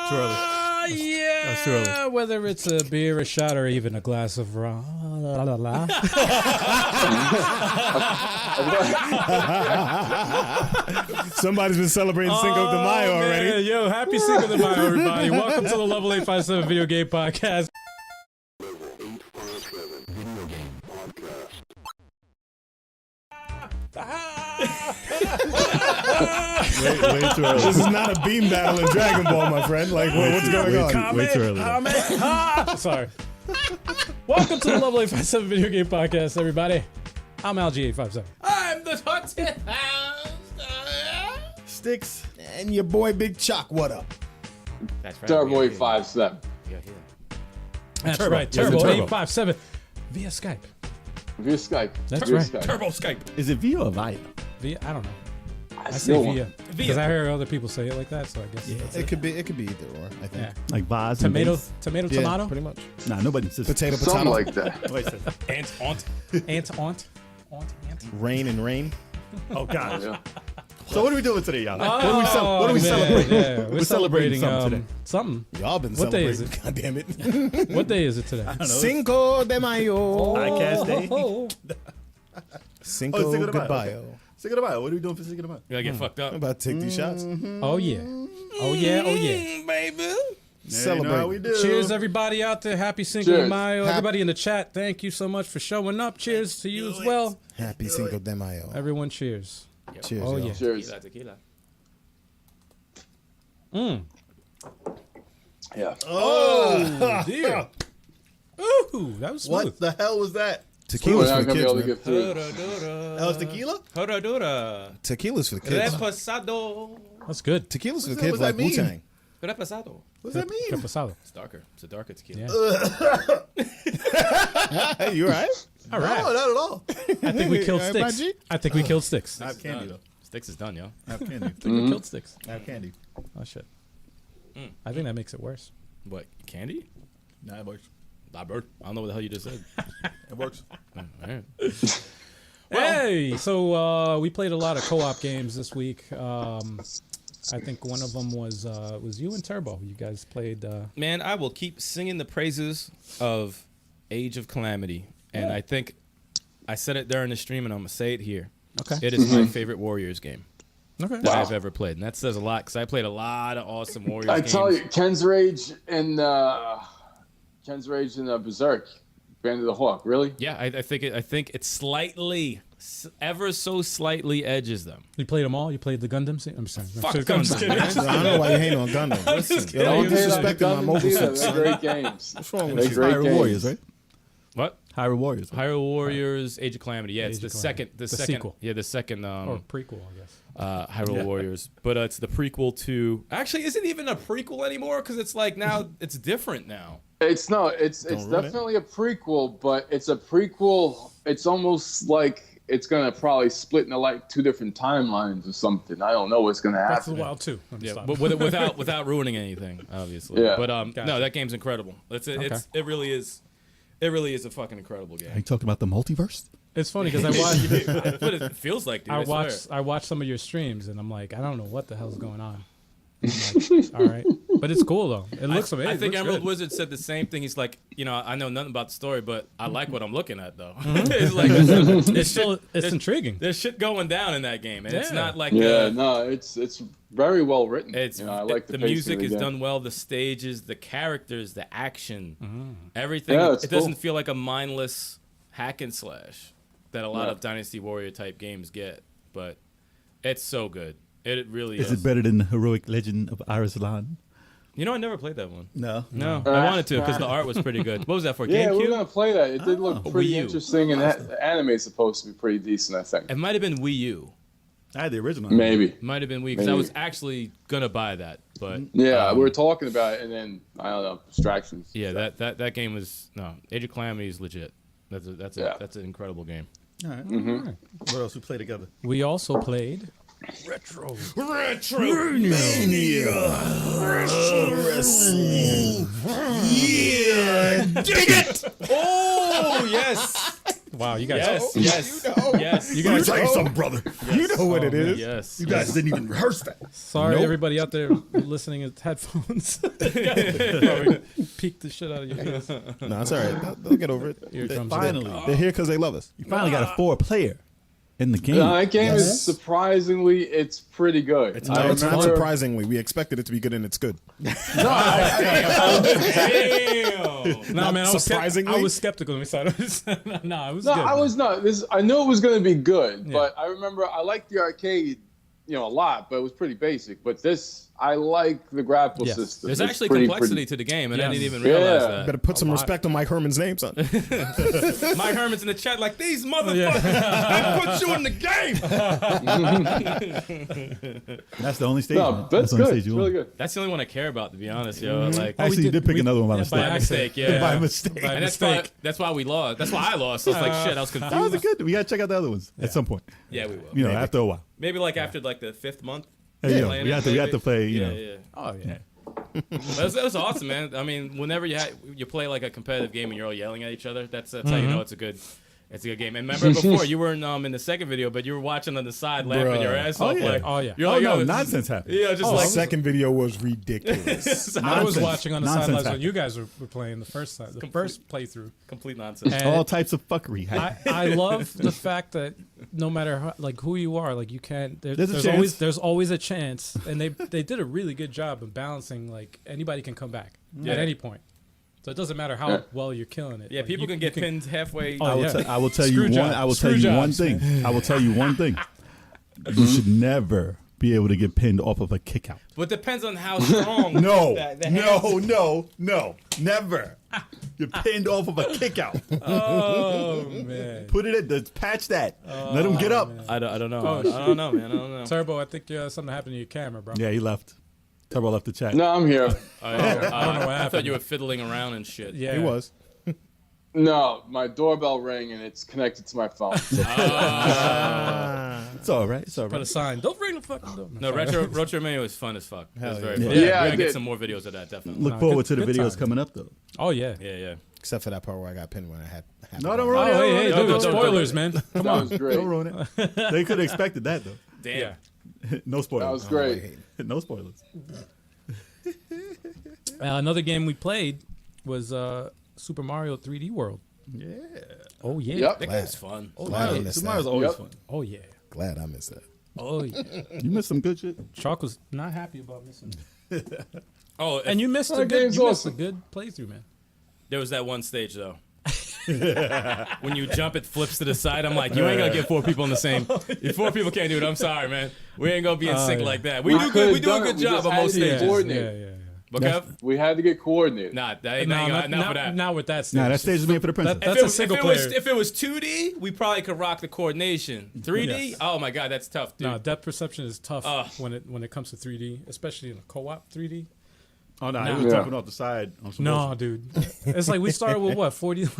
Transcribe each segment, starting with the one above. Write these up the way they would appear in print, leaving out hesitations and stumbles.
Too early. Yeah. That was too early. Whether it's a beer, a shot, or even a glass of rum. Somebody's been celebrating Cinco de Mayo already. Man. Yo, happy Cinco de Mayo, everybody. Welcome to the Level 857 Video Game Podcast. Way too early. This is not a beam battle in Dragon Ball, my friend. Like, what's going on? Way too early. Sorry. Welcome to the Level 857 Video Game Podcast, everybody. I'm LG857. I'm the haunted house. Sticks and your boy Big Chuck. What up? That's right. Turbo 857. That's Turbo. right. Yes, Turbo Turbo. 857 via Skype. Via Skype. That's Via right. Skype. Turbo Skype. Is it via or via? Via, I don't know. I say still via because Via. I hear other people say it like that, so I guess. Yeah. It could be either or. I think. Yeah. Like vase and Tomato, base? tomato, Yeah, tomato. pretty much. Nah, nobody says Potato, Something potato. like that. Wait, says- Aunt. Aunt. Rain and rain. Oh gosh. Yeah. So what are we doing today, y'all? Oh, what are we man. celebrating? Yeah, we're celebrating something today. Something. Y'all been What day is celebrating. God damn it. What day is it today? I don't know. Cinco de Mayo. Podcast day. Cinco Oh, Cinco de Mayo. goodbye. Okay. Cinco de Mayo. What are we doing for Cinco de Mayo? You gotta get fucked up. I'm about to take these shots. Oh yeah. Oh yeah. Oh yeah. Baby. You know Celebrate. how we do. Cheers, everybody out there. Happy Cinco de Cheers. Mayo. Everybody in the chat, thank you so much for showing up. Cheers to you as well. Happy Cinco de Mayo. Everyone, cheers. Cheers. Oh y'all. yeah. Cheers. Tequila. Yeah. Oh dear. Ooh, that was smooth. What the hell was that? Tequila's We're for not the gonna be able to kids, get man. through it. That was tequila? Horadura. Tequila's for the kids. Reposado. That's good. Tequila's for the What's kids that like mean? Wu-Tang. Reposado. What does that mean? Reposado. It's darker. It's a darker tequila. Yeah. Hey, you all right? All right. No, not at all. I think we killed All right, Sticks. Baji? I think we killed Sticks. I have candy though. Sticks is done, yo. I have candy. I think we killed Sticks. I have candy. Oh shit. I think that makes it worse. What? Candy? Nah, it works. I don't know what the hell you just said. It works. All right. Hey, so we played a lot of co-op games this week. I think one of them was you and Turbo. You guys played. Man, I will keep singing the praises of Age of Calamity. And I think I said it during the stream, and I'm going to say it here. Okay. It is my favorite Warriors game Okay. that I've ever played. And that says a lot, because I played a lot of awesome Warriors I games. tell you, Ken's Rage and Berserk, Band of the Hawk. Really? Yeah, I think it slightly, ever so slightly edges them. You played them all. You played the Gundam scene. I'm sorry. Fuck I'm just Gundam, kidding. I don't know why you hating on Gundam. Listen, Don't you hate on the disrespecting my Gundams mobile either. suits. They're great games. What's wrong They're with you? great Hyrule games. Warriors, right? What? Hyrule Warriors. Hyrule Warriors, Age of Calamity. Yeah, it's Age the of Calamity. second, the The second sequel. Yeah, the second Or prequel, I guess. Hyrule Warriors. But it's the prequel to. Actually, is it even a prequel anymore? Because it's like now it's different now. It's ruin it. definitely a prequel, but it's a prequel. It's almost like it's gonna probably split into like two different timelines or something. I don't know what's gonna That's the happen. Wild too. Yeah, but without ruining anything, obviously. Yeah. But Gotcha. no, that game's incredible. It really is. It really is a fucking incredible Are game. you talking about the multiverse? It's funny because I watched. But it feels like, dude. I watched some of your streams and I'm like, I don't know what the hell's going on. I'm like, all right, but it's cool though. It looks amazing. I think It looks Emerald good. Wizard said the same thing. He's like, I know nothing about the story, but I like what I'm looking at though. It's like It's intriguing. there's shit going down in that game, and it's Yeah. not like Yeah, no, it's very well written. It's I like the pacing music of the is game. done well, the stages, the characters, the action, everything. Yeah, it it's doesn't cool. feel like a mindless hack and slash that a lot of Dynasty Warrior type games get, but it's so good. It really is. Is it better than the Heroic Legend of Arslan? You know, I never played that one. No. No, I wanted to because the art was pretty good. What was that for? Yeah, we were GameCube? gonna play that. It did look pretty Wii U. interesting, and the anime is supposed to be pretty decent. I think. It might have been Wii U. I had the original. Maybe. Might have been Wii because I Maybe. was actually gonna buy that, but Yeah, we were talking about it, and then I don't know, distractions. yeah, that game was no. Age of Calamity is legit. That's an incredible game. All right. All right. What else we play together? We also played Oh yes, Wow, you guys. Yes. Yes. You Let me guys. tell you something, brother. You know what it is. Yes. You guys didn't even rehearse that. Sorry, Nope. everybody out there listening with headphones. Probably peeked the shit out of your face. No, it's all right. They'll get over it. Eardrums. Finally, They're here because they love us. you finally got a 4-player in the game. That game Yes. is surprisingly, it's pretty good. It's No, I it's not remember- surprisingly. We expected it to be good, and it's good. Damn. No, man, surprisingly? I was skeptical when we saw it. No, it was No, good. I was not. I knew it was going to be good, Yeah. but I remember I liked the arcade, a lot, but it was pretty basic. But this, I like the grapple Yes. system. There's It's actually pretty- complexity to the game, and I Yes. didn't even realize Yeah. that. Better put some lot. respect on Mike Herman's name, son. Mike Herman's in the chat like, these motherfuckers, I put you in the game. That's the only stage. No, man. that's the only good. stage It's you really want. good. That's the only one I care about, to be honest, yo. Like, Actually, you did pick another one by by mistake. mistake, yeah. By mistake. By and mistake. that's why we lost. That's why I lost. I was like, shit, I was confused. That was good. We gotta check out the other ones at some point. Yeah, we will. You know, after a while. Maybe like after like the 5th month. Hey, you know, playing we it, have to maybe. play. You Yeah, know, yeah. Oh yeah. That was awesome, man. I mean, whenever you play like a competitive game and you're all yelling at each other, that's how you know it's a good game. And remember before you weren't in the second video, but you were watching on the side laughing Bruh. your ass Oh, off. yeah. Like, Oh, yeah. You're oh like, no, yo, nonsense happened. Yeah, just The like second video was ridiculous. I was Nonsense. watching on the Nonsense sidelines when happened. you guys were playing the first playthrough. complete nonsense. And All types of fuckery. I love the fact that no matter how, like who you are, like you can't. There's a chance. There's always a chance, and they did a really good job of balancing. Like anybody can come back Yeah. at any point, so it doesn't matter how well you're killing it. Yeah, Like, people you can get pinned halfway. Oh, I will, yeah. I will tell Screw you one. jobs. I will Screw tell you one jobs, thing. I will tell you one thing. You should never be able to get pinned off of a kick out. But it depends on how strong. No, the no, never. You're pinned off of a kick out. Oh man, Put it in. Patch that. Let him get up. I don't know. Oh, I don't know, man. I don't know. Turbo, I think something happened to your camera, bro. Yeah, he left. Turbo left the chat. No, I'm here. I don't know what I happened. thought you were fiddling around and shit. Yeah, He was. No, my doorbell rang and it's connected to my phone. It's all right. It's all Put a right. sign. Don't ring the fucking door. No, Retro Mania was fun as fuck. It was Hell very yeah. fun. Yeah. Yeah, we I gotta get did. some more videos of that, definitely. Look Nah, forward good- to the good videos time. coming up though. Oh yeah. Yeah. Except for that part where I got pinned when I had. No, don't Oh ruin it. hey, Don't dude, ruin it. spoilers, man. Come That on. was great. Don't ruin it. They could have expected that though. Damn. Yeah. No spoilers. That was great. No spoilers. Another game we played was Super Mario 3D World. Yeah. Oh yeah. Yep. That game's fun. Glad I missed Super Mario's that. always Yep. fun. Oh yeah. Glad I missed that. Oh yeah. You missed some good shit. Chalk was not happy about missing. Oh, And you missed a That good, game's you missed a awesome. good playthrough, man. there was that one stage though. When you jump, it flips to the side. I'm like, you ain't gonna get 4 people in the same. If 4 people can't do it, I'm sorry, man. We ain't gonna be in sync yeah. like that. We do good. We do a good job on most Yeah. stages. Coordinate. Yeah. But Kev, We had to get coordinated. nah, that ain't not for that. Not with that stage. Nah, that stage is made for the princess. That's a single player. If it was 2D, we probably could rock the coordination. 3D, Yes. oh my god, that's tough, dude. No, depth perception is tough Ugh. when it comes to 3D, especially in a co-op 3D. Oh no, Nah. he was Yeah. jumping off the side. On some No, bullshit. dude. It's like we started with what, 40 lives?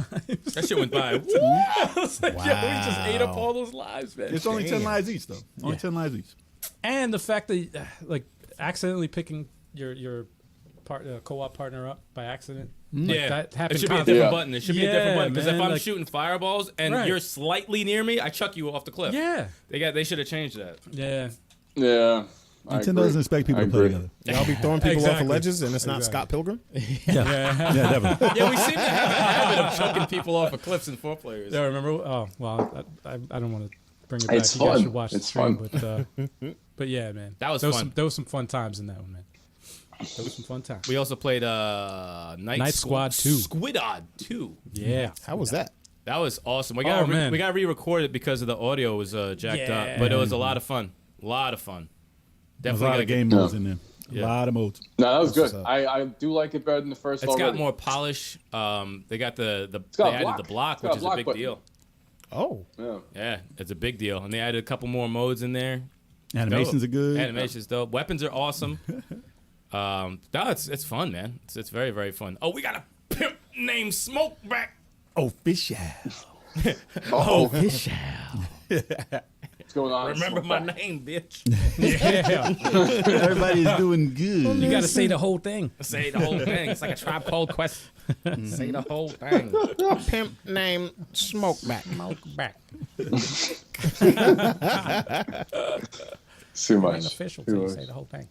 That shit went by. It's like, yo, we just ate up Wow. all those lives, man. It's only 10 lives each though. Only 10 lives each. And the fact that like accidentally picking your co-op partner up by accident. Like, Yeah, that it happened should be a constantly. different Yeah. button. It should be a different Yeah, button because if man, I'm like- shooting fireballs and Right. you're slightly near me, I chuck you off the cliff. Yeah. They should have changed that. Yeah. Yeah. I Nintendo agree. doesn't expect people I to play agree. together. Y'all be throwing people off Exactly. of ledges, and it's not Exactly. Scott Pilgrim. Yeah, definitely. Yeah, we seem to have a habit of chucking people off of cliffs in 4 players. Yeah, remember? Oh, well, I don't want to bring it back. It's You guys fun. should watch the It's stream. fun. But yeah, man. That was there fun. There was some fun times in that one, man. There was some fun times. We also played Night Squad 2. Squidod 2. Yeah. How was that? That was awesome. We Oh, got man. we got re-recorded because of the audio was jacked up, but it was a lot of fun. A lot of fun. There's a Definitely lot gotta of get- game modes in there. Yeah. A lot of modes. No, that was That's good. what's up. I do like it better than the first It's already. got more polish. They got they got a added block. the block, It's got which a is a block big button. deal. Oh, Yeah. Yeah, it's a big deal, and they added a couple more modes in there. Animations Dope. are good. Animations dope. Weapons are awesome. No, it's fun, man. It's very very fun. Oh, we got a pimp named Smokeback. Official. Oh, Official. What's going on? Remember Smoke my back. name, bitch. Yeah. Everybody's doing good. You got to say the whole thing. Say the whole thing. It's like a Tribe Called Quest. Say the whole thing. A pimp named Smokeback. Back. Too much. Ain't official Too till you much. say the whole thing.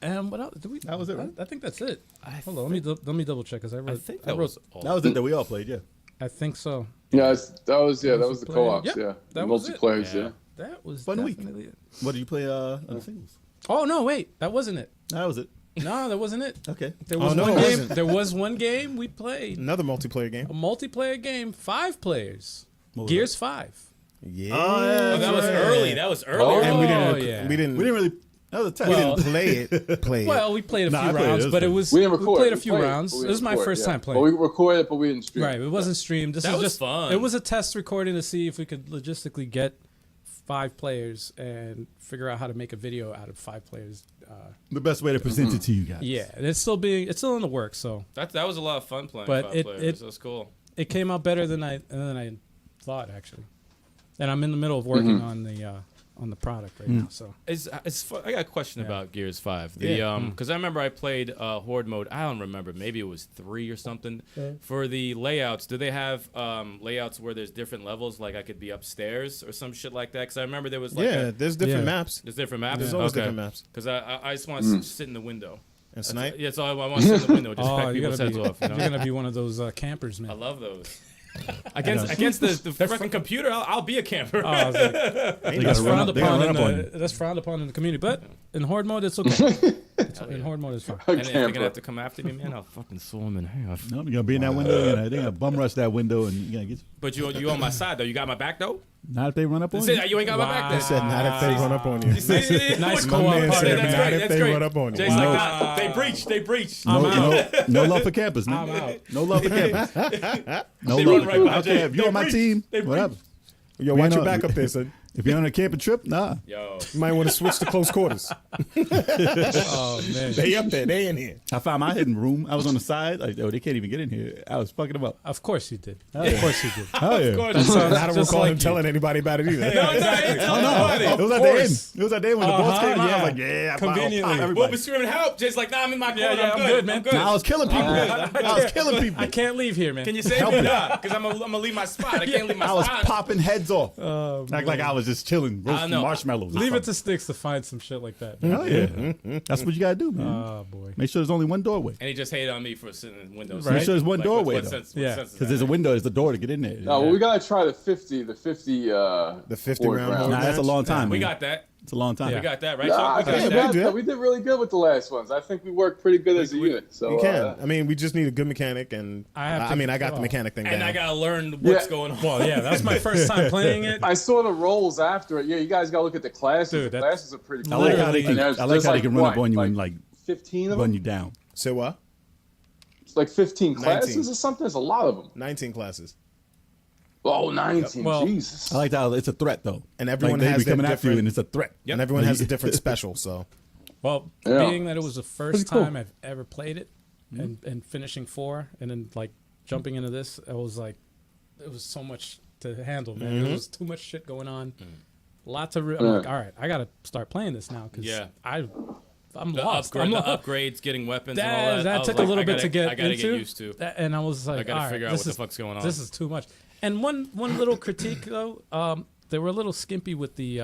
And what else? Did we? That was it, right? I think that's it. Hold on, let me double check because I wrote. I think that was all. That was it that we all played, yeah. I think so. Yeah, that was the co-ops. Yep, Yeah, that the was it. multiplayers. Yeah. Yeah. That was Fun week. definitely it. What did you play on the singles? Oh no, wait, that wasn't it. That was it. No, that wasn't it. Okay. There was no, one it game. wasn't. There was one game we played. Another multiplayer game. A multiplayer game, 5 players. What was Gears 5. Yeah. Oh, that was early. That was early. Oh, And we didn't. Oh, yeah. We didn't. We didn't really. That was a test. we Well- didn't play it. Play it. Well, we played a Nah, few I played it. rounds, It was but it fun. was We didn't record. played a We few played it, rounds. but we This is my didn't first record, time yeah. playing. But we recorded, but we didn't stream. Right, it wasn't streamed. This That is was just fun. It was a test recording to see if we could logistically get 5 players and figure out how to make a video out of 5 players. The best way to present it to you guys. Yeah, and it's still in the works. So That was a lot of fun playing But 5 it- players. it- That was cool. it came out better than I thought actually. And I'm in the middle of working on the product right now. So It's fun. I got a question Yeah. about Gears 5. Yeah. Because I remember I played Horde mode. I don't remember. Maybe it was 3 or something. For the layouts, do they have layouts where there's different levels? Like I could be upstairs or some shit like that? Because I remember there was like yeah, there's different Yeah. maps. there's different maps. There's always different maps. Because I just want to sit in the window. And snipe. Yeah, so I want to sit in the window, just crack you're people's heads off. You know? You're gonna be one of those campers, I man. love those. Against the freaking computer, I'll be a camper. Oh, I was like, They that's gotta frowned they gotta upon. run up on you. That's frowned upon in the community, but in horde mode, it's okay. In horde mode, it's fine. And if they're Camper. gonna have to come after me, man, I'll fucking saw them in half. No, you're gonna be in that window. They're gonna bum rush that window, and you gotta get. But you on my side though. You got my back though. Not if they run up on Say you. that you ain't got my back Wow. then. He said, not if they run up on you. Nice Nice My co-op man party. said, That's not great. if they run up on you. Jay's like, nah, they breached. No love for campers, man. I'm out. No love for campers. No They love. run right by Okay, Jay. if you're They on my breach. team, They breach. whatever. Yo, We watch know- your back up there, son. If you're on a camping trip, nah. Yo, You might want to switch to close quarters. Oh man. They up there. They in here. I found my hidden room. I was on the side. Like, oh, they can't even get in here. I was fucking them up. Of course you did. yeah. Of course you did. Oh yeah. of course. I don't Just recall like him you. telling anybody about it either. No, exactly. Oh no! It was at the end. It was at the end when the boss came out. I yeah. was like, yeah, Conveniently. I'll pop We'll everybody. be screaming help. Jay's like, nah, I'm in my corner. yeah, I'm I'm good, good, man. I'm good. Nah, I was killing people. I was killing people. I can't leave here, man. Can you save me? Nah, because I'm gonna leave my spot. I can't leave my I was spot. popping heads off. Oh, Act like I was just chilling, roasting know. marshmallows. Leave it to Sticks to find some shit like that. Hell yeah. That's what you gotta do, man. Oh boy. Make sure there's only one doorway. And he just hated on me for sitting in windows. Right. Make sure there's one doorway, What though. sense? Yeah. What sense is Because that? there's a window, there's a door to get in there. No, well, we gotta try the 50. The 50. The 50 Horde round round. horde Nah, that's a match? long time, We man. got that. It's a long time. Yeah. We got that, right? Nah, Sean? I We got think that. we do. we did really good with the last ones. I think we worked pretty good as a unit. So You can. I mean, we just need a good mechanic, and I have to- I mean, I got the oh. mechanic thing And down. I gotta learn what's Yeah. going on. Well, yeah, that's my first time playing it. I saw the roles after it. Yeah, you guys gotta look at the classes. Dude, the that's- classes are pretty I cool. like how they And can. there's- I like there's how they can run up what, on you and like 15 of run them. you down. So what? It's like 15 classes 19. or something. There's a lot of them. 19 classes, Oh, 19. Well- Jesus. I like how it's a threat though. and everyone like, they has be coming their after you, different. and it's a threat. And everyone Like, has a different special. So Well, Yeah. being that it was the first Pretty cool. time I've ever played it, and finishing 4, and then like jumping into this, it was like it was so much to handle, man. There was too much shit going on. Lots of. I'm like, all right, I gotta start playing this now because Yeah. I'm The, lost. upgrade, I'm the lost. upgrades, getting weapons, and all That, that. I was took like, a little I bit gotta- to get I gotta into. get used to. And I was like, I gotta all right, figure out this what the is- fuck's going on. This is too much. And one little critique though, they were a little skimpy with the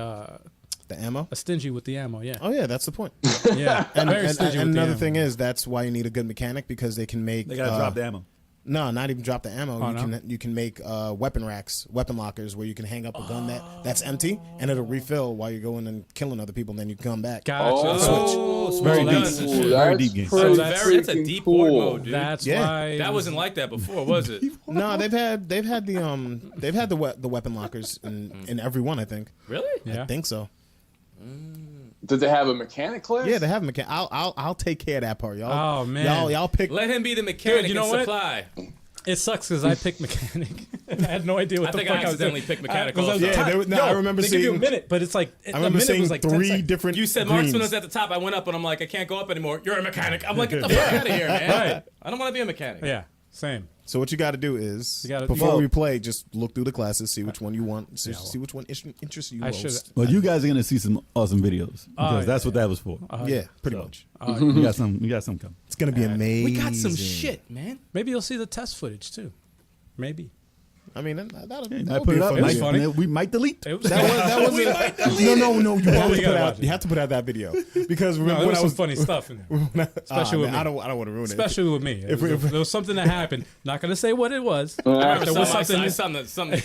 the ammo. stingy with the ammo. Yeah, Oh yeah, that's the point. yeah. And, Very and, stingy and with the another ammo. thing is that's why you need a good mechanic because they can make. They gotta drop the ammo. No, not even drop the ammo. Oh, you no? can make weapon racks, weapon lockers, where you can hang up a gun that's empty and it'll refill while you're going and killing other people. And then you come back. Gotcha. Oh, Very small deep. guns and Ooh, shit. Very that's deep game. pretty That's That's a freaking deep cool. horde mode, dude. That's Yeah. why That wasn't like that before, was it? No, they've had the weapon lockers in every one. I think. Really? Yeah. I think so. Did they have a mechanic class? Yeah, they have mechanic. I'll take care of that part, y'all. Oh, man. y'all pick. Let him be the mechanic Dude, you know and what? supply. It sucks because I picked mechanic. I had no idea what I the think fuck I I was doing. accidentally picked mechanic 'Cause I was also. like, Yeah, "Time- I remember they give you a seeing- minute, but it's like I remember seeing was like 10 three seconds. different. You said greens. marksman was at the top. I went up and I'm like, I can't go up anymore. You're a mechanic. I'm like, get the fuck out of here, man. Right. I don't want to be a mechanic. Yeah, same. So what you got to do is You gotta- before Well- we play, just look through the classes, see which one you want, see which one interests you I should. most. Well, you guys are gonna see some awesome videos because that's what that was for. Yeah, pretty So. much. You got some. You got some coming. It's gonna be amazing. We got some shit, man. Maybe you'll see the test footage too. Maybe. I mean, that'll Hey, that I would put be it a up. fun was video. funny. We might delete. It was, That was no. You have to You put gotta out. watch You have to put out that video because no, remember there when was I some was funny stuff in there. Especially with man, me. I don't want to ruin it. Especially with me. If There was something that happened. Not gonna say what it was. I remember There was something. something. Something.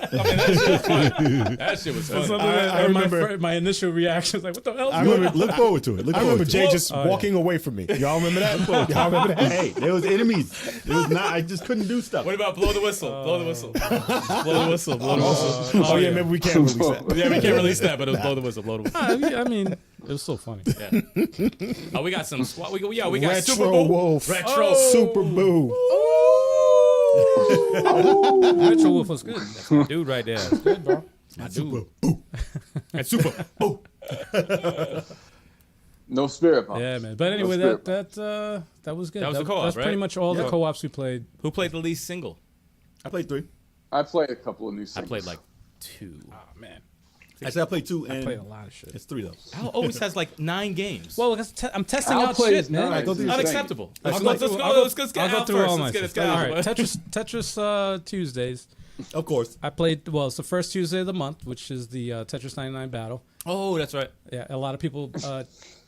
I mean, that shit was funny. That shit was funny. Something I that remember- my initial reaction was like, "What the hell?" I remember. Look forward to it. Look I forward remember to Jay it. just yeah. walking away from me. Y'all remember that? Y'all remember that? Hey, there was enemies. It was not. I just couldn't do stuff. What about blow the whistle? Blow the whistle. Blow the whistle. Blow the whistle. Oh yeah, maybe we can't release that. Yeah, we can't release that, but it was blow the whistle. Blow the whistle. I mean, it was so funny. Yeah. Oh, we got some squad. We got Retro Super Bowl. Wolf. Retro. Super Boo. Retro Wolf was good. That's my dude right there. That's good, bro. That's my dude. And Super. Oh. No spirit, pump. Yeah, man. But anyway, No that was good. That was the co-op, That's right? pretty much all the Yeah. co-ops we played. Who played the least single? I played 3. I played a couple of new I singles. played like 2. Oh man, Actually, I played 2, and I played a lot of shit. it's 3 though. Al always has like 9 games. Well, I'm testing I'll out play shit, man. nice. go through It's Unacceptable. I'll Let's go go. through- Let's get I'll go out through first. all my Let's get it stuff. All right, started. Tetris Tuesdays. Of course. I played. Well, it's the first Tuesday of the month, which is the Tetris 99 battle. Oh, that's right. Yeah, a lot of people,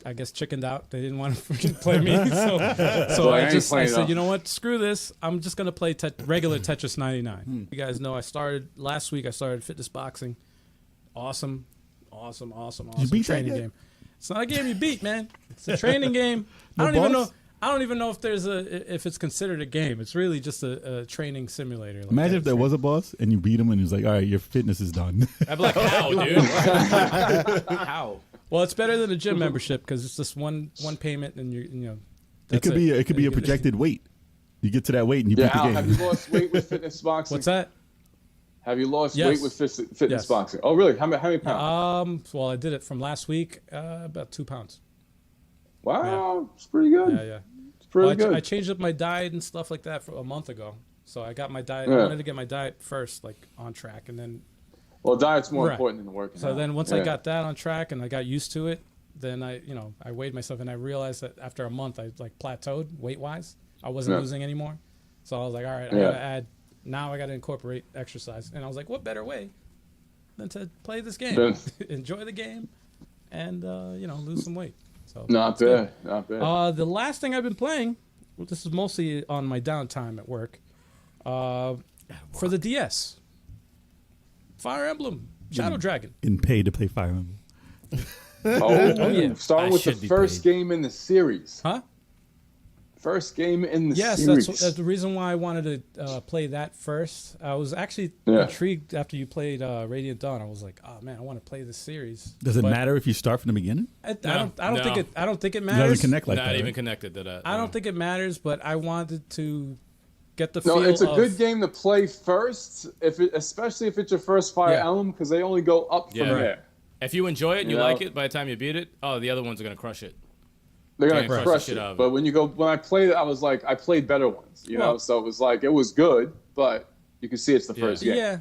I guess, chickened out. They didn't want to freaking play me, so I ain't I playing said, it. you know what? Screw this. I'm just gonna play regular Tetris 99. You guys know I started last week. I started fitness boxing. Awesome beat that training game? game. It's not a game you beat, man. It's a training game. No I don't boss? even know if if it's considered a game. It's really just a training simulator. Like Imagine that. if there was a boss and you beat him and he's like, "All right, your fitness is done." I'd be like, how, dude? How? Well, it's better than a gym membership because it's just one payment and you know. It could be a projected weight. You get to that weight and you Yeah, beat the Al, game. have you lost weight with fitness boxing? What's that? Have you lost Yes. weight with fitness Yes. boxing? Oh, really? How many pounds? Well, I did it from last week, about 2 pounds. Wow, it's pretty good. Yeah. It's pretty Well, good. I changed up my diet and stuff like that for a month ago. So I got my diet. Yeah. I wanted to get my diet first, like on track, and then Well, diet's more Right. important than working. so out. then once I Yeah. got that on track and I got used to it, then I weighed myself and I realized that after a month I like plateaued weight wise. I wasn't Yeah. losing anymore. So I was like, all right, I Yeah. gotta add. Now I gotta incorporate exercise, and I was like, what better way than to play this game, Then- enjoy the game, and lose some weight. So Not it's good. bad. Not bad. The last thing I've been playing, well, this is mostly on my downtime at work, for the DS. Fire Emblem, Shadow Dragon. Getting paid to play Fire Emblem. yeah. Starting I with the should be first paid. game in the series. Huh? First game in the Yes, series. that's the reason why I wanted to play that first. I was actually Yeah. intrigued after you played Radiant Dawn. I was like, oh man, I want to play this series. Does it But matter if you start from the beginning? I don't No. think it. I don't think it It matters. doesn't connect like Not that. even right? connected to that. I don't think it matters, but I wanted to get the No, feel. it's a of, good game to play first, especially if it's your first Fire Yeah. Emblem, because they only go up Yeah. from Right. there. If you enjoy it and you You know? like it, by the time you beat it, the other ones are gonna crush it. They're gonna Yeah, crush crush the shit it. out of But it. when I played it, I was like, I played better ones, you know. Well- So it was like it was good, but you can see it's the first game. Yeah.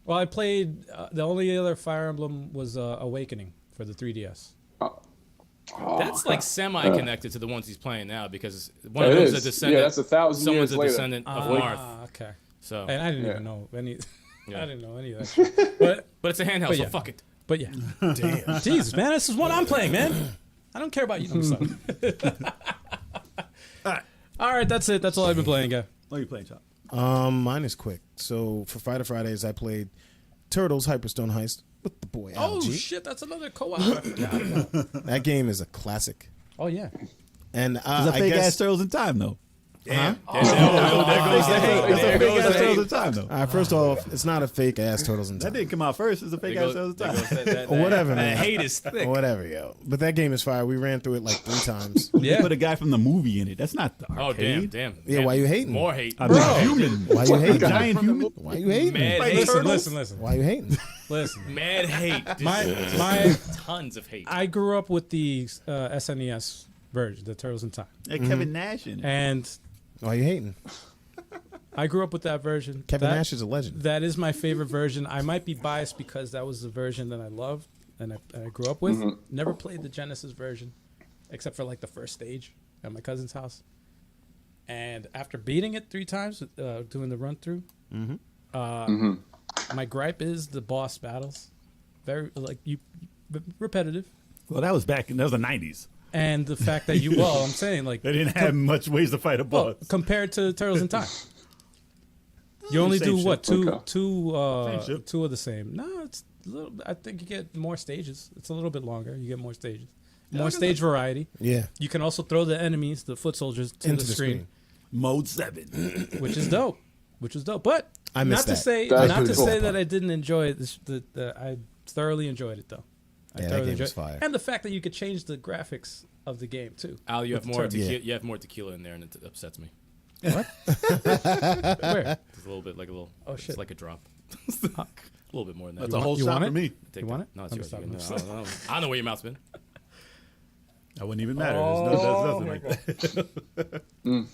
Well, I played. The only other Fire Emblem was Awakening for the 3DS. That's like semi-connected to the ones he's playing now because one of It them's a is. descendant. Yeah, that's 1,000 Someone's years a later. descendant of Marth. Okay. So, And I didn't Yeah. even know any. Yeah. I didn't know any of that. Shit. But but it's a handheld, But so yeah. fuck it. But yeah. Damn. Jesus, man, this is what I'm playing, man. I don't care about you. I'm sorry. All right, that's it. That's all I've been playing, guy. What are you playing, Chop? Mine is quick. So for Fighter Fridays, I played Turtles Hyperstone Heist with the boy Oh Algie. shit, that's another co-op. I forgot about. That game is a classic. Oh yeah. And There's a I fake guess ass Turtles in Time though. Huh? There's a fake ass the Turtles hate. in Time though. First off, it's not a fake ass Turtles in That Time. didn't come out first. It's a fake ass Turtles in Time. Or whatever, That man. hate is thick. Whatever, yo. But that game is fire. We ran through it like 3 times. You put a guy from the movie in it. That's not the Oh arcade. damn. Yeah, why you hating? More hate. I'm a human. Why you hating? Giant human. Why you hating? Mad Like hate. turtles? Listen. Why you hating? Listen. Mad hate. Just My tons of hate. I grew up with the SNES version, the Turtles in Time, Had Kevin Nash in it. and Why you hating? I grew up with that version. Kevin That- Nash is a legend. That is my favorite version. I might be biased because that was the version that I loved and I grew up with. Never played the Genesis version, except for like the first stage at my cousin's house. And after beating it 3 times, doing the run through, my gripe is the boss battles. Very repetitive. Well, that was the 90s. And the fact that I'm saying like They didn't have much ways to fight a boss. compared to Turtles in Time. You only Same do shit. what Okay. Same shit. two of the same. No, it's a little. I think you get more stages. It's a little bit longer. You get more stages, more stage variety. Yeah. You can also throw the enemies, the foot soldiers, to Into the screen, Mode 7. which is dope. But I missed not to that. say That's not to pretty cool. say that I didn't enjoy it. I thoroughly enjoyed it though. Yeah, that thoroughly game enjoyed was it. fire. And the fact that you could change the graphics of the game too. Al, you have With more turn- tequila. Yeah. You have more tequila in there, and it upsets me. Where? It's a little bit like a little. Oh, shit. It's like a drop. a little bit more than that. That's a whole you shot want for it? me. Take You want it? No, it's Let me yours. stop. You can- no, I don't know where your mouth's been. That wouldn't even matter. There's nothing like that.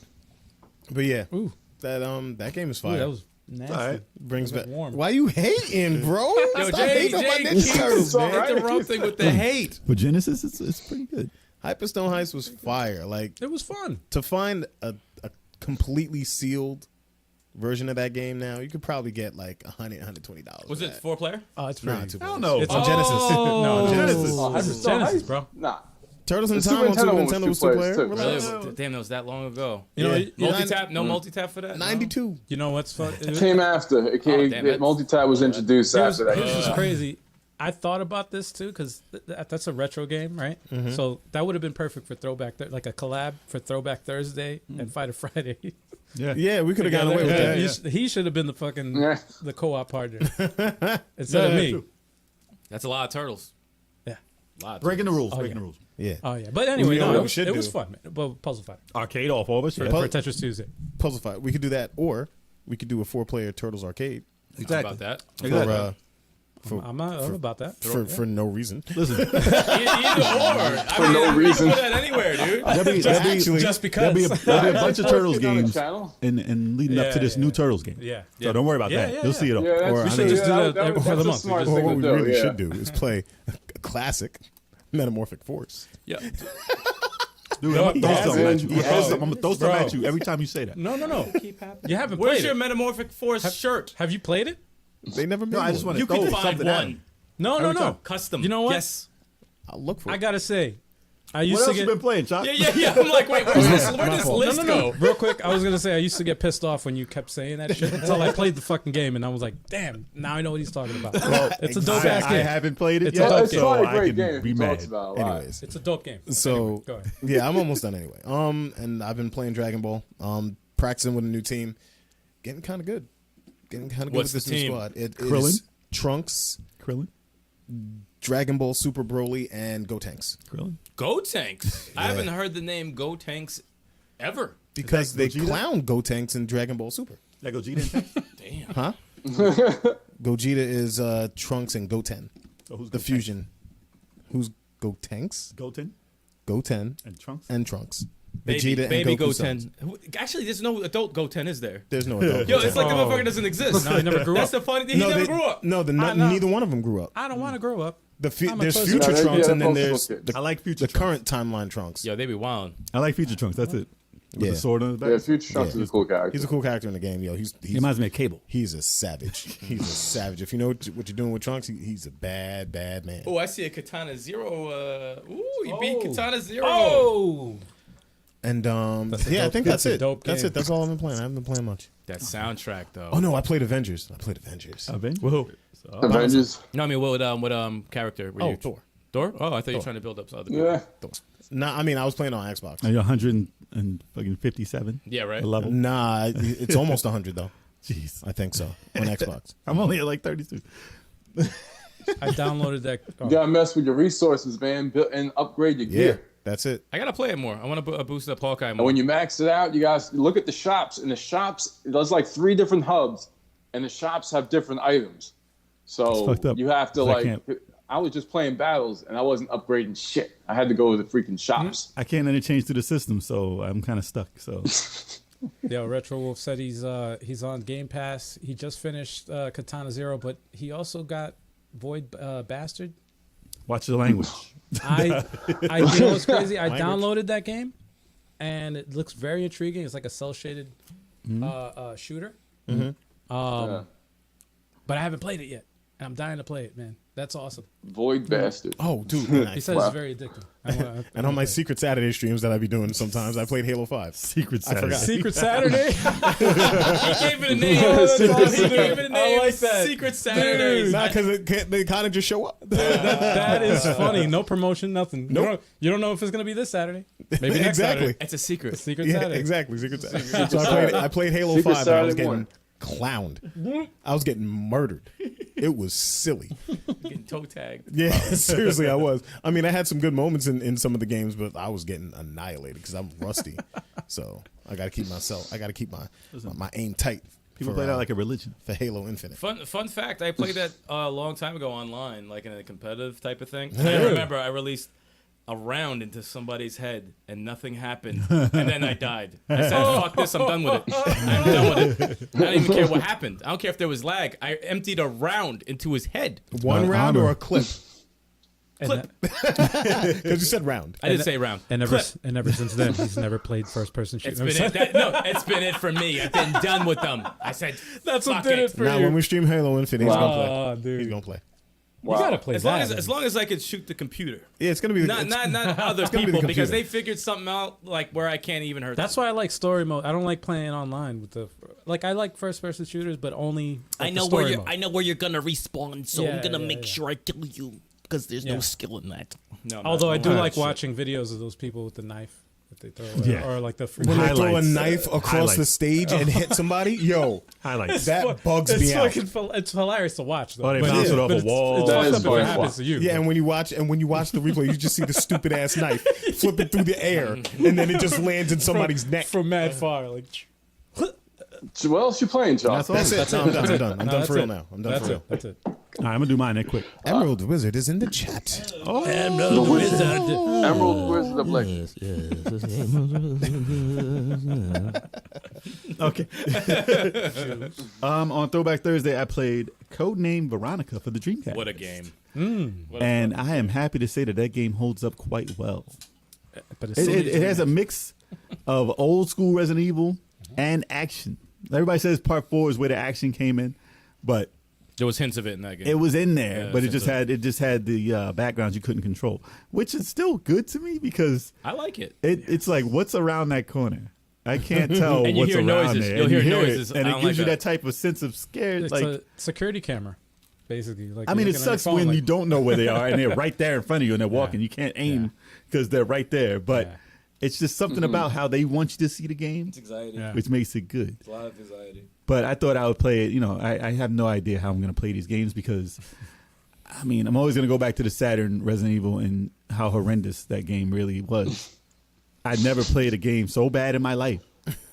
But yeah, Ooh, that game is ooh, fire. that was nasty. All right. Brings That was back. warm. Why you hating, bro? Yo, Stop Jay, hating on my Jay Ninja keeps Turtles, man. interrupting with the hate. For Genesis, it's pretty good. Hyperstone Heist was fire. Like It was fun. to find a completely sealed version of that game now, you could probably get like $120. Was it 4-player? Oh, it's Nah, free. too I don't much. know. It's on Genesis. No, Genesis. Oh, Genesis, Genesis, bro. Nah. Turtles in The Time on Super Super Nintendo Nintendo was was 2 player. two players, too. Relax. Really? Damn, that was that long ago. You know, Yeah. Multi-tap? No multi-tap for that? No? 92. You know what's fun? It came after. It came, Oh, damn, that's- multi-tab was introduced Here's, after that. here's what's crazy. I thought about this too because that's a retro game, right? So that would have been perfect for Throwback, like a collab for Throwback Thursday and Fighter Friday. Yeah. Yeah, we could have gotten away with Yeah, that. he should have been the fucking Yeah. the co-op partner instead of me. true. That's a lot of turtles. Yeah. A lot of Breaking the rules. Oh, breaking yeah. the rules. Yeah. Oh yeah, but anyway, You know no, what it we was, should it was do? fun, man. Well, Puzzle Fighter Arcade all four of us. for, Yeah. for Tetris Tuesday. Puzzle Fight. We could do that, or we could do a 4-player Turtles arcade turtles. How about that? Exactly. I'm about that. for no reason. Listen, Either or. I mean, no we reason. can put that anywhere, dude. Just because. there'll be a bunch of Turtles It's on the games channel. and leading up to this new Turtles game. Yeah. So don't worry about Yeah, that. yeah, You'll yeah. see it all. Yeah, that's, Or, we I should mean- do just do that that for the that's a month. smart Or thing what to we do. really Yeah. should do is play a classic Metamorphic Force. Yeah. Dude, I'm gonna throw Yeah, something at you. man. I'm gonna throw something Bro. at you every time you say that. No. You haven't Where's played your it. Metamorphic Force shirt? Have you played it? They never made No, I just one. want to You throw can find something at one. him. No. Custom. You know what? Yes. I'll look for it. I gotta say, I What used else to you get been playing, Chuck? Yeah. I'm like, wait, where's this list go? Real quick, I was gonna say I used to get pissed off when you kept saying that shit until I played the fucking game and I was like, damn, now I know what he's talking about. It's a dope ass I game. haven't played it It's a yet, dope It's game. so probably a I great can game. be He talks mad. about a lot. Anyways, It's a dope game. so Go ahead. yeah, I'm almost done anyway. And I've been playing Dragon Ball. Practicing with a new team, getting kind of good. What's with this the new team? squad. It Krillin? is Trunks, Krillin? Dragon Ball Super Broly, and Gotenks. Krillin? Go Tanks. I haven't heard the name Go Tanks ever. Because that they Gogeta? clown Gotenks in Dragon Ball Super. That Gogeta and Tanks? Damn. Huh? Gogeta is Trunks and Goten. So who's The Gotenks? fusion. Who's Gotenks? Goten Goten and Trunks? and Trunks. Baby Vegeta Go and Goku sons. 10. Actually, there's no adult Go 10, is there? There's no adult. Yo, Goten. it's like the motherfucker doesn't exist. No, he never grew That's up. the funny thing. He never grew up. No, know. neither one of them grew up. I don't want to grow up. I'm a There's pussy. future No, they- Trunks yeah, and then they're there's both the, I like Future the Trunks. current timeline Trunks. Yo, they be wild. I like Future Trunks. That's it. With Yeah. the sword on his back. Yeah, Future Trunks Yeah. is a cool character. He's a cool character in the game, yo. He's He reminds me of Cable. he's a savage. He's a savage. If you know what you're doing with Trunks, he's a bad man. Oh, I see a Katana Zero. He beat Katana Zero. Oh, And That's a yeah, I dope- think that's that's a it. dope That's game. it. That's all I've been playing. I haven't been playing much. That soundtrack, though. Oh no, I played Avengers. Avengers? whoa. Avengers. No, I mean, what character were Oh, you? Thor. Thor? Oh, I thought you were trying to build up some other people. Yeah. Nah, I mean I was playing on Xbox. Are you 157? Yeah, right. The level? Nah, it's almost 100 though. Jeez. I think so on Xbox. I'm only at like 32. I downloaded that. You gotta mess with your resources, man, and upgrade your Yeah, gear. that's it. I gotta play it more. I want to boost up Hawkeye And more. when you max it out, you guys look at the shops. And the shops, there's like 3 different hubs, and the shops have different items. It's So fucked up, you have to 'cause I like. can't- I was just playing battles, and I wasn't upgrading shit. I had to go to the freaking shops. I can't interchange through the system, so I'm kind of stuck. So Yo, Retro Wolf said he's on Game Pass. He just finished Katana Zero, but he also got Void Bastard. Watch the language. I you know what's crazy? I downloaded that game, and it looks very intriguing. It's like a cel shaded shooter. Mm-hmm. But I haven't played it yet, and I'm dying to play it, man. That's awesome. Void Bastard. Oh, dude. He Nice. said it's very addicting. And on my Secret Saturday streams that I be doing sometimes, I played Halo 5. Secret I Saturday. forgot. Secret Saturday. He gave it a name. He gave it a name. I like that. Secret Saturdays. Not because they kind of just show up. That is funny. No promotion, nothing. Nope. You don't know if it's gonna be this Saturday. Maybe next Exactly. Saturday. It's a secret. Secret Yeah, Saturday. exactly. Secret Saturday. So I played Halo Secret 5 and I was Saturday getting morning. clowned. I was getting murdered. It was silly. Getting toe tagged. Yeah, seriously, I was. I mean, I had some good moments in some of the games, but I was getting annihilated because I'm rusty. So I got to keep my aim tight. People for, play that like a religion. for Halo Infinite. Fun fact, I played that a long time ago online, like in a competitive type of thing. And I remember I released a round into somebody's head and nothing happened. And then I died. I said, fuck this, I'm done with it. I'm done with it. I don't even care what happened. I don't care if there was lag. I emptied a round into his head. One round armor. or a clip? Clip. Because you said round. I did say round. And Clip. ever since then, he's never played first person It's shooter. been it. It's been it for me. I've been done with them. I said, That's what fuck did it for Now, you. when we stream Halo Infinite, he's Wow. gonna play. Oh, dude. He's gonna play. You gotta play As that. long as I could shoot the computer. Yeah, it's gonna be Not other gonna be the people because computer. they figured something out like where I can't even hurt That's them. why I like story mode. I don't like playing online with the I like first person shooters, but only I the know story where you're. mode. I know where you're gonna respawn, so Yeah, I'm gonna yeah, make yeah. sure I kill you because there's Yeah. no skill in that. No, Although I do Oh, like shit. watching videos of those people with the knife that they throw, Yeah. or like the when they throw a Highlights. knife across the Highlights. stage and hit somebody. Yo, Highlights. that bugs me out. It's hilarious to watch. Though. Oh, they But bounce yeah, it off but a it's- wall. It's That fucked is up if it funny. happens to you. Yeah, and when you watch the replay, you just see the stupid ass knife flipping through the air, and then it just lands in somebody's neck. from mad far. Like What else you playing, John? That's it. No, I'm done. I'm done. I'm No, done that's for real it. now. I'm done That's for real. it. That's it. All right, I'm gonna do mine that quick. Emerald Wizard is in the chat. Emerald Wizard of Blake. Okay. On Throwback Thursday, I played Codename Veronica for the Dreamcast. What a game. And I am happy to say that game holds up quite well. But it's It has a mix of old school Resident Evil and action. Everybody says part 4 is where the action came in, but There was hints of it in that game. it was in there. Yeah, but it sense just had the backgrounds you couldn't control, which is still good to me because I like it. it's like what's around that corner. I can't tell And you what's hear around noises. there. You'll and you hear hear noises. it, and I it don't gives like you that. that type of sense of scared. It's Like a security camera, basically. Like I mean, you're it looking at your sucks phone, when like, you don't know where they are and they're right there in front of you and they're walking. You can't aim because they're right there. But Yeah. it's just something about how they want you to see the game, anxiety. Yeah. which makes it good. It's a lot of anxiety. But I thought I would play it. You know, I have no idea how I'm going to play these games because, I mean, I'm always going to go back to the Saturn Resident Evil and how horrendous that game really was. I never played a game so bad in my life.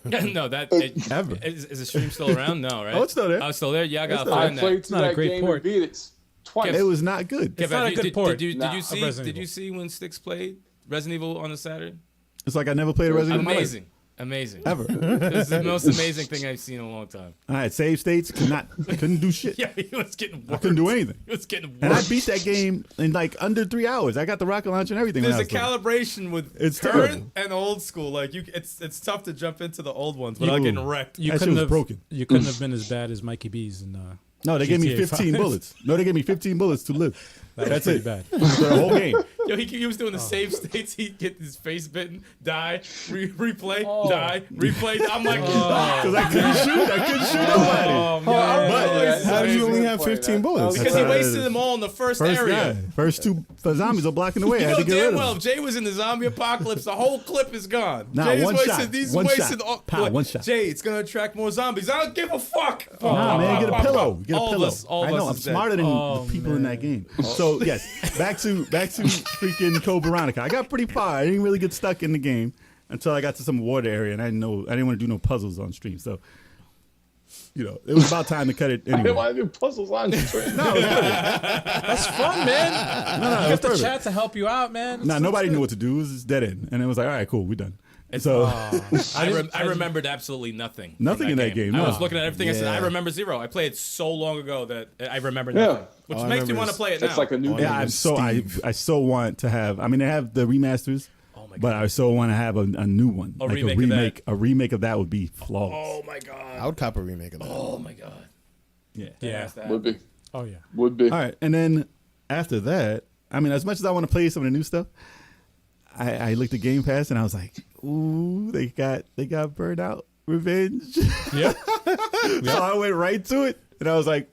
No, that Ever. is the stream still around? No, right? Oh, it's still there. Oh, it's still there. Yeah, I gotta I find that. played through not a that great game port. and beat it twice. It was not good. It's not a good port. Did Nah, you of see? Resident Did you Evil. see when Sticks played Resident Evil on the Saturn? It's like I never played a Resident Evil in my life. Amazing. Ever. This is the most amazing thing I've seen in a long time. I had save states, couldn't do shit. Yeah, he was getting I worse. couldn't do anything. He was getting worse. And I beat that game in like under 3 hours. I got the rocket launcher and everything. There's when I a was done. calibration with It's current terrible. and old school. Like it's tough to jump into the old ones without getting wrecked. You That shit couldn't was have broken. You couldn't have been as bad as Mikey B's and No, they gave me GTA 15 5. bullets. No, they gave me 15 bullets to live. That's pretty it. bad. For the whole game. Yo, he was doing the save states. He'd get his face bitten, die, replay, Oh. die, replay. I'm like, Because I couldn't shoot. I couldn't shoot nobody. Oh, But how did you only amazing have point, 15 that. bullets? because he That's wasted them all in the first First area. guy. First two zombies are blocking the way. You I had know to get damn rid well, of if them. Jay was in the zombie apocalypse, the whole clip is gone. Nah, Jay's one wasted, shot. He's One wasted shot. all. Pow, what? one shot. Jay, it's gonna attract more zombies. I don't give a fuck. Nah, man, get a pillow. Get a All of pillow. us- all of I know. us I'm is dead. smarter than Oh, the people in that game. So yes, back to freaking Code Veronica. I got pretty far. I didn't really get stuck in the game until I got to some water area, and I didn't want to do no puzzles on stream. So, you know, it was about time to cut it I didn't anyway. want to do puzzles on the stream. That's fun, man. No, You it was got the perfect. chat to help you out, man. Nah, nobody knew what to do. It was just dead end, and it was like, all right, cool, we done. So I remembered absolutely nothing. Nothing in that game, I no. was looking at everything. I said, I remember zero. I played it so long ago that I remember nothing. Which All I makes me remember want to is- play it now. It's like a new yeah, game. I so want to have. I mean, they have the remasters. Oh my But God. I so want to have a new one, A like remake of that. A remake of that would be flawless. Oh my god. I would cop a remake of that. Oh my god. Yeah. That Yeah. has to Would happen. be. Oh yeah. Would be. All right, and then after that, I mean, as much as I want to play some of the new stuff, I looked at Game Pass and I was like, ooh, they got Burnout Revenge. Yeah. So I went right to it, and I was like,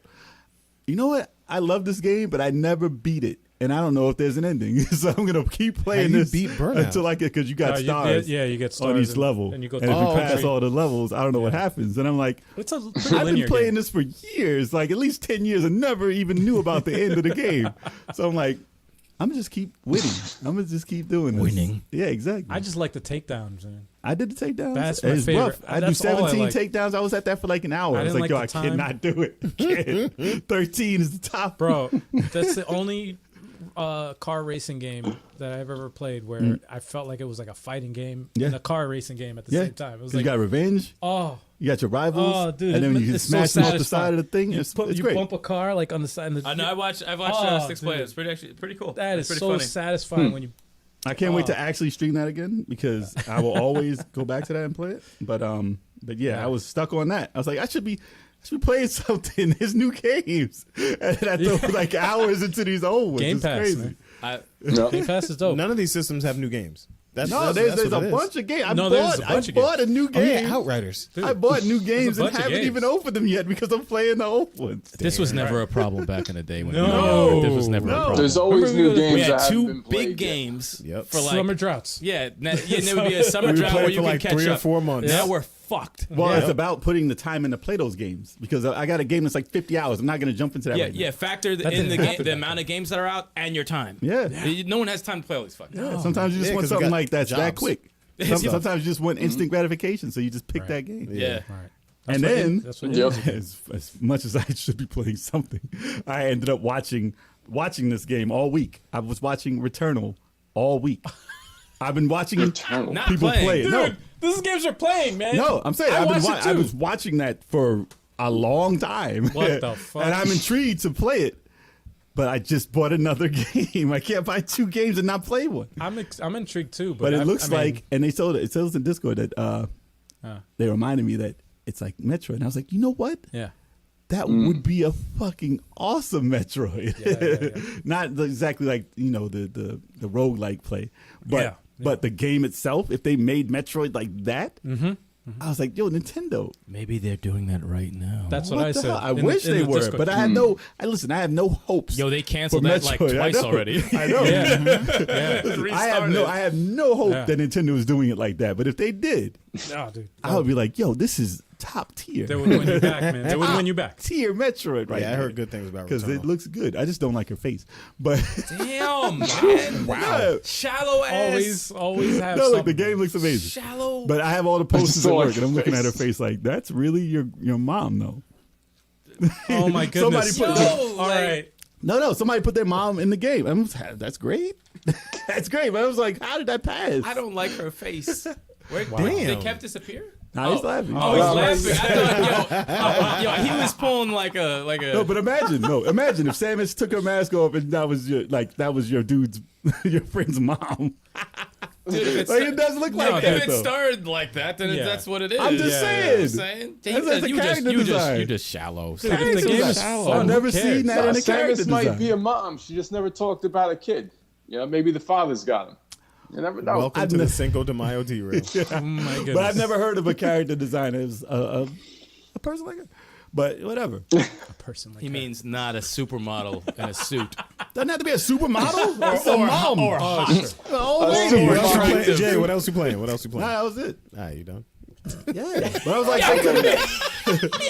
you know what? I love this game, but I never beat it. And I don't know if there's an ending, so I'm gonna keep playing How you this beat Burnout? until I get, because you got stars. You get stars on each and- level, and you go. and if you pass okay. all the levels, I don't know what happens. And I'm like, It's a pretty I've linear been playing game. this for years, like at least 10 years, and never even knew about the end of the game. So I'm like, I'm gonna just keep winning. I'm gonna just keep doing this. Winning. Yeah, exactly. I just like the takedowns, man. I did the takedowns. That's my It's favorite. rough. I do That's all I 17 like. takedowns. I was at that for like an hour. I was didn't like, yo, like the I time. cannot do it. Can't. 13 is the top. Bro, that's the only car racing game that I've ever played where I felt like it was like a fighting game Yeah. and a car racing game at the Yeah. same time. It was 'Cause like, you got revenge. oh, You got your rivals. oh, dude, and then you can it's smash so them off the satisfying. side of the thing. It's you great. bump a car like on the side. And I know. I've watched Six dude. play. It's pretty cool. That It's is pretty so funny. satisfying when you. I can't wait Oh. to actually stream that again, because I will always go back to that and play it. But yeah, I was stuck on that. I was like, I should be playing something. There's new games, and I throw like hours into these old ones. Game It's Pass, crazy. man. No. Game Pass is dope. None of these systems have new games. That's There's what a it is. bunch of games. I No, there's a bunch of bought a new Oh yeah, game. Outriders. I bought new games and bunch of haven't games. even opened them yet because I'm playing the old ones. This was never a problem back in the day. When No. this was never a No. problem. There's always Remember new we games We had that haven't two been played big yet. games Yep. for like Summer droughts. and there would be a summer We drought played where you for can like catch 3 or up. 4 months. Now we're fucked. Well, Yeah. it's about putting the time in to play those games, because I got a game that's like 50 hours. I'm not going to jump into that. Yeah, right yeah. now. Factor in didn't the happen the back amount of games that are out and your time. Yeah. No one has time to play all these fucking. Yeah, sometimes you just Yeah, want 'cause we something got like that's that jobs. quick. Sometimes you just want instant gratification, so you just pick that game. Yeah. Right. And That's what then, that's what Yep. as much as I should be playing something, I ended up watching this game all week. I was watching Returnal all week. I've been watching Returnal. Not people playing. play it. Dude, No, these games are playing, man. no, I'm saying I I've been watched it I too. was watching that for a long time. What the fuck? And I'm intrigued to play it, but I just bought another game. I can't buy 2 games and not play one. I'm intrigued too, But it I looks mean, like, and it tells in Discord that they reminded me that it's like Metroid. And I was like, you know what? yeah. That would be a fucking awesome Metroid. Yeah. Not exactly like, the roguelike play, but Yeah. but the game itself, if they made Metroid like that, I was like, yo, Nintendo. Maybe they're doing that right now. That's what What I the said. hell? I in the- wish in they the were, Discord. but I had no. I have no hopes. Yo, they canceled for that like Metroid. I twice know. already. I know. Yeah. I have no hope Yeah. that Nintendo is doing it like that. But if they did, Oh, dude. I would be like, yo, this is top tier. They would win you back, man. They would win you back. Tier Metroid, right? Yeah, I heard good things about because it Returnal. looks good. I just don't like her face, but Damn, man. wow. Shallow ass. Always have No, something. like the game looks amazing. Shallow. But I have all the posters at saw work, her and I'm looking at her face. face like, that's really your mom, though. Oh my goodness. Somebody put Yo, All like, right. No, somebody put their mom in the game. That's great. That's great. But I was like, how did that pass? I don't like her face. Where, Damn. They kept disappear? Nah, he's laughing. Oh, he's laughing. I thought, yo, he was pulling like a. No, but imagine if Samus took her mask off and that was your dude's, your friend's mom. Dude, if it's, Like, it does look like that, if it though. started like that, then Yeah. that's what it is. I'm just saying. You know what I'm saying? That's the character design. You just shallow. Dude, if the game is fun, I've never who cares? seen that in a character Samus might design. be a mom. She just never talked about a kid. Maybe the father's got him. You never know. Welcome to the Cinco de Mayo derail. Oh my goodness. But I've never heard of a character designer as a person like her. But whatever. a person like He that. means not a supermodel in a suit. Doesn't have to be a supermodel. It's a mom. Or hot. An old lady. What else you Right. playing? Jay, what else you playing? What else you Nah, playing? that was it. All right, you done? Yeah. But I was like,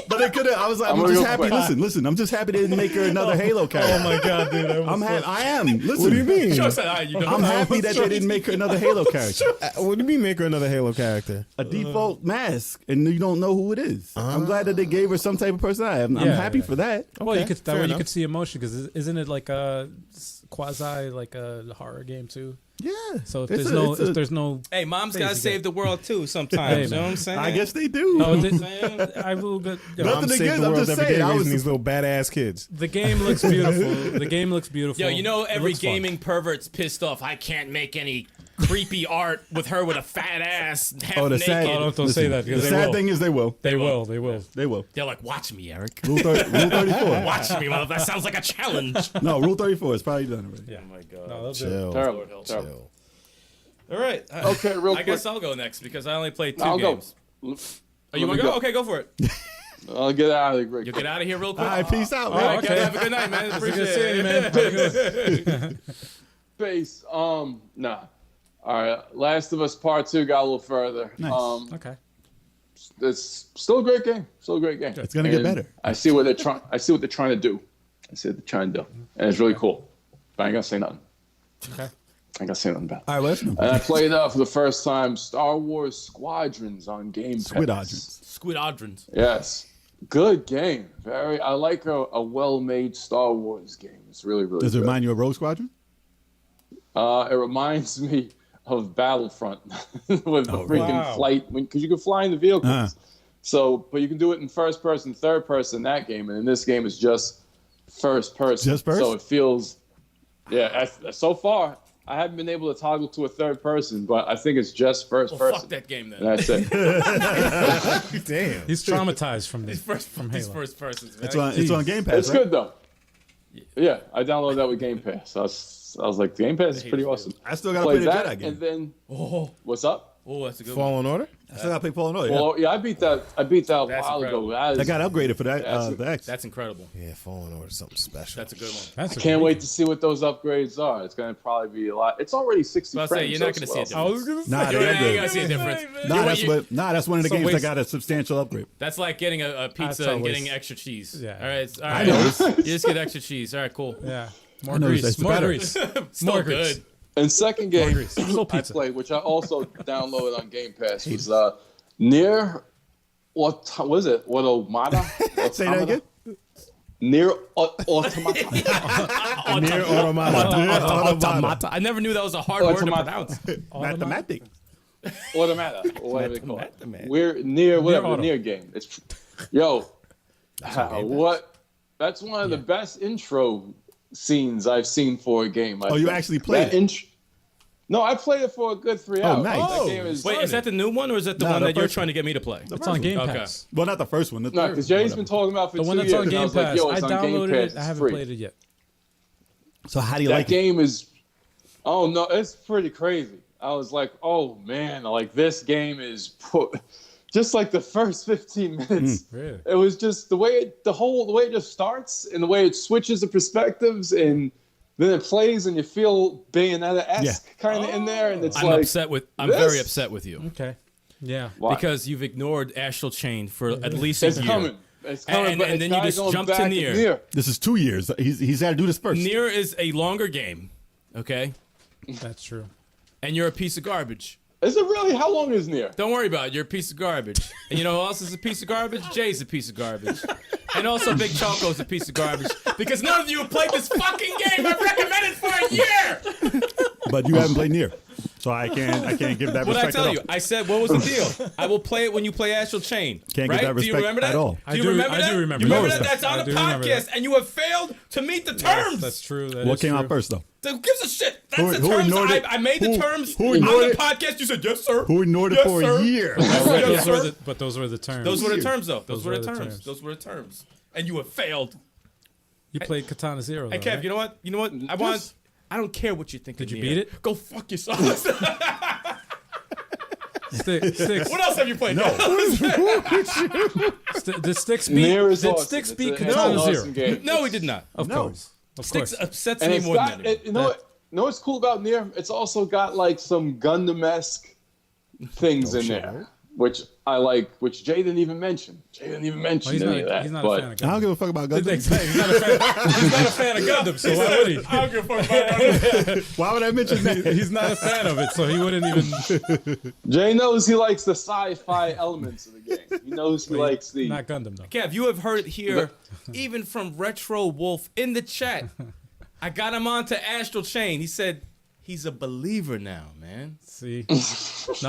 but they could have. I was like, I'm I'm gonna just go happy. play. Listen. I'm just happy they didn't make her another Halo character. Oh my god, dude. I am. Listen. What do you mean? Sure said, you don't I'm happy that they didn't make her another Halo character. What do you mean make her another Halo character? A default mask, and you don't know who it is. I'm glad that they gave her some type of personality. I'm Yeah, happy yeah. for that. Well, you Okay, could that fair way you enough. could see emotion because isn't it like quasi like a horror game too. Yeah. So if It's there's no Hey, mom's gotta Crazy save the world too sometimes. Hey, you know what I'm man. saying? I guess they do. no, saying? I will get. Nothing I'm against- saving the I'm world just every day saying, I raising was- these little badass kids. The game looks beautiful. The game looks beautiful. Yo, you know It every looks fun. gaming pervert's pissed off. I can't make any creepy art with her with a fat ass, half Oh, the naked. sad. Oh, don't say that, The because they sad will. thing is they will. They will. They will. They will. They're like, watch me, Eric. Rule 34. Watch me, mother. That sounds like a challenge. No, Rule 34 is probably done already. Yeah. Oh my god. No, they'll do it. Chill. Terrible. Lord help. Terrible. Chill. All right. Okay, real I guess quick. I'll go next because I only played 2 I'll go. games. Oh, you Let want me to go? go. Okay, go for it. I'll get out of here, Rick. You get out of here real All quick. right, peace out, Oh, man. okay. Have a good night, man. Good Appreciate seeing you, it. man. Have a good- Space. Nah. All right. Last of Us Part 2 got a little further. Nice. Okay. It's still a great game. Still a great game. It's gonna get And better. I see what they're trying. I see what they're trying to do. I see what they're trying to do, and it's really cool. But I ain't gonna say nothing. Okay. I ain't gonna say nothing about it. All right, let's know. And I played for the first time Star Wars Squadrons on Game Pass. Squidodrons. Squid Audrins. Yes. Good game. I like a well-made Star Wars game. It's really, really Does it good. remind you of Rogue Squadron? It reminds me of Battlefront with the freaking wow. flight, because you can fly in the vehicles. Uh-huh. So, but you can do it in first person, third person in that game, and in this game it's just first person. Just first? So it feels, yeah. So far, I haven't been able to toggle to a third person, but I think it's just first Well, person. fuck that game then. And that's it. Damn. He's traumatized from this. These Halo. first persons, man. It's on Game Pass. It's right? good though. Yeah, I downloaded that with Game Pass. I was like, Game Pass is pretty awesome. I still gotta play Played the that, Jedi game. and then Oh, what's up? that's a good one. Fallen Order? I still gotta play Fallen Order. Well, yeah, I beat that a That's while incredible. ago. I got upgraded for that. The X. That's incredible. Yeah, Fallen Order is something special. That's a good one. That's a Can't good wait to see what those upgrades are. It's going to probably be a lot. It's already 60 So I frames. say you're not going to see a so it's difference. Nah, You they ain't upgraded. gonna see a difference. That's one of the So games that waste- got a substantial upgrade. That's like getting a pizza That's and getting always- extra cheese. Yeah. All right. All I right. know. You just get extra cheese. All right. Cool. Yeah. More I know grease. it's More better. grease. Still More good. grease. And second game Still I pizza. played, which I also downloaded on Game Pass, was Near. What was it? What Automata? Say that again. Near Automata. Near Automata. Automata. I never knew that was a hard word to Automata. pronounce. Mathematics. Automata. Or whatever they call it. Mathemata. We're near whatever Auto. near game. It's what? That's one of the best intro scenes I've seen for a game. Oh, you actually played it? No, I played it for a good 3 hours. nice. That game is Wait, is that the new one or is that the No, one the that you're first trying to get me to play? It's on Game Okay. Pass. Well, not the first one. The no, third because one, Jay's been whatever. talking about it for The 2 one years. that's on and I Game was like, Pass. yo, I it's on Game downloaded Pass, it. I it's haven't free. played it yet. So how do you That like it? game is, oh no, it's pretty crazy. I was like, oh man, like this game is just like the first 15 minutes. Really? It was just the way the way it just starts and the way it switches the perspectives and then it plays and you feel Bayonetta-esque kind of in there and it's I'm like I'm this? very upset with you Okay. Yeah. Why? because you've ignored Astral Chain for at least a it's year. coming. It's coming, And- but and it's then you kinda just going jump to back Nier. This is 2 years. He's had to do this first. Nier is a longer game, okay? That's true. And you're a piece of garbage. Is it really? How long is Nier? Don't worry about it. You're a piece of garbage. And you know who else is a piece of garbage? Jay's a piece of garbage. And also Big Choco's a piece of garbage. Because none of you have played this fucking game I've recommended for a year! But you haven't played Nier, so I can't give that What did I respect tell at all. you? I said, what was the deal? I will play it when you play Astral Chain. Can't right? give that Do you respect remember that? at all. Do you remember I that? do remember You that. remember No that? That's on I the do remember podcast, that. and you have failed to meet the terms. That's true. That What is came true. out first though? Who gives a shit? That's Who the terms. ignored it? I made the Who- terms who on ignored the it? podcast. You said, yes, sir. Who ignored it Yes, for sir. a year? Yes, Those were sir. the, those were the terms. Those were the terms, though. Those were the were the terms. terms. Those were the terms. And you have failed. You played Katana Zero. Hey, though, Kev, right? you know what? You know what? I don't care what you think. Did of you Nier. beat it? Go fuck yourself. Sticks. What else have you played? No. Did Sticks beat? Nier is Did awesome. Sticks It's beat an Katana awesome Zero? game. No, he did not. Of No. course. Of Sticks course. upsets And me it's more got, than anyone. you know what's cool about Nier? It's also got like some Gundam-esque things in there, which I like, which Jay didn't even mention. Jay didn't even mention Well, he's any of that. he's not but a fan of I don't Gundam. give a fuck about Gundam. Exactly. He's not a fan of Gundam, so why would he? I don't give a fuck about it. Why would I mention that? He's not a fan of it, so he wouldn't even. Jay knows he likes the sci-fi elements of the game. He knows he likes the. Not Gundam though. Kev, you have heard it here, even from Retro Wolf in the chat. I got him onto Astral Chain. He said he's a believer now, man. See, no,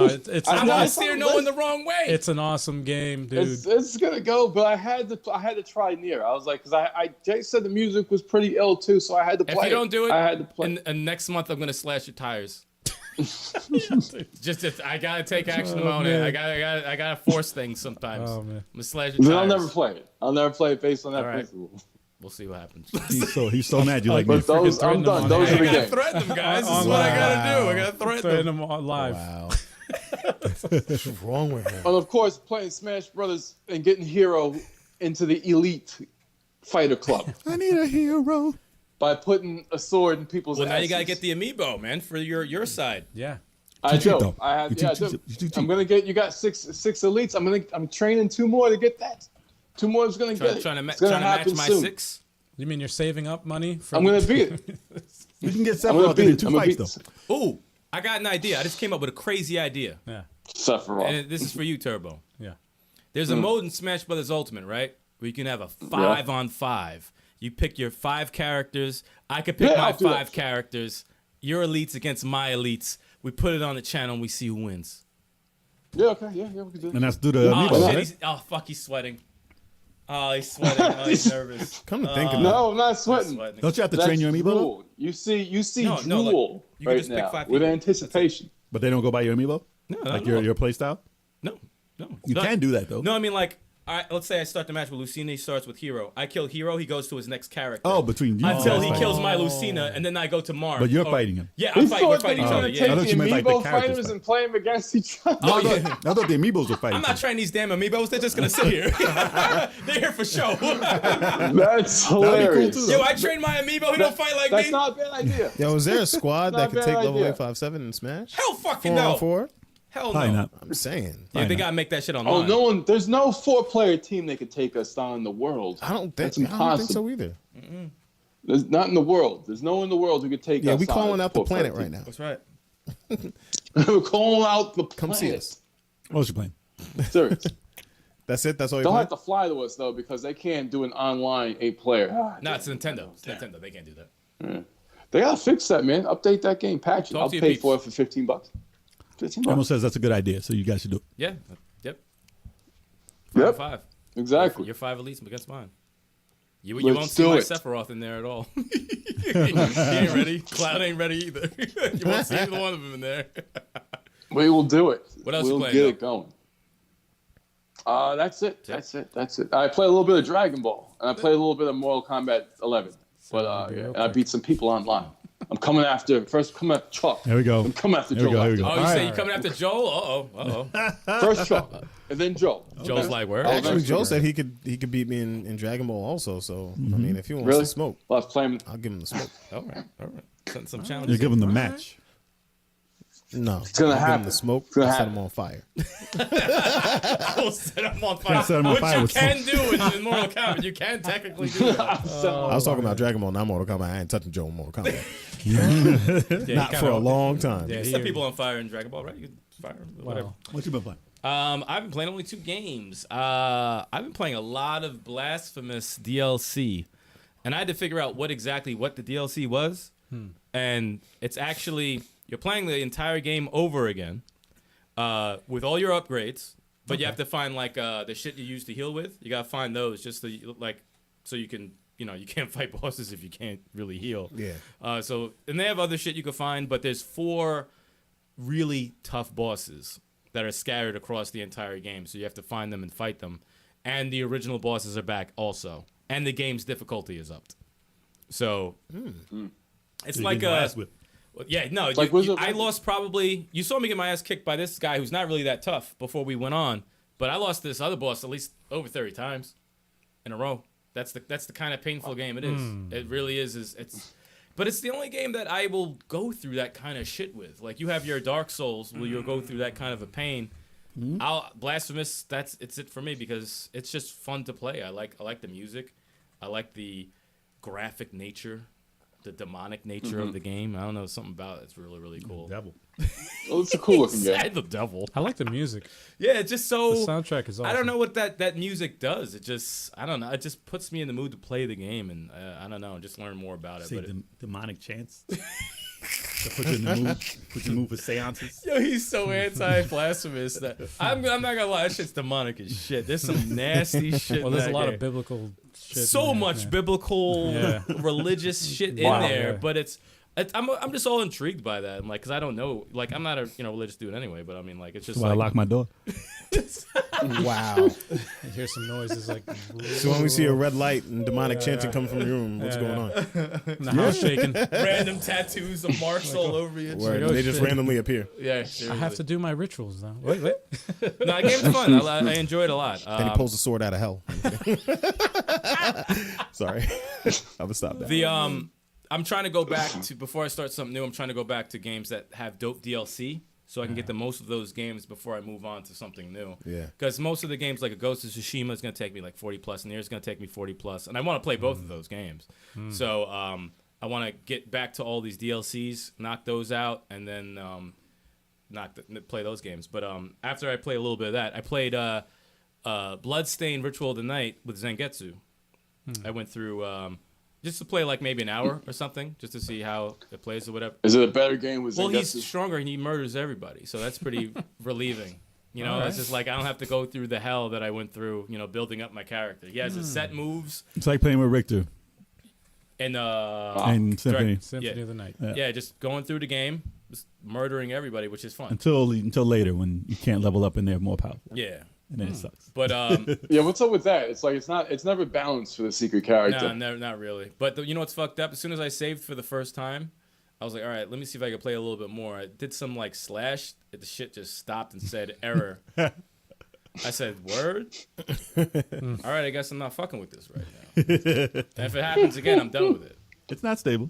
it's I'm know, not it's steering not- no one the wrong way. it's an awesome game, dude. It's gonna go, but I had to try Nier. I was like, because Jay said the music was pretty ill too, so I had to play. If you don't do it, I had to play. and next month I'm gonna slash your tires. I gotta take action of my own. man. I gotta force things sometimes. Oh, man. I'm gonna slash your Then tires. I'll never play it. I'll never play it based on that All right. principle. We'll see what happens. He's so mad. You like me? But those, I'm threaten them done. on Those air. are I the gotta games. threaten them, guys. This is what I gotta do. I gotta threaten Threaten them. them on live. Wow. What's wrong with him? And of course, playing Smash Brothers and getting Hero into the elite fighter club I need a hero. by putting a sword in people's Well, now you asses. gotta get the amiibo, man, for your side. Yeah. I Too cheap, do. though. I have. You Yeah, I too do. cheap. You too cheap. I'm gonna get. You got six elites. I'm training 2 more to get that. 2 more is gonna get it. Trying to It's gonna match happen my soon. 6. You mean you're saving up money? For I'm gonna beat it. You can get I'm gonna Sephiroth beat in it. 2 I'm gonna fights beat though. Ooh, I got an idea. I just came up with a crazy idea, Yeah. Sephiroth. and this is for you, Turbo. Yeah. There's a mode in Smash Brothers Ultimate, right, where you can have a 5-on-5. You pick your 5 characters. I could pick Yeah, my I'll do 5 that. characters. Your elites against my elites. We put it on the channel and we see who wins. Yeah. Okay. Yeah. We can do And it. that's through the Oh, amiibo, shit. right? Oh, fuck, he's sweating. Oh, he's sweating. Oh, he's nervous. Come to think of it. No, I'm not He's sweating. sweating. Don't you have to That's train your amiibo? though? drool. You see No, like, drool you can right just pick now 5 with people. anticipation. But they don't go by your amiibo? No, Like no. your play style? No. You can do that though. No, I mean, like, let's say I start the match with Lucina. He starts with Hero. I kill Hero. He goes to his next character. Oh, between you Until guys he fighting. kills my Lucina, and then I go to Mars. But you're fighting him. Yeah, He I'm fighting. We're thought that fighting he each was other. gonna Yeah. I thought take you the meant like the amiibo characters fighters fight. and play them against each other. Oh, yeah. I thought the amiibos were fighting. I'm not trying these damn amiibos. They're just gonna sit here. They're here for show. That's cool, hilarious. too, Yo, I train my amiibo. He don't fight like That's me. not a bad idea. Yo, is there a squad that Not a could take bad level idea. 857 and smash? Hell fucking 4-on-4? no. Hell Probably no. not. I'm saying. Yeah, Why they not? gotta make that shit Oh, online. there's no 4-player team that could take us down in the world. I don't That's think so either. There's not in the world. There's no one in the world who could take us Yeah, we on calling as out the 4-player planet right team. now. That's right. We're calling out the planet. Come see us. What was you playing? Serious. That's it? That's all you're Don't playing? have to fly to us though, because they can't do an online 8-player. No, it's Nintendo. It's Nintendo. They can't do that. They gotta fix that, man. Update that game, patch it. Talk I'll to your pay peeps. for it for $15. $15. Ramos says that's a good idea, so you guys should do it. Yeah. Yep. Yep. 5. Exactly. Your 5 elites against mine. You Let's won't see do my it. Sephiroth in there at all. He ain't ready. Cloud ain't ready either. You won't see either one of them in there. We will do it. What else you we'll playing, get though? it going. That's it. That's it. I play a little bit of Dragon Ball, and I play a little bit of Mortal Kombat 11. But and I beat some people online. I'm coming after Chuck. There we go. I'm coming after Here we Joe. go. Here we go. Oh, you All say right. you coming after Joel? Uh-oh. First Chuck, and then Joe. Joel's like, where? Actually, that's Joe true. said he could beat me in Dragon Ball also. So I mean, if he wants Really? to smoke, Well, I was playing. I'll give him the smoke. All right. Setting some You challenges. give him the match. No, It's gonna I'll give him happen. the smoke. It's gonna I'll set happen. him on fire. I'll set him on fire. Set him on Which fire you with can do in Mortal Kombat. You can technically do that. I was talking about Dragon Ball, not Mortal Kombat. I ain't touching Joe in Mortal Kombat. Yeah, Not for a long time. Yeah, You he- set people on fire in Dragon Ball, right? You can fire them, whatever. Wow. What you been playing? I've been playing only 2 games. I've been playing a lot of Blasphemous DLC, and I had to figure out what the DLC was. And it's actually you're playing the entire game over again, with all your upgrades, but you have to find like the shit you used to heal with. You gotta find those just so you can. You can't fight bosses if you can't really heal. Yeah. And they have other shit you can find, but there's 4 really tough bosses that are scattered across the entire game. So you have to find them and fight them. And the original bosses are back also. And the game's difficulty is upped. So it's You like get your ass whipped. yeah, no, like Wizard I of- lost probably. You saw me get my ass kicked by this guy who's not really that tough before we went on, but I lost this other boss at least over 30 times in a row. That's the kind of painful game it is. It really is. But it's the only game that I will go through that kind of shit with. Like you have your Dark Souls, where you'll go through that kind of a pain. Blasphemous. It's it for me because it's just fun to play. I like the music. I like the graphic nature the demonic nature of the game. I don't know, something about it's really, really cool. Devil. Well, it's a cool looking game. Said the devil. I like the music. Yeah, it's just The so. soundtrack is awesome. I don't know what that music does. It just, I don't know. It just puts me in the mood to play the game, and I don't know, just learn more about it. Say But demonic chants. To put you in the mood. Put you in the mood for seances. yo, he's so anti-blasphemous that I'm not gonna lie. That shit's demonic as shit. There's some nasty shit. Well, in there's a that lot game. of biblical shit. So in there, much man. biblical, Yeah. religious shit in Wow, there, yeah. but I'm just all intrigued by that. I'm like, because I don't know, like, I'm not a religious dude anyway, but I mean, like, it's just That's why I like, lock my door. Wow. You hear some noises like. So when we see a red light and demonic chanting come from your room, what's going on? The house shaking. random tattoos of marks all over you. Word. oh, They just shit. randomly appear. Yeah, I seriously. have to do my rituals now. Wait. No, the game's fun. I enjoy it a lot. Then he pulls the sword out of hell. Sorry. I would stop that. I'm trying to go back to, before I start something new, I'm trying to go back to games that have dope DLC so I can get the most of those games before I move on to something new. Yeah. Because most of the games, like a Ghost of Tsushima, is going to take me like 40 plus, and Nier's going to take me 40 plus, and I want to play both of those games. So I want to get back to all these DLCs, knock those out, and then play those games. But after I play a little bit of that, I played Bloodstained Ritual of the Night with Zangetsu. I went through just to play like maybe an hour or something, just to see how it plays or whatever. Is it a better game with Well, Zangetsu? he's stronger and he murders everybody, so that's pretty relieving. You know, it's just like I don't have to go through the hell that I went through, building up my character. He has his set moves It's like playing with Richter and and Symphony. Symphony of the Night. yeah, just going through the game, just murdering everybody, which is fun. Until later when you can't level up and they're more powerful. Yeah, And then it sucks. but Yeah, what's up with that? It's like it's never balanced for the secret character. no, not really. But you know what's fucked up? As soon as I saved for the first time, I was like, all right, let me see if I can play a little bit more. I did some like slash. The shit just stopped and said error. I said, word? All right, I guess I'm not fucking with this right now. And if it happens again, I'm done with it. It's not stable.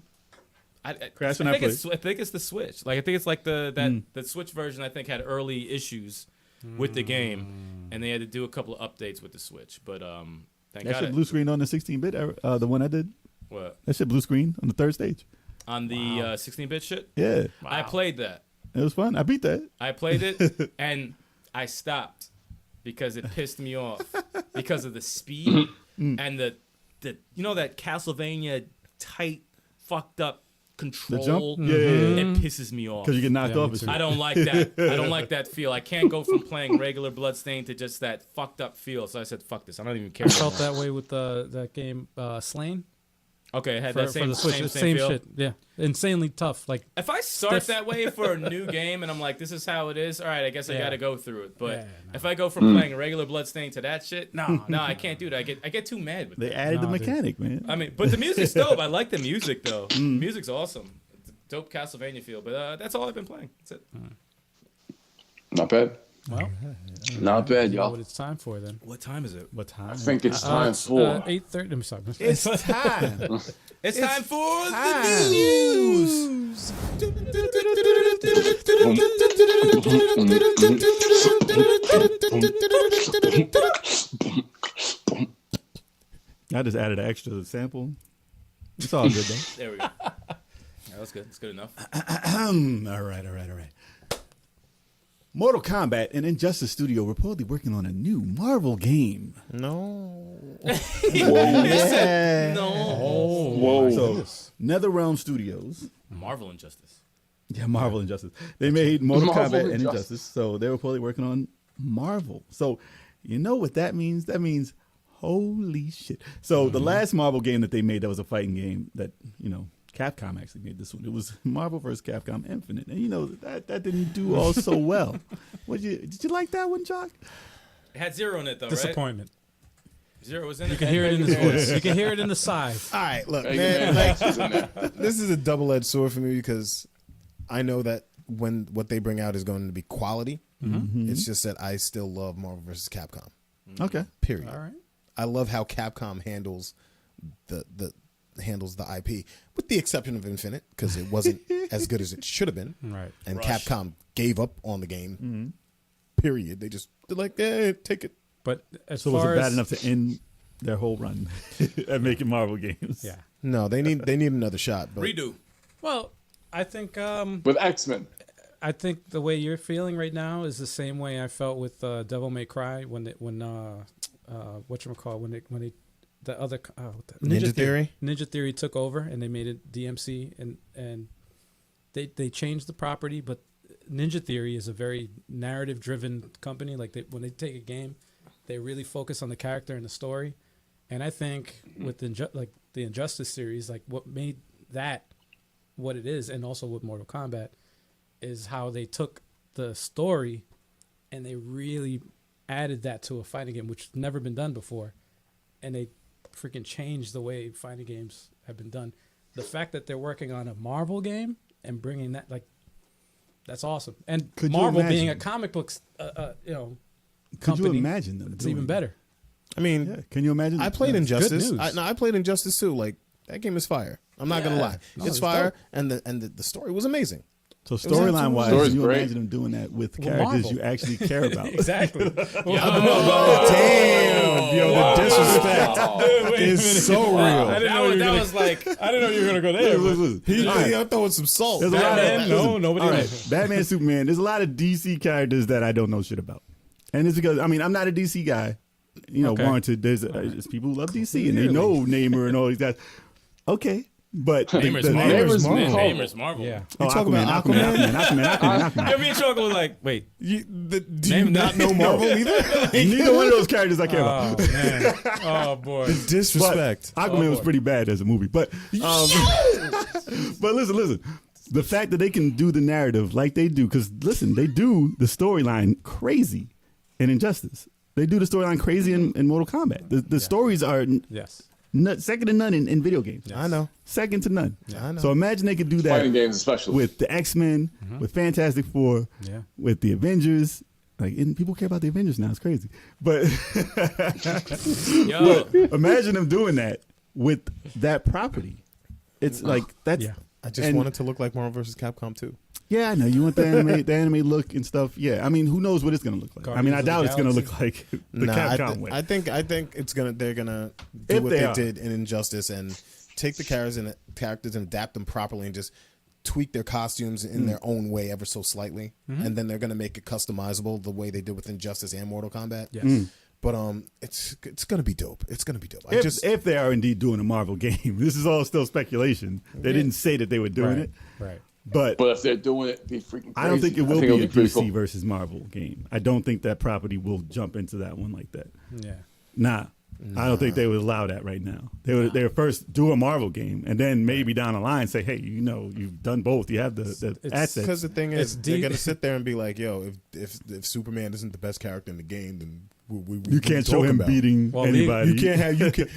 I Crash when I think it's the Switch. Like I think it's like the Switch version. I think had early issues with the game, and they had to do a couple of updates with the Switch. But thank That God. shit blue screen on the 16-bit, the one I did. What? That shit blue screen on the third stage. On the 16-bit shit? Yeah. I played that. It was fun. I beat that. I played it, and I stopped because it pissed me off because of the speed and the that Castlevania tight, fucked up control. The jump? Yeah. It pisses me off. Because you get knocked Yeah, off me and too. shit. I don't like that. I don't like that feel. I can't go from playing regular Bloodstained to just that fucked up feel. So I said, "Fuck this." I don't even care. I felt that way with that game Slain Okay, it had for, that same for the Switch. same, It's same feel. shit. Yeah, insanely tough. Like If I start Stiff. that way for a new game and I'm like, this is how it is, all right, I guess I Yeah. got to go through it. But Yeah, no. if I go from playing a regular Bloodstained to that shit, no, I can't do that. I get too mad with They that. added the Nah, dude. mechanic, man. I mean, but the music's dope. I like the music though. Music's awesome. It's a dope Castlevania feel. But that's all I've been playing. That's it. Not bad. well, Not bad, you know y'all. what it's time for then. What time is it? What time? I think it's time for. 8:30. I'm sorry. It's time. It's time for the news. I just added an extra sample. It's all good though. There we go. Yeah, that's good. That's good enough. All right. Mortal Kombat and Injustice Studio reportedly working on a new Marvel game. No. Yeah. No. Whoa. So, NetherRealm Studios. Marvel Injustice. Yeah, Marvel Injustice. They made Mortal Marvel Kombat and Injustice. Injustice, so they're reportedly working on Marvel. So, you know what that means? That means holy shit. So, the last Marvel game that they made, that was a fighting game that, Capcom actually made this one. It was Marvel vs. Capcom Infinite. And that didn't do all so well. Did you like that one, Jock? It had zero in it though, right? Disappointment. Zero was in it. You can hear it in his voice. You can hear it in the sigh. All right, look, Hey, man. man, Max is in there. This is a double-edged sword for me because I know that when what they bring out is going to be quality. It's just that I still love Marvel vs. Capcom. Okay. Period. All right. I love how Capcom handles the IP, with the exception of Infinite, because it wasn't as good as it should have been. Right. And Rush. Capcom gave up on the game. Period. They're like, take it. But as So was far it bad as enough to end their whole run at making Marvel games. Yeah. No, they need another shot. But Redo. Well, I think With X-Men. I think the way you're feeling right now is the same way I felt with Devil May Cry when whatchamacallit, when they the other Ninja Theory? Ninja Theory took over and they made it DMC and they changed the property, but Ninja Theory is a very narrative driven company. Like when they take a game, they really focus on the character and the story. And I think with the Injustice series, like what made that what it is, and also with Mortal Kombat, is how they took the story and they really added that to a fighting game, which has never been done before. And they freaking changed the way fighting games have been done. The fact that they're working on a Marvel game and bringing that, like, that's awesome. And Could you Marvel being a imagine? comic books, Could company, you imagine them? it's doing even that? better. I mean, Yeah. Can you imagine? I played Yeah. Injustice. news. I played Injustice too. Like that game is fire. I'm not gonna lie, No, it's it's fire, dope. and the story was amazing. So absolutely- storyline wise, Story's can you great. imagine them doing that with Well, characters Marvel. you actually care about? Exactly. Damn, yo, the disrespect is so real. That was like, I didn't know you were gonna go there. Listen. He, All right. I'm throwing some salt. There's a lot of Batman? No, nobody All knows. right, Batman, Superman. There's a lot of DC characters that I don't know shit about, and it's because I'm not a DC guy. Okay. Warranted. There's people who love DC and they know Neymar and all these guys. Okay, but Neighbors the Marvel. Neighbors Man, Marvel. Neighbors Marvel. Yeah. Oh, talking about Aquaman. Yeah, me and Choco was like, wait. Do you Name not know Marvel either? Neither one of those characters I care about. Oh man. Oh boy. Disrespect. But Aquaman was pretty bad as a movie. But but listen. The fact that they can do the narrative like they do, because listen, they do the storyline crazy in Injustice. They do the storyline crazy in Mortal Kombat. The stories are Yes. second to none in video games. I know. Second to none. I know. So imagine they could do that Fighting games especially. with the X-Men, with Fantastic Four, Yeah. with the Avengers. Like, and people care about the Avengers now. It's crazy. But Yo, imagine them doing that with that property. It's like that's Yeah. I just and- want it to look like Marvel vs. Capcom 2. Yeah, I know you want the anime look and stuff. Yeah, I mean, who knows what it's gonna look like? I mean, I Guardians of doubt the it's gonna Galaxy. look like the Capcom way. I think they're gonna do If what they they are. did in Injustice and take the characters and adapt them properly and just tweak their costumes in their own way ever so slightly, and then they're gonna make it customizable the way they did with Injustice and Mortal Kombat. Yes. But it's gonna be dope. It's gonna be dope. If they are indeed doing a Marvel game, this is all still speculation. They didn't say that they were doing it, Right. but But if they're doing it, it'd be freaking crazy. I don't think it will be it'll a pretty DC cool. versus Marvel game. I don't think that property will jump into that one like that. Yeah. Nah. I don't think they would allow that right now. They would first do a Marvel game and then maybe down the line say, hey, you've done both. You have the assets. because the thing is, It's they're deep. gonna sit there and be like, "Yo, if Superman isn't the best character in the game, then You can't show him beating Well, anybody.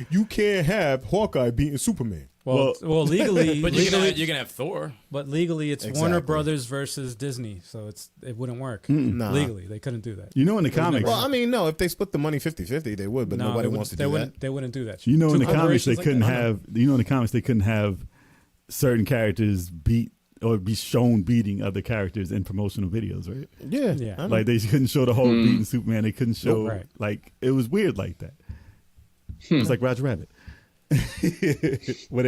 you can't have Hawkeye beating Superman." Well, legally, but you're gonna have Thor. but legally, it's Exactly. Warner Brothers versus Disney, so it wouldn't work. Nah. Legally, they couldn't do that. You know in the comics, Well, I mean, no, if they split the money 50-50, they would, but No, nobody they wants to they do wouldn't, that. They wouldn't do that. in the Two comics they corporations like couldn't that? have. In the comics they couldn't have certain characters beat or be shown beating other characters in promotional videos, right? Yeah, Yeah. I know. Like they couldn't show the whole beating Superman. They couldn't show Right. like it was weird like that. It was like Roger Rabbit, where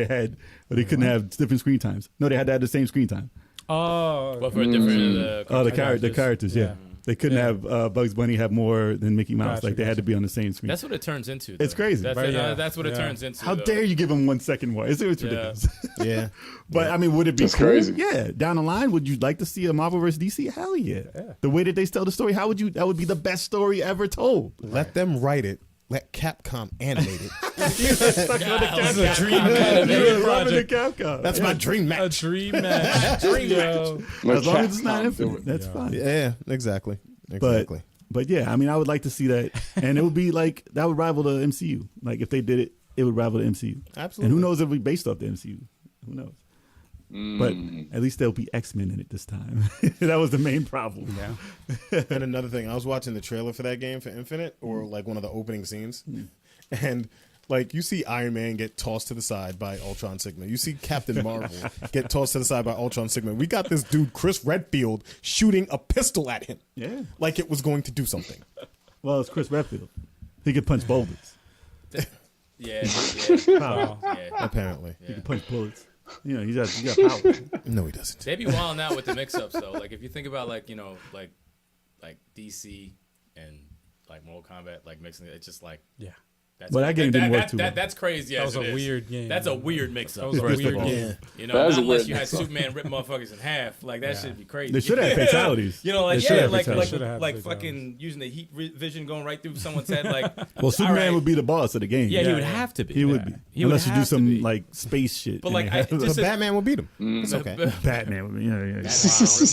they couldn't have different screen times. No, they had to have the same screen time. Oh, But for a different. Oh, the characters. characters, yeah. Yeah. They couldn't have Bugs Bunny have more than Mickey Mouse. Gotcha, like they had to gotcha. be on the same screen. That's what it turns into. It's though. crazy. That's, Right, yeah. that's what it Yeah. turns into. How though. dare you give him 1 second more? It's ridiculous. yeah. But I mean, would it be That's cool? crazy. Yeah. Down the line, would you like to see a Marvel vs. DC? Hell yeah. The way that they tell the story, that would be the best story ever told. Let them write it. Let Capcom animate it. That's a dream You're animated loving the project. Capcom. That's my dream A match. dream match. Dream match. Let As long as it's not Capcom do infinite, it. that's fine. Yeah, exactly. Exactly. But yeah, I mean, I would like to see that, and it would be like that would rival the MCU. Like if they did it, it would rival the MCU. Absolutely. And who knows if it would be based off the MCU? Who knows? But at least there'll be X-Men in it this time. That was the main problem. Yeah. And another thing, I was watching the trailer for that game for Infinite, or like one of the opening scenes, and like you see Iron Man get tossed to the side by Ultron Sigma. You see Captain Marvel get tossed to the side by Ultron Sigma. We got this dude Chris Redfield shooting a pistol at him, Yeah. like it was going to do something. Well, it's Chris Redfield. He could punch boulders. Yeah, yeah, Power. yeah. Apparently. He can punch bullets. You know, he's got power. No, he doesn't. They be wilding out with the mix-ups though. Like if you think about like DC and like Mortal Kombat, like mixing it, it's just like Yeah. That's Well, that game didn't work too well. That's crazy. That as was it a is. weird game. That's a weird mix-up. That was a First weird of all, game. you know, That is not a unless weird you had mix-up. Superman rip motherfuckers in half. Like that should be crazy. They should have fatalities. You know, like They should yeah, have like fatalities. Should have like fatalities. fucking using the heat vision going right through someone's head. Like, Well, Superman all right. would be the boss of the game. Yeah, he would have to be. He would be. He would Unless you do have to some be. like space shit. But and like, they have- I But just Batman will beat him. It's okay. Batman would be. Yeah.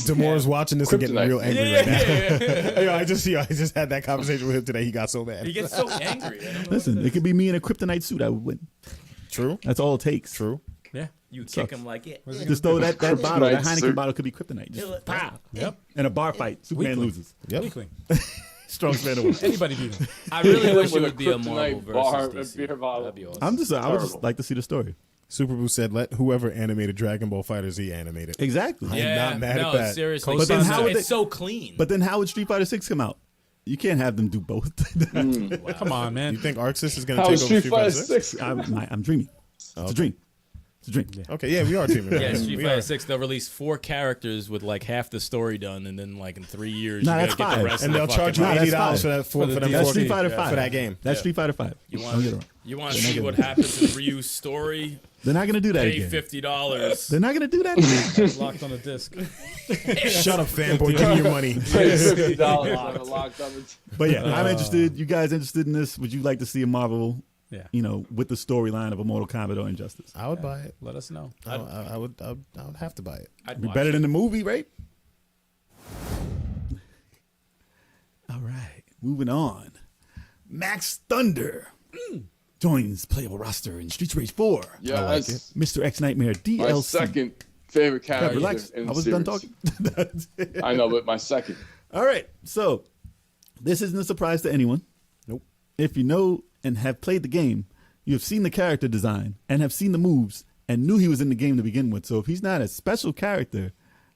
Damore's watching this and getting Kryptonite. real angry Yeah, right now. yeah, yeah. Yo, I just had that conversation with him today. He got so mad. He gets so angry. I don't know Listen, what it could be me in a kryptonite suit. I would win. True. That's all it takes. True. Yeah. you kick him like it. Just throw that bottle. That Kryptonite Heineken suit. bottle could be kryptonite. Just pow. Yep. In a bar fight, Superman Weakling. loses. Yep. Weakling. Strongest man in the world. Anybody beat him. I really wish With it a would be a Marvel kryptonite bar, versus a beer DC. bottle. That'd be awesome. I would just Terrible. like to see the story. Super Boo said, "Let whoever animated Dragon Ball Fighters Z animate it." Exactly. yeah, not mad at no, that. seriously. But then it's how would it's they- so clean. But then how would Street Fighter 6 come out? You can't have them do both. Come on, man. You think Arxis is going to How take is over Street Fighter 6? I'm dreaming. It's a dream. It's a dream. Okay, yeah, we are teaming. yeah, Street We Fighter are. 6, they'll release 4 characters with like half the story done, and then like in 3 years, Nah, you that's gotta get five. the rest And of they'll the charge you Nah, fucking that's $80 fine. for them. That's 4 Street games. Fighter Yeah, 5. for that game. That's Yeah. Street Fighter 5. You Don't get it wrong. want to see what happens in Ryu's story? They're not gonna do that Pay again. $50. They're not gonna do that again. Locked on a disc. Shut up, fanboy. Give me your money. Pay $50 on a locked up. But yeah, I'm interested. You guys interested in this? Would you like to see a Marvel? Yeah. You know, with the storyline of a Mortal Kombat or Injustice? I would buy it. Let us know. I would have to buy it. I'd Be watch better it. than the movie, right? All right, moving on. Max Thunder joins playable roster in Streets of Rage 4. Yes. Mr. X Nightmare DLC. My second favorite Yeah, character relax. in I the was series. done talking. I know, but my second. All right, so this isn't a surprise to anyone. Nope. If you know and have played the game, you have seen the character design and have seen the moves and knew he was in the game to begin with. So if he's not a special character,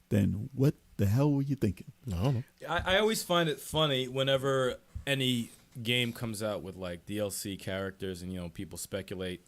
then what the hell were you thinking? I don't know. I always find it funny whenever any game comes out with like DLC characters and people speculate,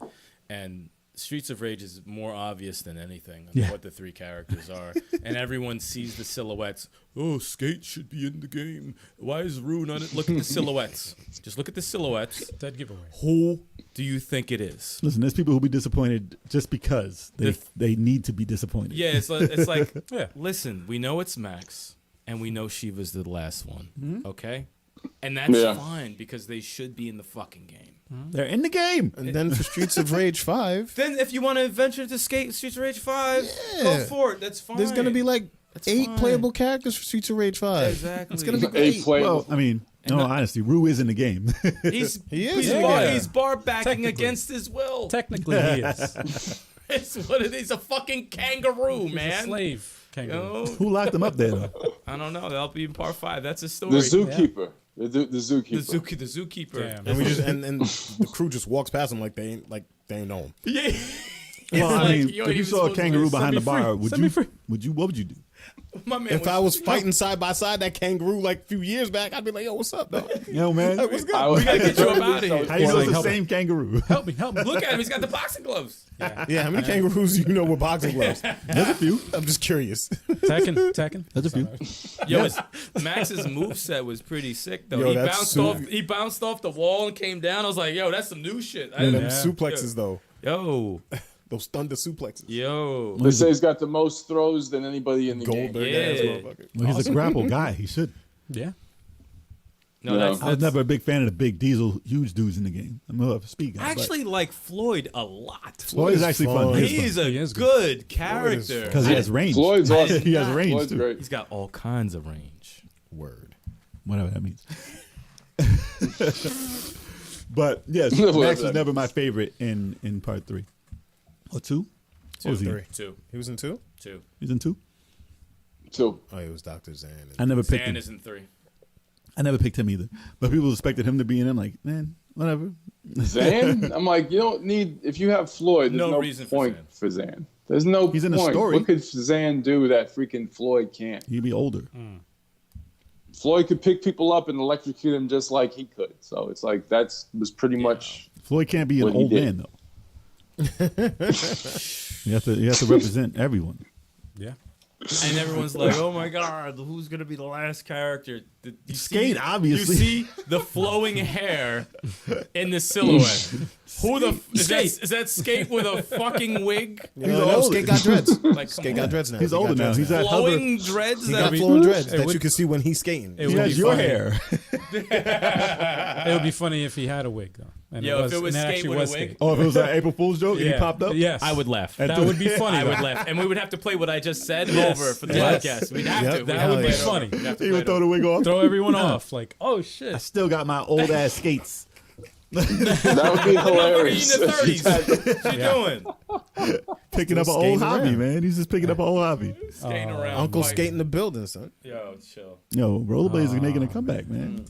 and Streets of Rage is more obvious than anything of what the 3 characters are, and everyone sees the silhouettes. Oh, Skate should be in the game. Why is Rue not it? Look at the silhouettes. Just look at the silhouettes. Dead giveaway. Who do you think it is? Listen, there's people who'll be disappointed just because they need to be disappointed. Yeah, it's like Yeah. listen, we know it's Max, and we know Shiva's the last one, okay? And that's Yeah. fine because they should be in the fucking game. They're in the game. And then for Streets of Rage 5, Then if you want to venture to skate Streets of Rage 5, Yeah. go for it. That's fine. there's going to be like That's 8 fine. playable characters for Streets of Rage 5. Exactly. It's going to be A great. playable. Well, I mean, no, honestly, Rue is in the game. He's He is, he's, yeah. bar, Yeah. he's bar backing Technically. against his will. Technically, he is. It's what it is. He's a fucking kangaroo, He's a man. slave You kangaroo. know? Who locked him up there, though? I don't know. That'll be in part 5. That's his story. The zookeeper. The zookeeper. The zookeeper. Damn. And we just and the crew just walks past him like they ain't know him. Yeah. Well, I like, mean, you if ain't you even saw a supposed to kangaroo set behind me the bar, free. would Set me free. what would you do? My man If I was fighting side by side that kangaroo like a few years back, I'd be like, "Yo, what's up, dog? Yo, man, What's good?" We gotta get you up outta here. how you know Like, it's the help same kangaroo? Help me, help me. Look at him. He's got the boxing gloves. Yeah, how many kangaroos do you know with boxing gloves? There's a few. I'm just curious. Tekken. There's a few. Yo, Max's moveset was pretty sick though. Yo, he that's bounced so- off. He bounced off the wall and came down. I was like, yo, that's some new shit. I And didn't, them suplexes though, yo, those thunder suplexes. yo. They say he's got the most throws than anybody in the Goldberg game. ass Yeah. motherfucker. Well, he's a grapple guy. He should. Yeah. No, Yeah. that's, I was never a big fan of the big diesel, huge dudes in the game. I'm more of a speed guy. I actually like Floyd a lot. Floyd is actually fun. Floyd. He's a He is good character. because he has range. Floyd's awesome. He has range Floyd's too. great. He's got all kinds of range. Word. Whatever that means. But yes, Whatever Max that was never my favorite in part 3 or 2. What was he? 3. Two. He was in 2. He's in 2. Too. Oh, it was Dr. Zan. I never picked Zan him. is in 3. I never picked him either. But people expected him to be in it. I'm like, man, whatever. Zan? I'm like, you don't need, if you have Floyd, there's No no, reason for point Zan. for Zan. There's no He's in point. the story. What could Zan do that freaking Floyd can't? He'd be older. Floyd could pick people up and electrocute them just like he could. So it's like was pretty much. Floyd can't be an What he old did. man though. You have to represent everyone. Yeah. And everyone's like, "Oh my God, who's gonna be the last character?" You Skate, obviously. You see the flowing hair in the silhouette. Who the is that Skate with a fucking wig? Skate got dreads. Like, Skate got dreads now. He's He older got now. dreads He's now. at Hover. flowing dreads. He that got be- flowing dreads it that would- you can see when he's skating. It He would has be your funny. hair. It would be funny if he had a wig though. And Yo, if it was and Skate actually with a was wig. Skate. Oh, if it was an April Fool's joke and he popped up? Yes. I would laugh. And That would be funny. I though. would laugh, and we would have to play what I just said Yes. over for the Yes. podcast. We'd have Yep. to. That would be funny. He would throw the wig off. Throw everyone off. Like, oh shit. I still got my old ass skates. That would be hilarious. In the 30s. What you doing? Picking up an skating old hobby, around. man. He's just picking up an old hobby. Skating around. Uncle fighting. Skate in the building, son. Yo, chill. Yo, rollerblades are making a comeback, man.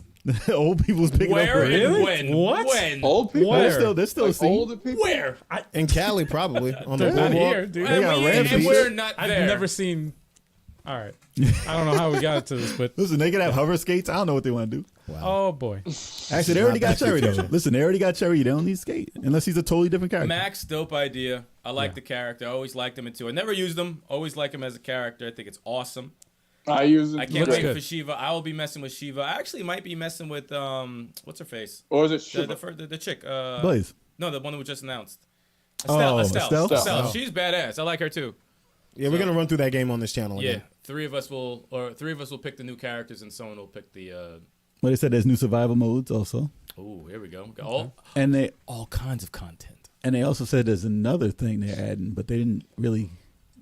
Old people's picking Where up. and when? What? When? Old people. They're still Like seeing. older people. Where? In Cali, probably on the They're not boardwalk. here, dude. They got and Ramses. we're not I've there. never seen. All right. I don't know how we got to this, but Listen, they could have hover skates. I don't know what they want to do. oh boy. Actually, they already got Cherry though. Listen, they already got Cherry. They don't need skate unless he's a totally different character. Max, dope idea. I like the character. I always liked him too. I never used him. Always like him as a character. I think it's awesome. I use it. I can't Looks wait good. for Shiva. I will be messing with Shiva. I actually might be messing with what's her face? Or is it The Shiva? the chick. Blaze. No, the one who just announced. Oh, Estelle. Estelle? She's badass. I like her too. Yeah, we're gonna run through that game on this channel Yeah, again. three of us will pick the new characters, and someone will pick the. Well, they said there's new survival modes also, Oh, here we go. Oh, and they All kinds of content. also said there's another thing they're adding, but they didn't really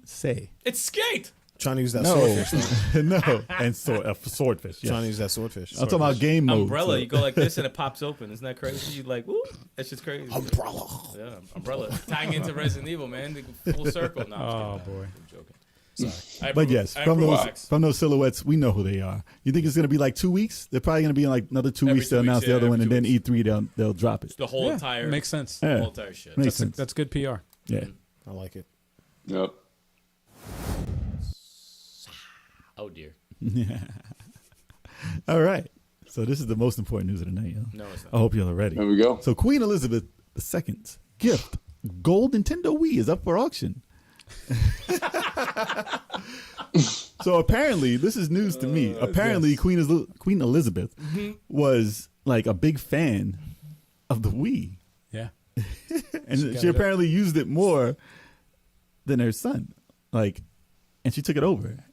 say. it's Skate. Trying to use that No, swordfish. though. no, and swordfish. Yes. Trying to use that swordfish. I'm talking about game mode. Umbrella. so- You go like this, and it pops open. Isn't that crazy? You like, woo. That's just crazy. Umbrella. Yeah, Umbrella. Tying into Resident Evil, man. The full circle. No, I'm Oh boy. joking. Sorry. But yes, from those silhouettes, we know who they are. You think it's gonna be like 2 weeks? They're probably gonna be in like another 2 Every weeks to 2 weeks, announce the yeah, other one, every and 2 then E3 they'll drop it. The whole Yeah, entire makes sense. The Yeah. whole entire shit. Makes sense. That's good PR. Yeah. I like it. Yep. Oh dear. All right. So this is the most important news of the night, yo. No, it's I not. hope y'all are ready. There we go. So Queen Elizabeth II's gift, gold Nintendo Wii, is up for auction. So apparently, this is news to me. Apparently, Queen Elizabeth was like a big fan of the Wii, Yeah. and got she it. apparently used it more than her son. Like, and she took it over.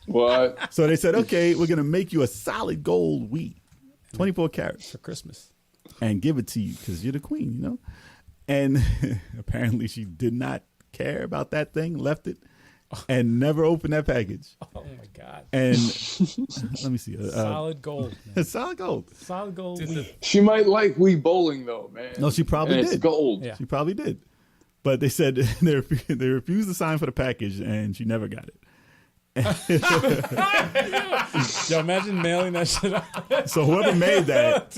What? So they said, okay, we're gonna make you a solid gold Wii, 24 carats, For Christmas. and give it to you because you're the queen, you know. And apparently, she did not care about that thing, left it, and never opened that package. Oh my god. And let me see, Solid gold. Man. solid gold. Solid gold. Dude, Wii. She might like Wii bowling though, man. No, she probably and it's did. gold. Yeah. She probably did. But they said they refused to sign for the package, and she never got it. Yo, imagine mailing that shit out. So whoever made that,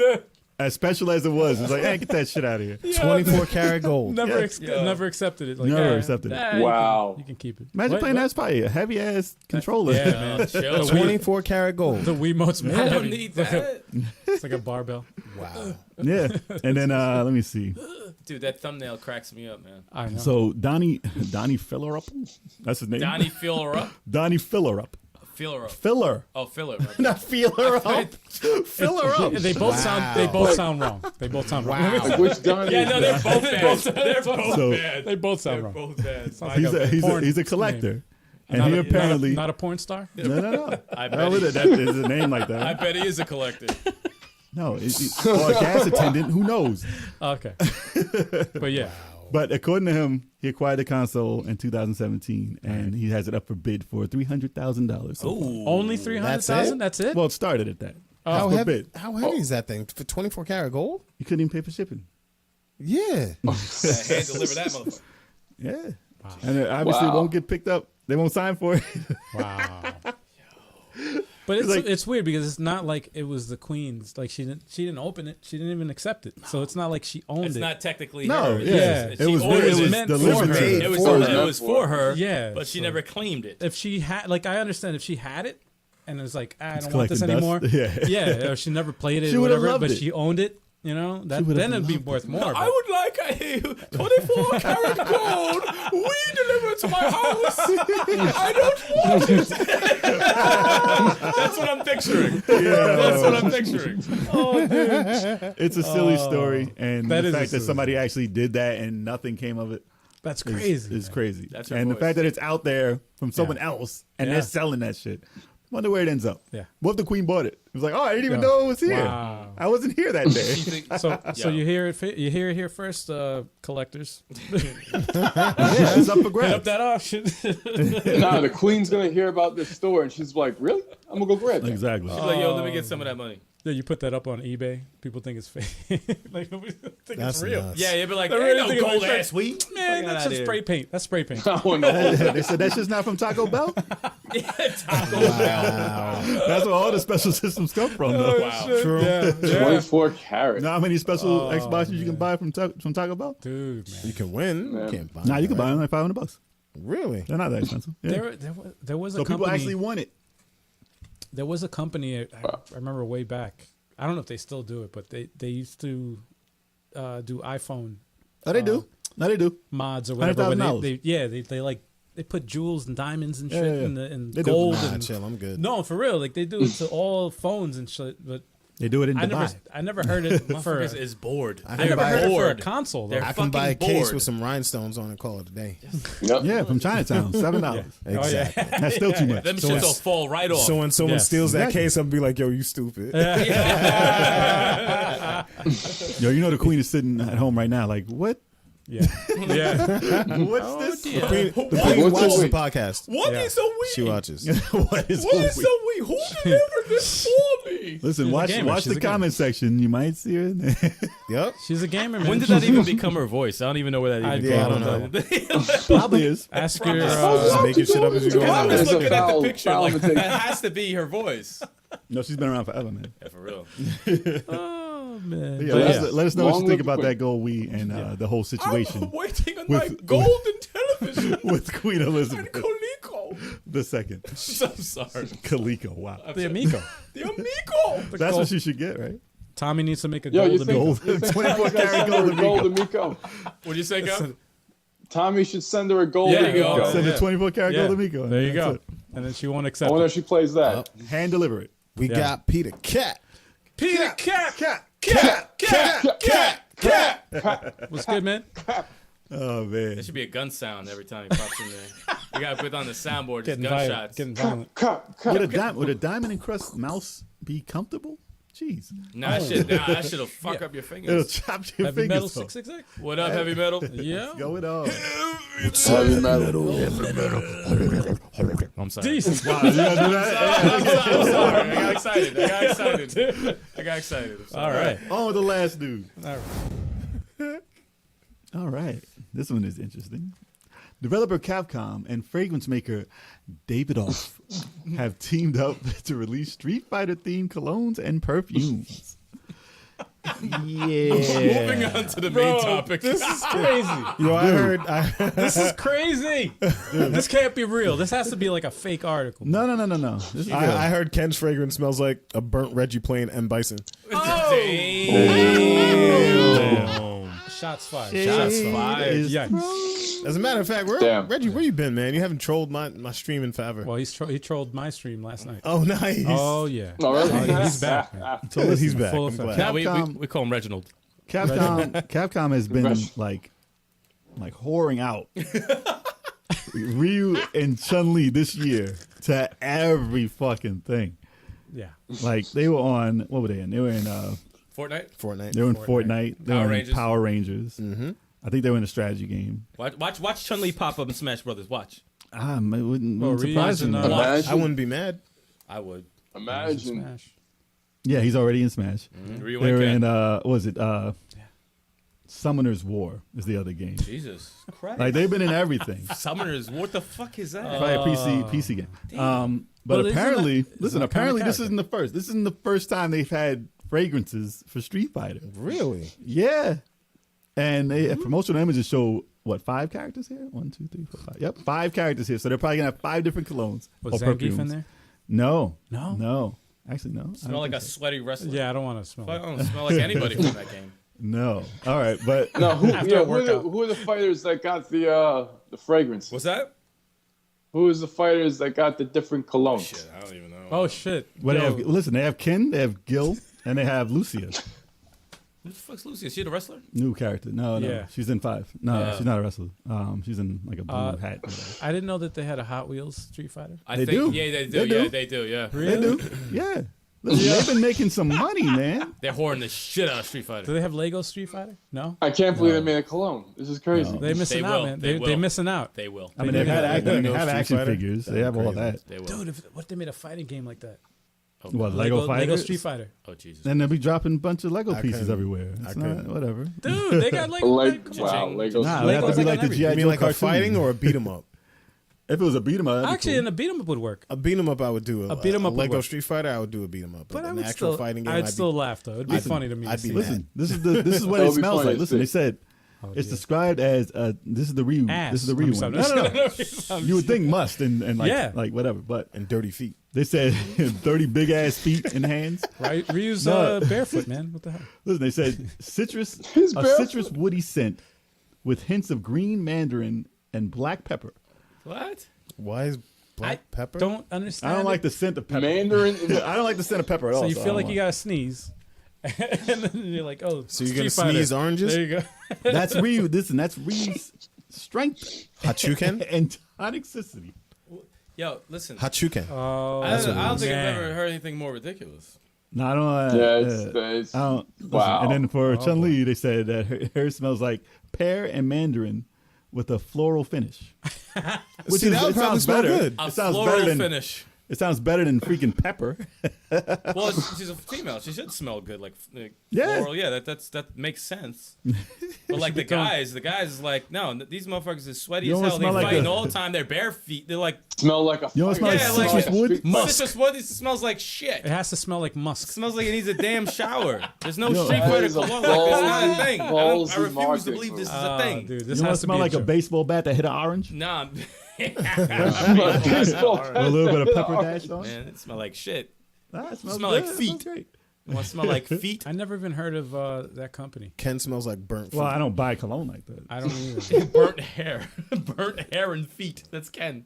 as special as it was like, hey, get that shit out of here. 24 karat gold. Never, Yeah. never accepted it. Like, Never yeah, accepted it. yeah, you Wow. You can keep it. Imagine What? playing What? that's probably a heavy ass controller. Yeah, man. Chill. 24 karat gold. The Wiimote's mad I don't heavy. need It's like that. It's like a barbell. Wow. Yeah. And then let me see. Dude, that thumbnail cracks me up, man. I know. So Donnie Fillerup, that's his name. Donnie, fill her up. Donnie Fillerup. Fill her up. Filler, Oh, fill her up. not feeler up. Filler up. They both sound wrong. They both sound wrong. Like, which Donnie? Yeah, is no, that? they're both bad. They're both So- bad. They both sound They're wrong. both bad. He's a collector, and Not he a- apparently not a porn star. no. I No, bet, that is a name like I that. bet he is a collector. No, or a gas attendant. Who knows? Okay. But yeah, But according to him, he acquired the console in 2017, and he has it up for bid for $300,000. only 300,000. That's it. Well, it started at that. How for heavy, bid. how heavy is that thing? For 24 karat gold? You couldn't even pay for shipping. Yeah. Hand deliver that motherfucker. Yeah, and it obviously Wow. won't get picked up. They won't sign for it. Wow. But it's like- it's weird because it's not like it was the queen's. Like she didn't open it. She didn't even accept it. So it's not like she owned It's it. not technically No, her. yeah. It's It was she orders meant for delivered her. to Made her. It was for her, Yeah, but she so- never claimed it. If she had, like, I understand if she had it and it's like I It's don't want this collecting anymore. dust. Yeah. yeah, or she never played it She or would've whatever, loved but it. she owned it. You know, that would've then it'd be loved worth it. more. I but- would like a 24 karat gold. We deliver it to my house. I don't want it. That's what I'm picturing. That's what I'm picturing. It's a silly story, and That the is a fact that silly somebody actually did that and nothing came of it That's is, crazy. is crazy. That's her and the voice. fact that it's out there from someone else and Yeah. they're selling that shit. Wonder where it ends up. Yeah. What if the queen bought it? It was like, oh, I didn't even Yeah. know it was here. Wow. I wasn't here that day. So Yeah. you hear it. You hear it here first, collectors. Yeah, it's up for Hit up grabs. that auction. Nah, the queen's gonna hear about this store, and she's like, "Really? I'm gonna go grab that." Exactly. She's like, yo, let me get some of that money. Yeah, you put that up on eBay. People think it's fake. Like nobody think That's it's real. nuts. Yeah, you'd be like, They ain't really no think it's gold fake. ass weed. Man, that's just spray paint. That's spray paint. Oh no! They said that shit's not from Taco Bell. Taco Wow. That's where all the special systems come from. Though. Wow. True. Yeah, yeah. 24 karat. Know how many special Xboxes you can buy from Taco Bell? Dude, man. You can win. Man. You can't buy Nah, you it, can buy right? them like $500. Really? They're not that expensive. Yeah. There was a So company. people actually want it. There was a company I remember way back. I don't know if they still do it, but they used to do iPhone Oh, they do. No, they do. mods or whatever. When $100,000. they put jewels and diamonds and shit Yeah, yeah. and They do. gold Nah, and chill. I'm good. no, for real. Like they do it to all phones and shit. But They do it in Dubai. I never heard it for. Motherfuckers is bored. I I can never buy heard it for a bored. console. Though. They're I can buy a fucking case bored. with some rhinestones on and call it a day. Yep. Yeah, from Chinatown, $7. Exactly. That's still too much. Them So shits it's- will fall right off. So when someone Yes. steals that Exactly. case, I'll be like, "Yo, you stupid." Yo, you know the queen is sitting at home right now, like, what? Yeah, yeah. What's this? The queen What's watches the the week? podcast. What Yeah. is a weed? She watches. What is What a is week? a weed? Who delivered this for me? Listen, She's a watch gamer. watch She's the a gamer. comment section. You might see her in there. Yep. She's a gamer, man. When did that even become her voice? I don't even know where that even Yeah, I came don't from. Probably is. Ask her. Just making shit up as you go I'm along. just It's a looking at foul- the picture. foul Like, imitation. that has to be her voice. No, she's been around forever, man. Yeah, for real. Oh man. But yeah, But let us know what Long you think live about the that gold weed and the whole situation I'm waiting on With- my golden television. with Queen Elizabeth And Coleco. the second. I'm sorry. Kaliko, wow. the Amico. The Amigo. That's what she should get, right? Tommy needs to make a Yo, gold you think, Amigo. Gold. you think 24 Tommy should karat send her gold a gold Amigo. Amico? What'd you say, Gav? Tommy should send her a gold There you go. Amico. Send Yeah. a 24 karat Yeah. gold Amigo. There you That's go. it. And then she won't I accept wonder it. if she plays that. Hand deliver it. We got Peter Cat. Peter Cat. Cat. What's good, man? Oh, man. There should be a gun sound every time he pops in there. You gotta put on the soundboard just Getting violent. gunshots. Getting violent. Would a diamond encrusted mouse be comfortable? Jeez. Nah, that shit'll fuck up your It'll fingers. chop your Heavy metal fingers off. 666. What up, heavy metal? Yeah. Going on. Heavy metal. I'm sorry. Jesus. Wow, you gotta do that? I'm sorry. I got excited. I got excited. I'm sorry. All right. On with the last dude. All right. All right. This one is interesting. Developer Capcom and fragrance maker Davidoff have teamed up to release Street Fighter themed colognes and perfumes. Moving on to the main topic. This is crazy. Yo, I heard. This is crazy. This can't be real. This has to be like a fake article. No. This is real. I heard Ken's fragrance smells like a burnt Reggie Plain and Bison. Shots fired. Shots fired. Is- Yikes. As a matter of fact, Damn. Reggie, where you been, man? You haven't trolled my stream in forever. Well, he trolled my stream last night. Oh, nice. Oh yeah. Oh, really? Oh, yeah, he's back. Man. So listen, He's back. Full I'm effect. glad. Nah, we Capcom- call him Reginald. Capcom has been like whoring out Ryu and Chun-Li this year to every fucking thing. Yeah. Like they were on, what were they in? They were in Fortnite. Fortnite. they were in Fortnite. They Power were in Rangers. Power Rangers. Mm-hmm. I think they were in a strategy game. Watch Chun-Li pop up in Smash Brothers. Watch. It wouldn't Well, surprise Ryu's me. in, Imagine. I wouldn't be mad. I would. Imagine. Smash. Yeah, he's already in Smash. Ryu They were and in Ken. what was it? Summoner's War is the other game. Jesus Christ. Like they've been in everything. Summoners. What the fuck is that? Probably a PC game. But Well, isn't apparently, that- listen. isn't that Apparently, kind of this isn't the first. This isn't the first time they've had fragrances for Street Fighter. Really? Yeah, and they promotional images show what 5 characters here? 1, 2, 3, 4, 5. Yep, 5 characters here. So they're probably gonna have 5 different colognes Was or Zangief perfumes. in there? No. No? No. Actually, no. I Smell don't like a think so. sweaty wrestler. Yeah, I don't want to smell I it. don't smell like anybody from that game. No. All right, but No, After a workout. who are the fighters that got the fragrance? What's that? Who is the fighters that got the different colognes? Shit, I don't even know. Oh, shit. what they Yo, have, listen, they have Ken, they have Gil, and they have Lucia. Who the fuck's Lucy? Is she the wrestler? New character. No. Yeah. She's in 5. No, Yeah. she's not a wrestler. She's in like a blue hat. I didn't know that they had a Hot Wheels Street Fighter. I They think, do. Yeah, they do. They do. Yeah, they do. Yeah. They do. Yeah. Listen, they've been making some money, man. They're whoring the shit out of Street Do Fighter. they have Lego Street Fighter? No? I can't believe they made a cologne. This is crazy. They missing They out, will. man. They They will. missing out. They will. I mean, they have Lego action Street Fighter? figures. They have all that. They will. Dude, what if they made a fighting game like that? Oh, What, God. Lego Fighters? Lego Street Fighter. Oh, Jesus. And they'll be dropping a bunch of Lego I pieces couldn't- everywhere. It's I not, couldn't. whatever. Dude, they got Lego. Wow, Lego. Nah, they have to Legos be like like the on G.I. You Joe mean like a cartoon. fighting or a beat 'em up? If it was a beat 'em up, that'd be Actually, cool. in a beat 'em up would work. A beat 'em up, I would do. A beat 'em up would Lego work. Street Fighter, I would do a beat 'em up. But I an would actual still, fighting game, I'd still laugh though. It'd be I'd- funny to me. I'd to be see mad. that. Listen, this is what That it would be smells funny like. to Listen, see. they said it's yeah. described as this is the re Ass. this is the re one. No, no. You would think must and like Yeah. like whatever, but and dirty feet. they said 30 big ass feet and hands. Right? Ryu's No. barefoot, man. What the hell? Listen, they said citrus He's a barefoot. citrus woody scent with hints of green mandarin and black pepper. What? Why is black pepper? Don't understand. I don't it. like the scent of pepper. Mandarin. I don't like the scent of pepper at all. So you I feel don't like you want- gotta sneeze, and then you're like, oh, So you're gonna Street Fighter. sneeze oranges? There you go. That's Ryu. Listen, that's Ryu's strength Hachuken? and toxicity. Yo, listen. Hachuken. Oh, I don't think man. I've ever heard anything more ridiculous. No, I don't. Yeah, it's I don't. Listen, wow. And then for Chun Li, they said that her smells like pear and mandarin with a floral finish. Which See, that would it probably sounds smell better. good. A It sounds floral better than finish. it sounds better than freaking pepper. Well, she's a female. She should smell good, like Yeah. floral. Yeah, that makes sense. But like the guys is like, no, these motherfuckers are sweaty You as don't hell. They smell like fighting a- all the time. They're bare feet. They're like smell like a. You don't smell fire. like Yeah, like citrus wood? Musk. citrus wood. It smells like shit. It has to smell like musk. It smells like it needs a damn shower. There's no Yo, Street that Fighter is a cologne. Like, it's not a ballsy- thing. I ballsy refuse to marketing believe this is Oh, a thing. dude, You this want to has to smell be like a joke. baseball bat that hit an orange? Nah, Smell With a little bit of pepper dash on it? man, it smell like shit. Nah, it smells Smell like good. It feet. smells great. You want to smell like feet? I never even heard of that company. Ken smells like burnt feet. Well, I don't buy cologne like that. I don't either. Burnt hair, burnt hair and feet. That's Ken.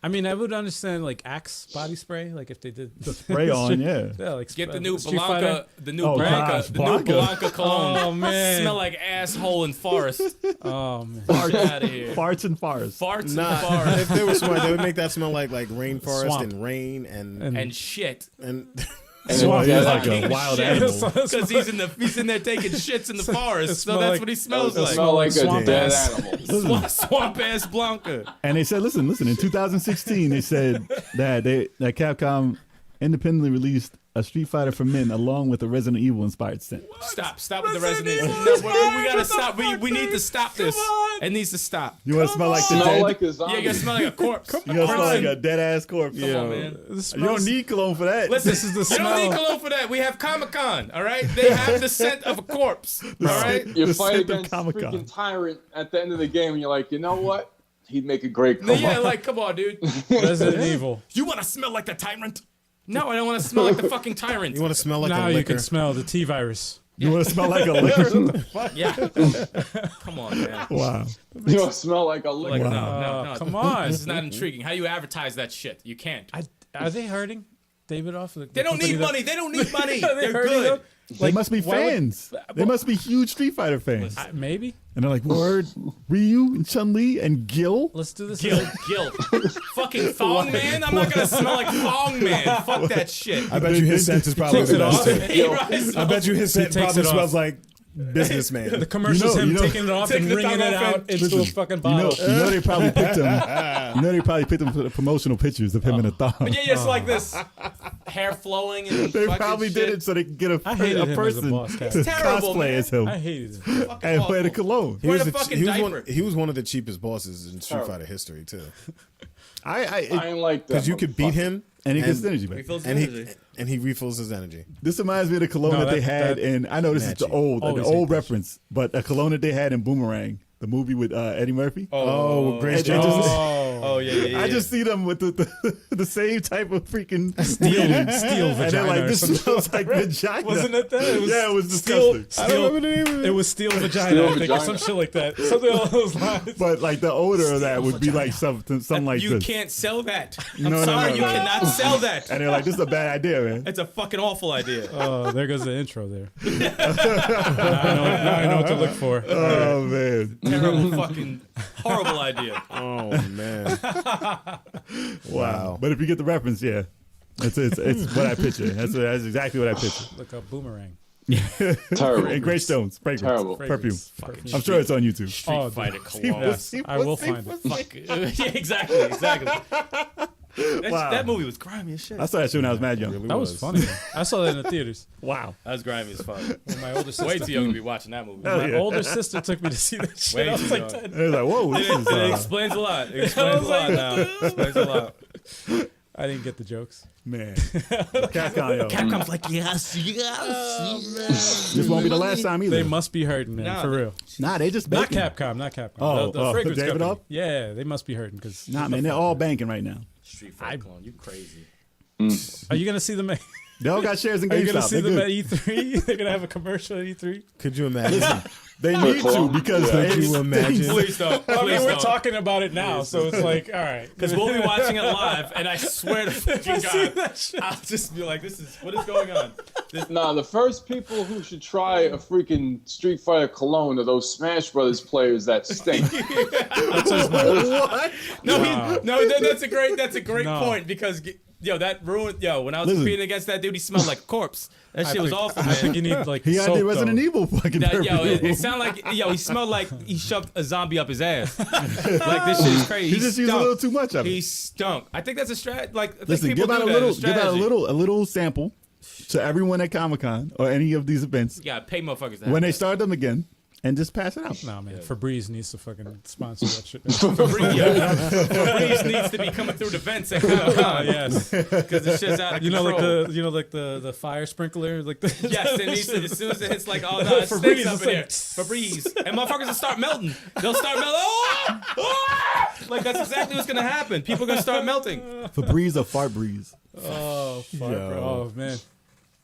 I mean, I would understand like Axe body spray, like if they did the Spray on, yeah. Yeah, like Get the new Street Blanca, the new Oh, Blanca, gosh, the new Blanca. Blanca cologne. Oh, man. Smell like asshole in forest. Oh man, Get out of here. Farts and fires. Farts in Nah, forest if they were smart, they would make that smell like rainforest Swamp. and rain and and shit. Well, he's Yeah, like Fucking a wild shit. animal. Because he's in there taking shits in the forest. So smell that's like- what he smells It like. smell like a Swamp dead ass. animal. Swamp ass Blanca. And they said, listen. In 2016, they said that Capcom independently released a Street Fighter for men along with a Resident Evil inspired scent. Stop with the Resident Evil. No, we gotta stop. We need to stop this. It needs to stop. You want to smell like the Smell dead? like a Yeah, zombie. you gotta smell like a corpse. You gotta smell like a dead ass corpse. Come on, man. You don't need cologne for that. Listen, This is the you don't need smell. cologne for that. We have Comic-Con, all right? They have the scent of a corpse, all right? You The fight scent of against Comic-Con. freaking Tyrant at the end of the game, and you're like, you know what? He'd make a great cologne. Yeah, like, come on, dude. Resident Evil. You want to smell like the tyrant? No, I don't want to smell like the fucking tyrant. you want to smell like Now a you liquor. can smell the T virus. You want to smell like a liquor? Yeah. Come on, man. Wow. You don't smell like a Like, liquor. no. Come on. This is not intriguing. How do you advertise that shit? You can't. Are they hurting David off? The They don't company need that- money. They don't need money. Are they They're hurting good. them? They must be why would- fans. They must be huge Street Fighter fans. Maybe. And they're like, word, Ryu and Chun-Li and Gil? Let's do this. Gil. Fucking Thong Man? I'm not going to smell like Thong Man. Fuck that shit. I bet you his scent is probably takes the it best off. too. He rises I bet you his scent takes probably it off. smells like businessman. The commercial's You him know- taking it off Taking and the wringing thong it off out and- into a fucking You know, bottle. you know they probably picked him. You know they probably picked him for the promotional pictures of him in a thong. But yeah, it's like this. Hair flowing and They fucking probably shit. did it so they could get I hated a him as a person boss cat. to Terrible, cosplay man. as him I hated it. Fucking and wear the awful. cologne. He Wear was, the the, fucking he, was diaper. he was one of the cheapest bosses in Street Fighter history too, I ain't like that. because you could beat him And he gets energy back. Refills and energy. he refills his energy. This reminds me of the cologne No, that they that- had that- in. I know this is the Matchy. old, Always the hate old that reference, but a cologne that they had in Boomerang, the movie with Eddie Murphy. Oh, Grace And- Jones. and Oh yeah. I just see them with the same type of freaking Steel and vagina. they're like, or this something. smells like vagina. Wasn't it that? It was Yeah, it was steel, disgusting. I don't remember the name of It was steel vagina, Steel I think, or vagina. some shit like that. Something along those lines. But like the odor of that would be like something like you this. can't sell that. I'm No, no, sorry, no, you no. cannot sell that. And they're like, this is a bad idea, man. It's a fucking awful idea. Oh, there goes the intro there. now I know what to look for. Oh man. Terrible fucking horrible idea. Oh man. Wow. But if you get the reference, yeah. It's what I picture. That's exactly what I picture. Look up boomerang. Terrible. And Great Stones, fragrance, Terrible. perfume. Fragrance. I'm sure it's on YouTube. Street Fighter cologne. Yes, I will find it. Fuck. Yeah, exactly. That movie was grimy as shit. I saw that shit when I was mad young. That was funny. I saw that in the theaters. Wow. That was grimy as fuck. When my older sister, Way too young to be watching that movie. Hell my yeah. older sister took me to see that shit. Way I was too like young. 10. And it was like, whoa, this is It explains a lot. It explains a lot now. It explains a lot. I didn't get the jokes. man. Capcom, yo. Capcom's like, yes. This won't be the last time either. They must be hurting, man, Nah, for real. Nah, they just Not banking. Capcom. Oh, the fragrance David company. Up? Yeah, they must be hurting because. Nah, man, they're all banking right now. Street Fighter clone, you crazy. Are you gonna see them? They all got shares in Are you gonna GameStop. see They're them at good. E3? They're gonna have a commercial at E3. Could you imagine? They need to because Could they you imagine? Please don't. I mean, Please we're don't. talking about it now, so it's like, all right. Because we'll be watching it live, and I swear to fucking See God, that shit? I'll just be like, what is going on? Nah, the first people who should try a freaking Street Fighter cologne are those Smash Brothers players that stink. What? That's a great No. point because that ruined when I was Listen. competing against that dude, he smelled like a corpse. That shit was awful, I man. think you need like He had soap, the Resident though. Evil fucking That, perfume. it sounded like he smelled like he shoved a zombie up his ass. Like this shit is crazy. He just used a little too much of it. He stunk. I think that's a strat. Like I think Listen, people give out do a that little, as a give out strategy. a little sample to everyone at Comic-Con or any of these events You gotta pay motherfuckers to have when they that. start them again, and just pass it out. Nah, man. Febreze needs to fucking sponsor that shit. Febreze needs to be coming through the vents at Comic-Con Yes. because the shit's out of You know, control. like the fire sprinkler, like the Yes, it needs to, as soon as it hits like, oh no, it stinks Febreze up is in here. like- Febreze. And motherfuckers will start melting. They'll start melting. Oh! Ah! Like that's exactly what's gonna happen. People are gonna start melting. Febreze or fart breeze. oh, fuck, Yo. bro. Oh man.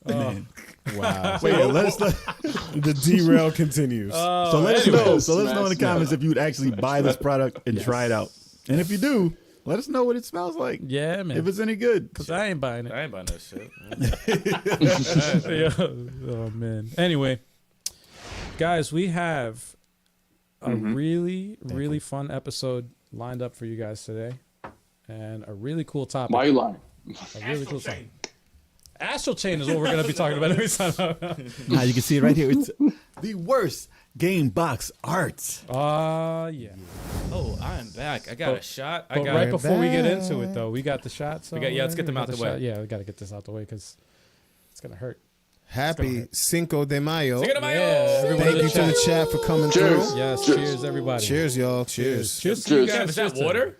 Man. Wow. Wait, let's The derail continues. so let us know. anyways, So let us know in the smash comments if you'd actually buy this product and try it out. And if you do, let us know what it smells like. Yeah, man. If it's any good. Cause I ain't buying it. I ain't buying that shit. Yeah. Oh man. Anyway, guys, we have a really fun episode lined up for you guys today, and a really cool topic. My line. A really cool topic. Astral Chain is what we're gonna be talking about every time. Now you can see it right here. It's the worst game box art. Yeah. Oh, I'm back. I got a shot. I But got right before we get into it, though, we got the shots. let's get them out the way. shot. Yeah, we got to get this out the way because it's gonna hurt. Happy Cinco de Mayo. Take it to my Yeah, own. everyone Thank in you to the chat for coming Cheers. through. Yes, Cheers. cheers everybody. Cheers, y'all. Cheers. Cheers to you Cheers. guys. Is that Cheers to- water?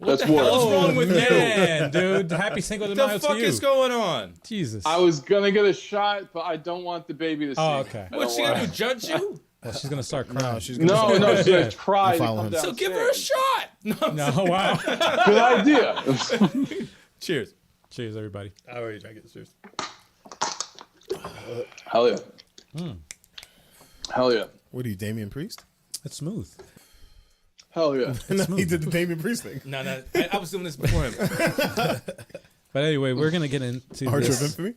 That's the hell water. is wrong with you? Man, dude, happy Cinco de What Mayo the fuck to you. is going on? Jesus. I was gonna get a shot, but I don't want the baby to see. Oh, it. okay. I What's she don't gonna do? want- Judge you? Oh, she's gonna start crying. She's gonna No, no, she's gonna Yeah. try to follow come him. down. So give her a shot. No, No, wow. Good idea. Cheers. Cheers, everybody. I already drank it. Cheers. Hell yeah. Hell yeah. What are you, Damian Priest? It's smooth. Hell yeah. No, he did the Damian Priest thing. No, I was doing this before him. But anyway, we're gonna get into Archer of this. Infamy?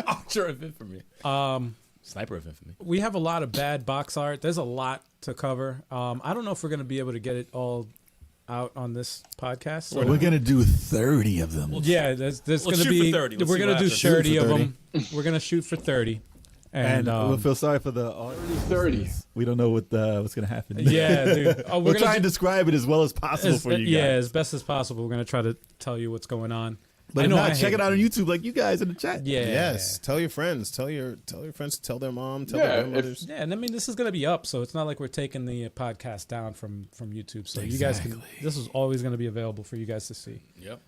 Archer of Infamy. Sniper of Infamy. We have a lot of bad box art. There's a lot to cover. I don't know if we're gonna be able to get it all out on this podcast. So We're gonna do 30 of them. yeah, there's We'll gonna shoot be. for 30. Let's We're see gonna what do happens. 30 Shoot of for them. We're gonna shoot for 30. And And, we'll feel sorry for the 30. We don't know what's gonna happen. yeah, dude. Oh, We'll gonna try do- and describe it as well as possible for you guys. Yeah, as best as possible. We're gonna try to tell you what's going on. But I if know not, I check hate it out on YouTube like you guys in the chat. Yeah. Yes. Tell your friends. Tell your friends to tell their mom, tell Yeah, their if- grandmothers. Yeah, and I mean this is gonna be up, so it's not like we're taking the podcast down from YouTube. So you guys can. This is always gonna be available for you guys to see. Yep.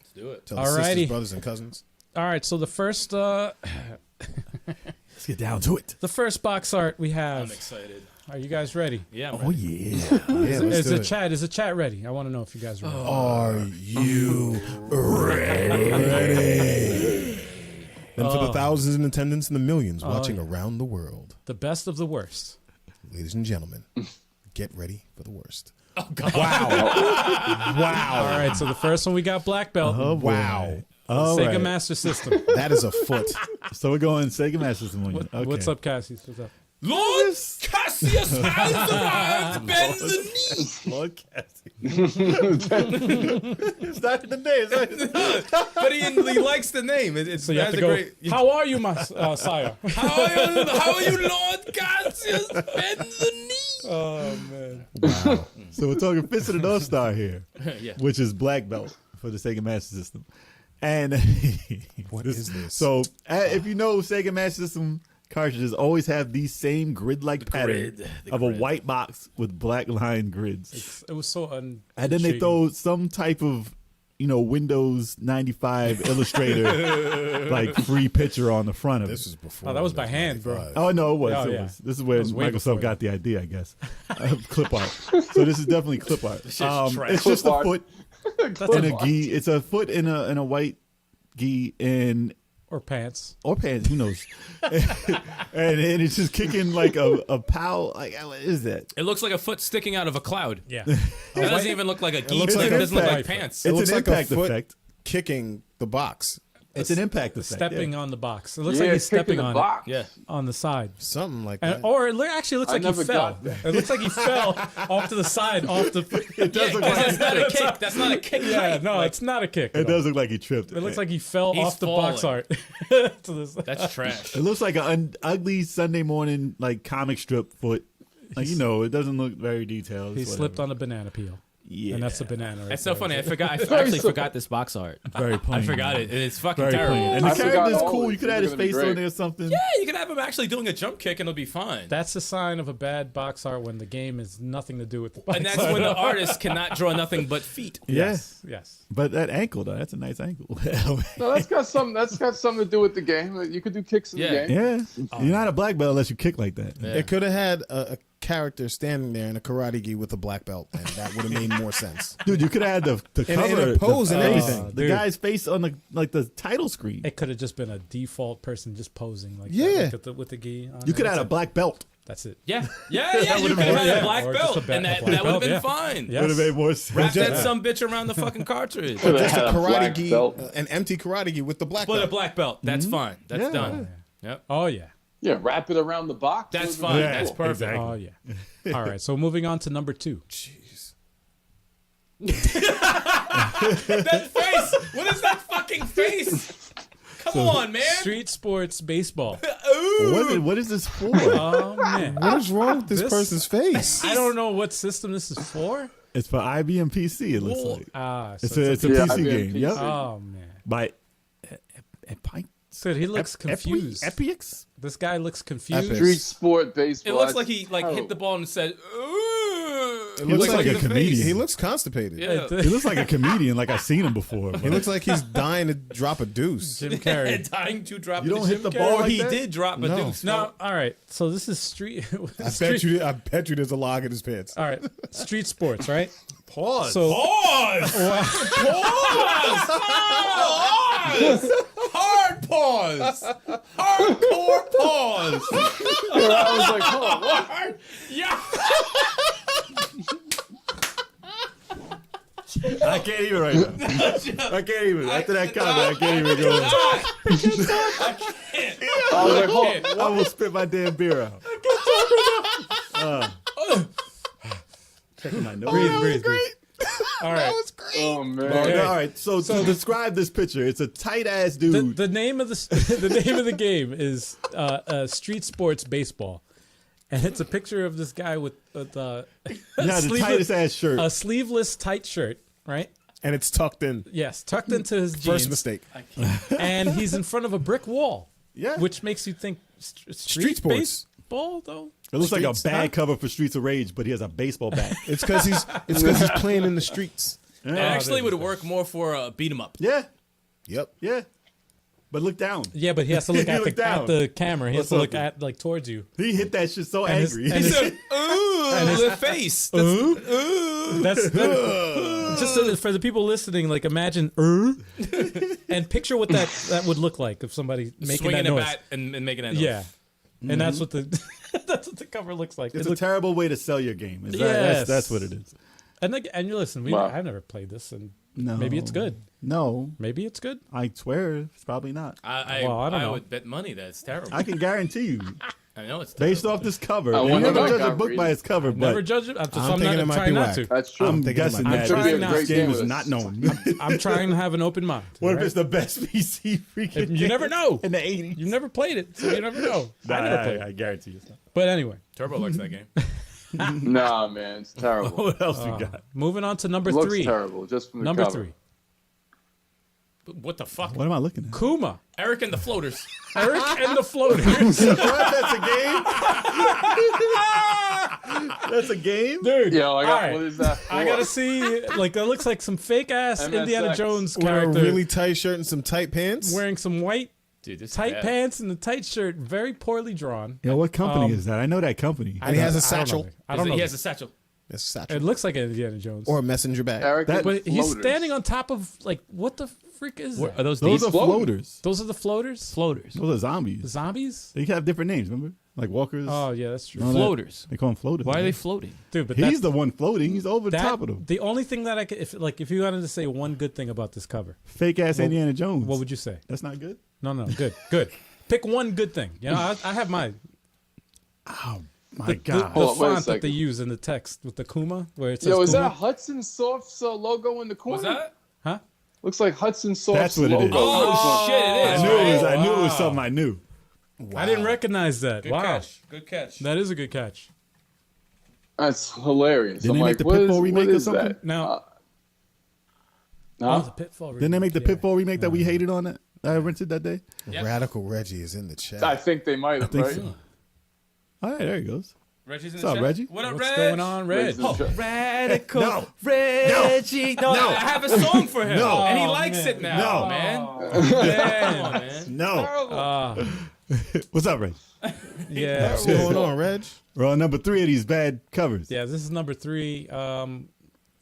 Let's do it. Tell the Alrighty. sisters, brothers, and cousins. All right, so the first Let's get down to it. box art we I'm have excited. Are you guys ready? Yeah. Oh yeah. Yeah, Is the chat ready? I want to know if you guys are ready. Are you ready? And for the thousands in attendance and the millions watching around the world, The best of the worst. ladies and gentlemen, get ready for the worst. Oh God. Wow. All right, so the first one we got black belt. Oh, boy. Wow. All Sega right. Master System. That is a foot. So we're going Sega Master System. Okay. What's up, Cassius? What's up? Lord Cassius has arrived. Bend the knee. Lord Cassie. It's not in the name. But he likes the name. It So you have has to a go. great. How are you, my sire? How are you, Lord Cassius? Bend the knee. Oh man. Wow. So we're talking Fist of the North Star here, Yeah. which is black belt for the Sega Master System. And What is this? So if you know, Sega Master System cartridges always have the same grid-like pattern of a white box with black line grids. It was so And then they throw some type of, Windows 95 Illustrator, like free picture on the front of This it. was before. Oh, that was by Windows hand, bro. 95. Oh, no, it was. Oh, it yeah. was. This is where was way before Microsoft got the idea, I guess. Clip art. So this is definitely clip art. shit's trash. It's just Clip a art. foot in a gi. It's a foot in a white gi or pants. or pants, who knows? and it's just kicking like a pow. Like, what is that? It looks like a foot sticking out of a cloud. Yeah. It doesn't even look like a gi. looks It like doesn't look an like impact. pants. It It's looks an like a impact foot effect. kicking the box. It's an impact effect. Stepping yeah. on the box. It looks Yeah, like he's it's kicking stepping the on box. Yeah. it on the side. Something like And, that. or it actually looks I like he never fell. got that. It looks like he fell off to the side, off the. It does look That's like not a kick. That's not a kick. Yeah, height. no, Like, it's not a kick. it at all. does look like he tripped. It looks like he fell He's off the box falling. art to the side. That's trash. It looks like an ugly Sunday morning like comic strip foot. Like it doesn't look very detailed. He It's slipped whatever. on a banana peel. Yeah, And that's a banana. Right That's so there. funny. I forgot. I actually forgot this box art. very plain. I forgot it. It's fucking Very terrible. plain. And the I forgot character's all cool. this. You could This add is his gonna be face great. on there or something. Yeah, you could have him actually doing a jump kick and it'll be fine. That's a sign of a bad box art when the game has nothing to do with the box And that's art. when the artist cannot draw nothing but feet. Yeah. Yes. But that ankle though, that's a nice ankle. No, that's got something. That's got something to do with the game. You could do kicks in Yeah. the game. yeah, you're not a black belt unless you kick like that. Yeah. It could have had a character standing there in a karate gi with a black belt, and that would have made more sense. Dude, you could have had the And cover, a pose the and face, everything. the Dude. guy's face on the title screen. It could have just been a default person just posing like Yeah. that, like with the gi on You it. could have had a black belt. That's it. Yeah. You could have been- had yeah. a black Or just belt, a and that black would have belt, been yeah. fine. Yeah. Would have made more sense. Wrap that Yeah. some bitch around the fucking cartridge. Could've Just a had a karate black gi, belt. an empty karate gi with the black But a belt. black belt, that's fine. That's Yeah. done. Yep. Oh yeah. Yeah, wrap it around the box. That's It would've fine. been That's cool. perfect. Exactly. Oh yeah. All right. So moving on to number 2. Jeez. That face! What is that fucking face? Come on, man. Street sports baseball. What is this for? Oh man. What is wrong with this This- person's face? I don't know what system this is for. It's for IBM PC. It looks like So it's a Yeah, PC IBM game. PC. Yep. oh man. By So he looks confused. Epix. This guy looks confused. Epic. Street sport baseball. It looks that's like he hit the ball and said, "Ooh." It He looks like a in the comedian. face. He looks constipated. Yeah. He looks like a comedian. Like I've seen him before. He looks like he's dying to drop a deuce. Jim Carrey. Dying to drop. You a don't hit Jim the Carrey. ball Or like he that? did drop a No. deuce. No, all right. So this is street. I bet you there's a log in his pants. All right, street sports, right? Pause. So Pause. Pause. Hard pause. Hardcore pause. I was like, oh, what? Yeah. I can't even right now. I can't even. After that comment, I can't even go. I was like, hold I will spit my damn beer out. Checking my nose. breathe. All right. Oh man. Okay. All right. So to describe this picture, it's a tight ass dude. The name of the name of the game is Street Sports Baseball, and it's a picture of this guy with the the tightest ass shirt. a sleeveless tight shirt, right? And it's tucked in. Yes, tucked into his jeans. First mistake. And he's in front of a brick wall. Yeah. Which makes you think Street sports. baseball though. It looks like a Streets, bad huh? cover for Streets of Rage, but he has a baseball bat. It's because he's playing in the streets. It actually would work more for a beat 'em up. Yeah. Yep. Yeah. but look down. Yeah, but he has to look, He at, looked the, at down. the camera. He has What's to look up? at like towards you. He hit that shit so And his- angry. and He his- said, "Ooh, the face." That's just for the people listening. Like imagine and picture what that would look like if somebody making Swinging that a noise. bat and making that noise. Yeah, and that's what the that's what the cover looks like. It's It a looks, terrible way to sell your game. Is that, Yes. that's what it is. and like, and you listen. Wow. I've never played this, and No. maybe it's good. No, Maybe it's good. I swear it's probably not. I Well, I don't know. would bet money that it's terrible. I can guarantee you, I know it's terrible. based off this cover. I You wonder never if I judge a got book by read. its cover, Never but judge it. I'm thinking not it might trying be not whack. to. That's true. I'm thinking it guessing might be that trying this not- Great game game is with not this. known. I'm trying to have an open mind. What if right? it's the best PC freaking? You never know. in the '80s. You've never played it, so you never know. I never played I it. guarantee you. It's not. But anyway, Turbo likes that game. Nah, man, it's terrible. What else we got? moving on to number It looks 3. terrible just from the Number cover. 3. What the fuck? What am I looking at? Kuma. Eric and the Floaters. Eric and the Floaters. What? That's a game. That's a game. Dude. Yo, I got, alright. what is that for? I gotta see, like, that looks like some fake ass MSX. Indiana Jones Wear a character really tight shirt and some tight pants. wearing some white Dude, this is tight bad. pants and a tight shirt, very poorly drawn. Yo, what company is that? I know that company. And he has a I don't know. satchel. I don't know. He has a satchel. It's a satchel. It looks like an Indiana Jones. Or a messenger bag. Eric That- and But he's Floaters. standing on top of, like, what the freak is that? Are those Those these are floaters. Those are the floaters? floaters? Those are zombies. Zombies? They have different names. Remember, like walkers. Oh, yeah, that's true. and all that. Floaters. They call them floaters. Why are they right? floating? Dude, but He's that's, the one floating. He's over the that, top of them. the only thing that I could, if you wanted to say one good thing about this cover, Fake ass Indiana Jones. what would you say? That's not good. No, good. Pick one good thing. You know, I have my My the God. Hold on, wait a font that they second. use in the text with the Kuma, where it says Yo, is Kuma. that Hudson Soft's logo in the corner? What's that? Huh? Looks like Hudson Soft's That's what it logo. is. Oh, shit, it I is. knew it was. right? I knew it was something I knew. I didn't recognize that. Good wow, catch. Good catch. that is a good catch. That's hilarious. Didn't I'm they make like, the what Pitfall is- remake what or is something? that? Now, Huh? the Pitfall. Didn't they make the remake, yeah. Pitfall remake that we hated on it? That I rented that day. Yep. Radical Reggie is in the chat. I think they might have, think right? so. All right, there he goes. Reggie's in What's the up, chat. Reggie? What up, What's Reg? going on, Red? Ladies and gentlemen. Radical No. Reggie. No, I have a song for him. No. And he Oh, likes man. it now, No. man. Come on, man. No. What's up, Ray? Yeah, What's going on, Reg? We're on number 3 of these bad covers. yeah. This is number 3.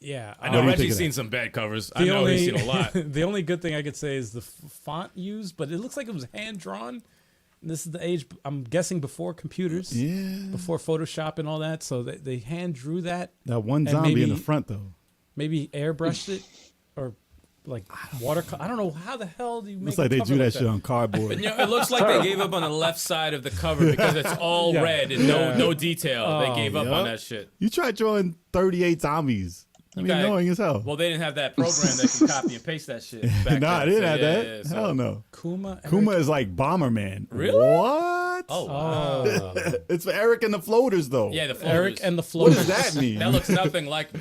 Yeah, I know do you think Reggie's of that? seen some bad covers. I know he's seen a lot. the only good thing I could say is the font used, but it looks like it was hand drawn. This is the age, I'm guessing, before computers, Yeah. before Photoshop and all that. So they hand drew that, That one And zombie in maybe- the front, though. maybe airbrushed it, or like watercolor. I don't know how the hell do you make. Looks like a they cover drew that like shit on cardboard. You know, it looks like they gave up on the left side of the cover because it's all Yeah. red and no detail. Oh, They gave up yup. on that shit. You tried drawing 38 zombies. I mean, Okay. annoying as hell. Well, they didn't have that program that can copy and paste that shit. Back nah, then. I didn't So, have yeah, that. yeah, so- Hell no. Kuma. Kuma is like Bomberman. Really? What? Oh, wow. It's for Eric and the Floaters, though. Yeah, the floaters. Eric and the What floaters. does that mean? That looks nothing like me.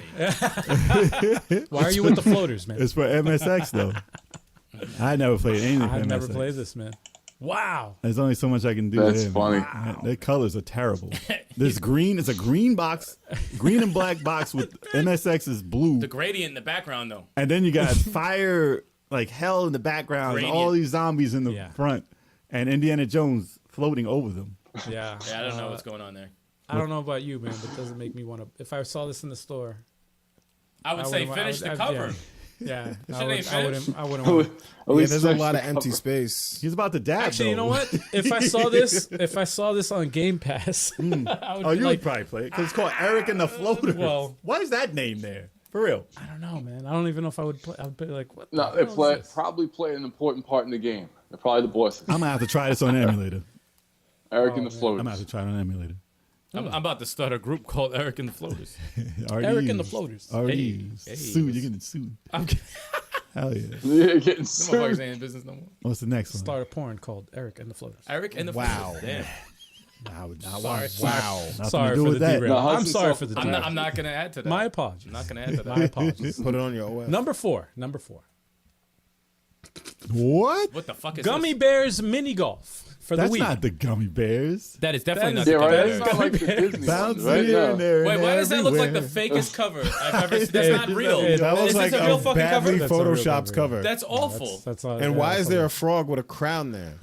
Why are you with the floaters, man? It's for MSX, though. I never played anything for I've MSX. never played this, man. Wow. There's only so much I can do. That's there, funny. man. Their colors are terrible. This green is a green box, green and black box with MSX is blue. The gradient in the background, though. And then you got fire like hell in the background, and all Gradient. these zombies in the Yeah. front, and Indiana Jones floating over them. Yeah. Yeah, I don't know what's going on there. I don't know about you, man, but it doesn't make me want to. If I saw this in the store, I would say finish the cover. Yeah, This I shit ain't wouldn't. I wouldn't. At Want Yeah, least there's a finish lot the of empty cover. space. He's about to dab. Actually, you though. know what? If I saw this on Game Pass, I would Oh, be you like, would probably play it because it's called Eric and the Floaters. well- why is that name there? For real? I don't know, man. I don't even know if I would play. I'd be like, what? No, the they hell play, is this? probably play an important part in the game. They're probably the bosses. I'm gonna have to try this on the emulator. Eric and the I'm Floaters. gonna have to try it on the emulator. I'm about to start a group called Eric and the Floaters. Eric and the Floaters. RDs. Hey. Sued. You're getting sued. I'm Hell yeah. Yeah, getting Some motherfuckers sued. ain't in business no more. What's the next one? Start a porn called Eric and the Floaters. Eric and the Wow. Floaters. Damn. Wow. Nothing Sorry to do for with the that. derail. No, I'm Hudson sorry Soft for the is I'm derail. not, I'm not going to add to that. My apologies. I'm not going to add to My that. apologies. Put it on your OS. Number four. What? What the fuck is Gummy this? Bears Mini Golf. for the That's Wii. not the gummy bears. That is definitely not is- the Yeah, gummy right. bears. It's not like the Disney Bounce one, right? here No. and there. Wait, and why does that look like the everywhere. fakest cover I've ever seen? That's not real. That That Is looks this like a real a fucking badly cover? That's a real photoshopped cover. That's awful. That's And why is there a frog with a crown there?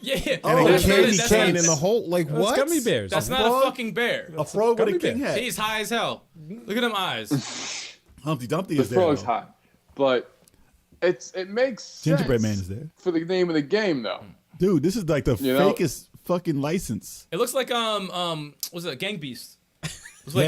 Yeah, And Oh, a that's candy not- cane in the hole? Like, what? Gummy bears. That's not frog? a fucking bear. A frog with a Gummy king bear. hat. He's high as hell. Look at them eyes. Humpty Dumpty The is there. frog's though. hot, but it makes Gingerbread sense Man is there. for the name of the game though. Dude, this is like the You know- fakest fucking license. It looks like what's it? Gang Beast. It's like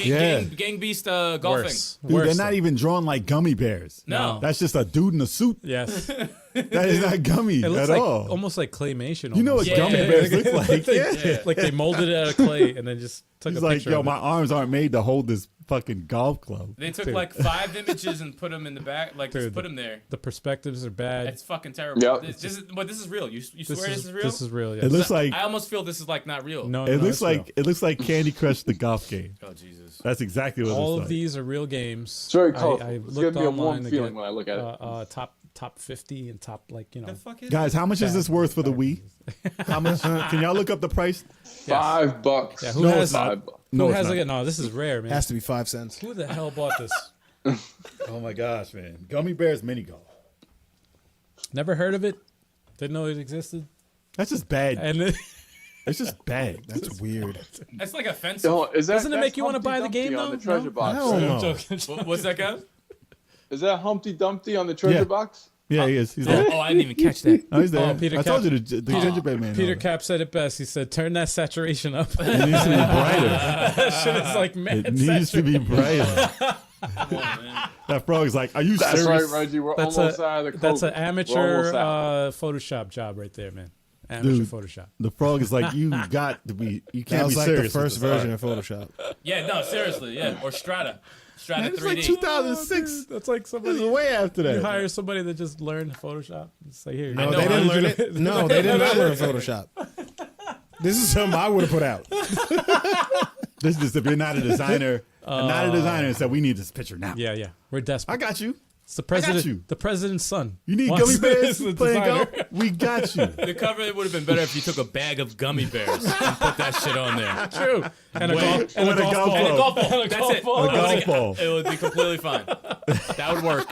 Yeah. Gang Beast golfing. Worse. Dude, Worse. they're not even drawn like gummy bears. No. That's just a dude in a suit. Yes. That is not gummy It looks at like all. almost like claymation. You know what almost. gummy Yeah. bears look like? Yeah. Like they molded it out of clay and then just took He's a like, picture yo, of my it. arms aren't made to hold this fucking golf club. They took Dude. like 5 images and put them in the back, like just Dude. put them there. The perspectives are bad. It's fucking terrible. Yep. This is real. You swear this is real? This is real. Yes. It looks like I almost feel this is like not real. no, it no, looks it's like real. it looks like Candy Crush the golf game. Oh Jesus. That's exactly what it all looks of like. these are real games. It's very colorful. I It's looked giving me a warm online to feeling get, when I look at it. top 50 and top The fuck is Guys, how much is this worth for the Wii? How much? Can y'all look up the price? $5. Yeah, who No, has it's not. $5. Who No, it's has not. like no? This is rare, man. Has to be 5 cents. Who the hell bought this? Oh my gosh, man! Gummy Bears mini golf. Never heard of it. Didn't know it existed. That's just bad. And it, It's just bad. That's weird. That's like offensive. Yo, is that, Doesn't it that's make you wanna Humpty buy the Dumpty game, on though? the treasure No? box? Hell no. What's that, guy? Is that Humpty Dumpty on the treasure Yeah. box? Yeah, he is. He's Oh, there. I didn't even catch that. Oh, he's there. Oh, Peter I told Cap- you the gingerbread man. Peter Cap said it best. He said, "Turn that saturation up." It needs to be brighter. That shit is like mad It needs to be brighter. Come on, man. That frog's like, are you That's serious? right, Reggie. We're That's almost a out of the that's an COVID. amateur We're almost out. Photoshop job right there, man. Amateur Dude. Photoshop. The frog is like, you got to be. You That can't was be like the serious. with first this. version of Photoshop. Yeah, no, seriously, yeah. Or Strata. Strata It's 3D. like 2006. That's like This somebody is way after you that. hire somebody that just learned Photoshop. It's like here. No, know, they didn't I learn it. No, they did not learn Photoshop. This is something I would have put out. This is if you're not a designer. Not a designer and said, we need this picture now. Yeah, we're desperate. I got you. It's the president. you. The president's son. You need wants gummy bears the playing designer. golf? We got you. The cover would have been better if you took a bag of gummy bears and put that shit on there. True. And a Wait, golf, and a with a golf golf ball. And a golf ball. And a That's golf it. ball. A golf ball. It would be completely fine. That would work.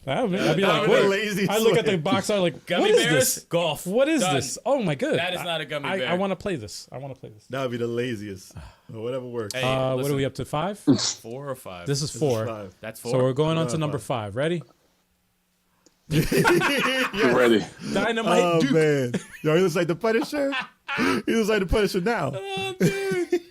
I'd be like, would what? be lazy I look at the slave. box. I'm like, Gummy what is bears, this? golf. What is Done. this? Oh my god. That is not a gummy bear. I want to play this. I want to play this. That would be the laziest. Or whatever works. Hey, What listen, are we up to? 5? 4 or 5? This is 4. Five. That's 4. So we're going on to Five. number 5. Ready? You're ready. Dynamite Oh Duke. man, yo, he looks like the Punisher. He looks like the Punisher now.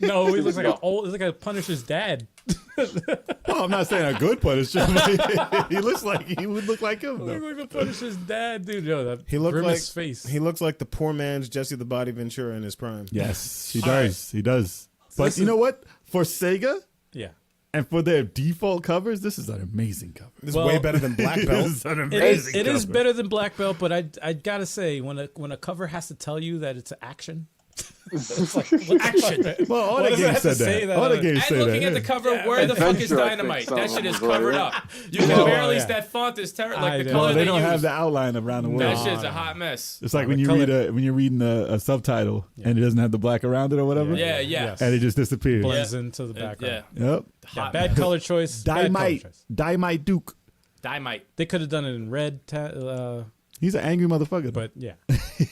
No, he looks like an old. He's like a Punisher's dad. Well, I'm not saying a good Punisher. But he looks like he would look like him. He Though. looks like the Punisher's dad, dude. Yo, that He looked like grimace face. He looks like the poor man's Jesse the Body Ventura in his prime. Yes, he All does. He does. But this you is- know what? For Sega Yeah. and for their default covers, this is an amazing cover. This is Well, way better than Black This Belt. is an It amazing is, it is cover. better than Black Belt, but I gotta say when a cover has to tell you that it's an action. It's like, what the Action. fuck, man? Well, all Why the does it games have to said say that. All the on it? games And say looking that. at the cover, Yeah, where the fuck is Adventure, I think Dynamite? some That of shit them is was right, covered yeah. up. You can Oh, barely. yeah. That font is terrible. I Like the didn't color No, know they they don't use. have the outline around the world. That shit's a hot mess. It's like No, when the you color- when you're reading a subtitle and it doesn't have the black around it or whatever. Yeah, Yes. And it just disappears. Blends into the background. Yeah. Yep. Yeah, Hot bad mess. color choice. Bad color Dynamite. choice. Dynamite Duke. Dynamite. They could have done it in red, He's an angry motherfucker. but yeah.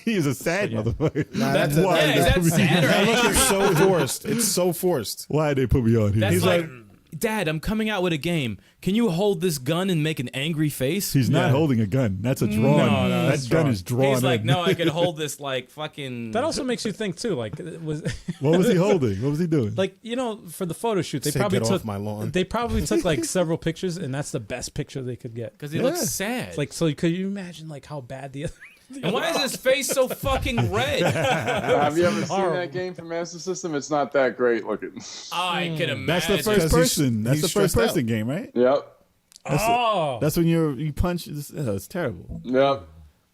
He's a sad yeah. motherfucker. Nah, That's that- why yeah, is they that sad or That look angry? is so forced. It's so forced. Why they put me on here? That's He's like, Dad, I'm coming out with a game. Can you hold this gun and make an angry face? he's not Yeah. holding a gun. That's a drawn. No, that that's gun drawn. is drawn. He's like, in. no, I could hold this like fucking. That also makes you think too. Like, it was What was he holding? What was he doing? like for the photo shoot, they Say, probably "Get took off my lawn." They probably took like several pictures, and that's the best picture they could get. because he Yeah. looks sad. Like, so could you imagine like how bad the other? and why is his face so fucking red? Have you ever seen Horrible. that game for Master System? It's not that great looking. I can imagine. That's the first Because he's- person. That's he's the first stressed person out. game, right? Yep. Oh, That's when you punch. It's terrible. Yep.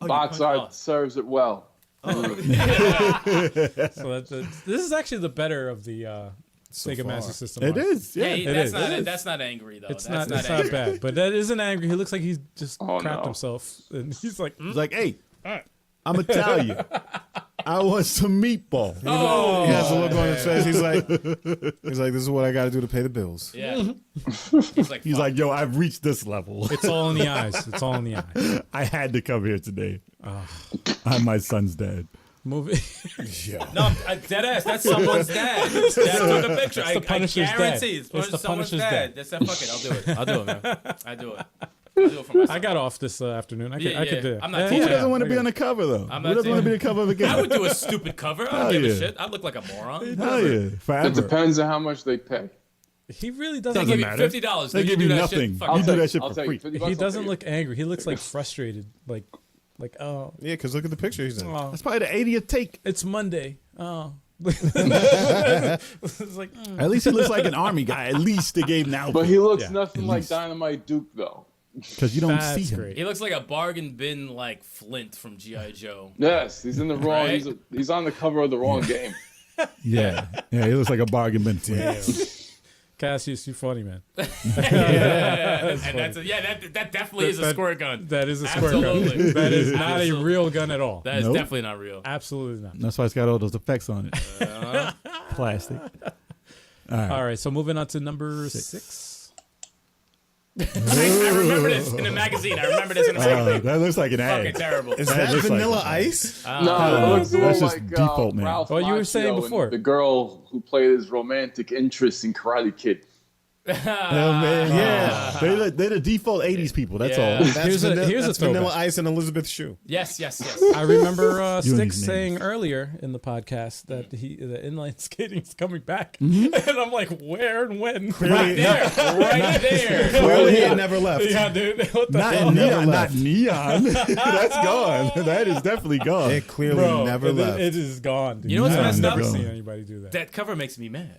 Box punch- art serves it well. so this is actually the better of the Sega far. Master System. It art. is. Yeah. Yeah, It that's is. not It is. that's not angry though. It's That's not. It's not angry. bad, but that isn't angry. He looks like he's just Oh, crapped no. himself, and he's like, It's like, hey, I'm Italian. I want some meatball. He has a look on his face. He's like, this is what I got to do to pay the bills. Yeah. He's like, yo, I've reached this level. It's all in the eyes. It's all in the eyes. I had to come here today. I'm my son's dad. Movie. Yeah. No, dead ass. That's someone's dad. That took a picture. I Punisher's dad. guarantee It's it's the someone's Punisher's dad. dad. That's that. Fuck it. I'll do it, man. I do it. I'll do it for myself. I got off this afternoon. I Yeah, could do it. I'm not Who teaching. doesn't want to I be got on the cover, though? I'm Who not doesn't want to be the cover of a game? I would do a stupid cover. I Hell don't give yeah. a shit. I'd look like a moron. Hell yeah. Forever. It depends on how much they pay. He really They doesn't. give you matter. $50. They give you nothing. Fuck You it. do that shit I'll for take free. 50 He bucks, doesn't I'll look angry. He looks like frustrated. Like oh, Yeah, because look at the picture he's in. oh, That's probably the 80th take. it's Monday. Oh. It's like At least he looks like an army guy. At least they gave him an But outfit. he looks Yeah, nothing at like least. Dynamite Duke, though. Because you don't see That's him. great. He looks like a bargain bin like Flint from G.I. Joe. Yes, he's in the wrong. Right? He's on the cover of the wrong game. Yeah. Yeah, he looks like a bargain bin flip. Cassius, you funny man. And that's that definitely is a That- squirt gun. That is a squirt gun. Absolutely. That is not a Absolutely. real gun at all. That is Nope. definitely not real. Absolutely not. That's why it's got all those effects on it. Plastic. All right, so moving on to number 6. I remember this in a magazine. I remember this in a magazine. That looks like an Fucking ad. terrible. Is That that looks like Vanilla it. Ice? No, it looks more that's just like default, man. Ralph Well, you were saying Macchio and before. the girl who played his romantic interest in Karate Kid. Oh, man, yeah. They're the default 80s people. That's Yeah. all. Here's a that's throwback. Vanilla Ice and Elizabeth Shue. Yes. I remember You and Sticks these saying names. earlier in the podcast that the inline skating is coming back, Mm-hmm. and I'm like, where and when? Right there. Right there. Clearly, he never left. Yeah, dude. What the Not hell? in neon. Not left. neon. That's gone. That is definitely gone. It clearly Bro, never it, left. it is gone. Dude. You know what's Nah, messed I've up? never never seen gone. anybody do that. That cover makes me mad.